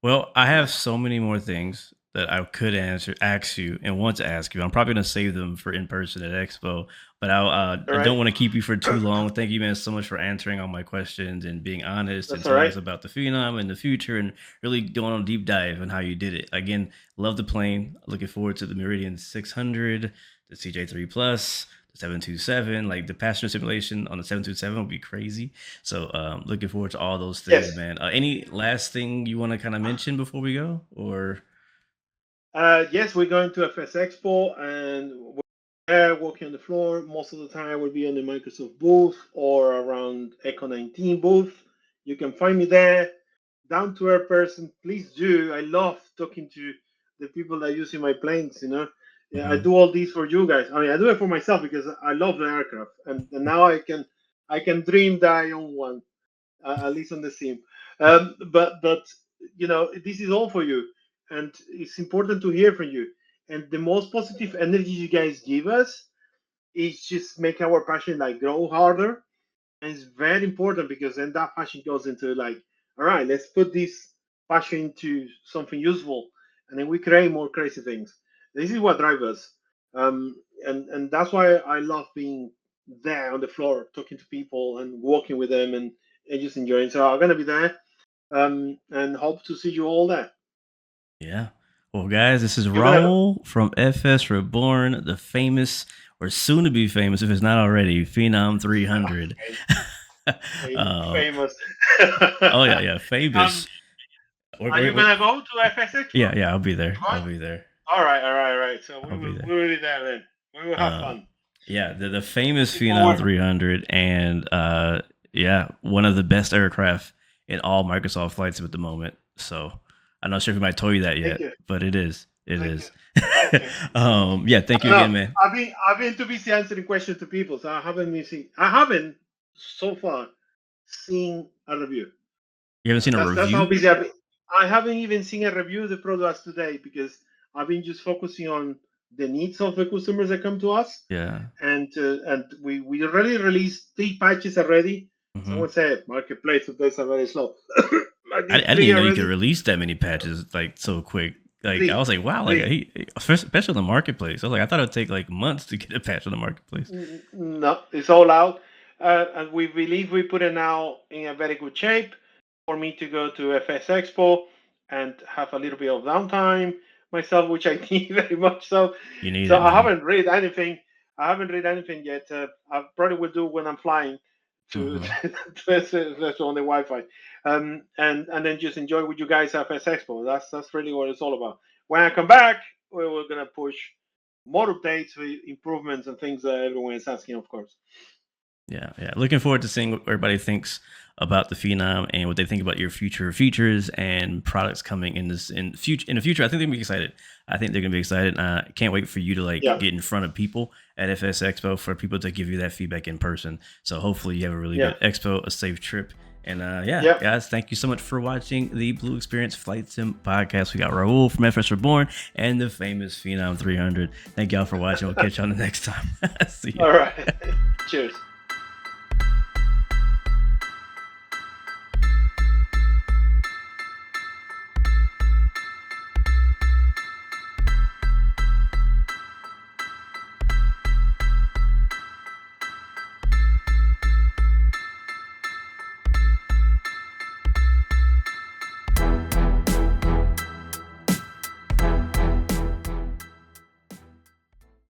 Well, I Yeah. have so many more things that I could ask you, and want to ask you. I'm probably gonna save them for in person at Expo, but All I right. don't want to keep you for too long. Thank you, man, so much for answering all my questions and being honest and That's all telling right. us about the Phenom and the future, and really going on a deep dive on how you did it. Again, love the plane. Looking forward to the Meridian 600, the CJ3 Plus, the 727. Like the passenger simulation on the 727 would be crazy. So looking forward to all those things, Yes. man. Any last thing you want to kind of mention before we go, or Yes, we're going to FS Expo, and we're there walking on the floor. Most of the time, we'll be on the Microsoft booth or around Echo 19 booth. You can find me there. Down to earth person, please do. I love talking to the people that are using my planes. Yeah, I Mhm. do all these for you guys. I mean, I do it for myself because I love the aircraft, and now I can dream that I own one, at least on the sim. But this is all for you, and it's important to hear from you. And the most positive energy you guys give us is just make our passion like grow harder, and it's very important because then that passion goes into like, all right, let's put this passion into something useful, and then we create more crazy things. This is what drives us, and that's why I love being there on the floor, talking to people and walking with them, and just enjoying. So I'm gonna be there, and hope to see you all there. Yeah. Well, guys, this is You're gonna go. Raul from FS Reborn, the famous or soon to be famous, if it's not already, Phenom 300. um, Famous. oh yeah, yeah, um, famous. are you gonna go to FS Expo? Yeah, yeah, I'll be there. Right? I'll be there. All right, all right, all right. So we I'll be will there. we will be there then. We will have Uh, fun. yeah, the famous Looking Phenom forward. 300, and yeah, one of the best aircraft in all Microsoft flights at the moment. So I'm not sure if anybody told you that Thank yet, you. but it is. It Thank you. is. Thank you. Yeah, thank I you know. again, man. I've been too busy answering questions to people, so I haven't so far seen a review. You haven't seen a That's how review? busy I've been. I haven't even seen a review of the product today because I've been just focusing on the needs of the customers that come to us, Yeah. and we already released 3 patches already. Hmm. Someone said marketplace updates are very slow. I I did didn't three even know you could already. release that many patches like so quick. Like I Three, was like, wow, like three. especially on the marketplace. I was like, I thought it'd take like months to get a patch on the marketplace. No, it's all out, and we believe we put it now in a very good shape for me to go to FS Expo and have a little bit of downtime myself, which I need very much. So, You need so it, I man. haven't read anything. I haven't read anything yet. I probably will do when I'm flying to Hmm. that's on the Wi-Fi, and then just enjoy with you guys at FS Expo. That's really what it's all about. When I come back, we're gonna push more updates, improvements, and things that everyone is asking, of course. Yeah. Looking forward to seeing what everybody thinks about the Phenom and what they think about your future features and products coming in the future. I think they're gonna be excited. I think they're gonna be excited. Can't wait for you to get in front of people at FS Expo for people to give you that feedback in person. So hopefully you have a really good expo, a safe trip. And guys, thank you so much for watching the blu-xperience Flight Sim podcast. We got Raul from FS Reborn and the famous Phenom 300. Thank y'all for watching. We'll catch you on the next time. See you. All right. Cheers.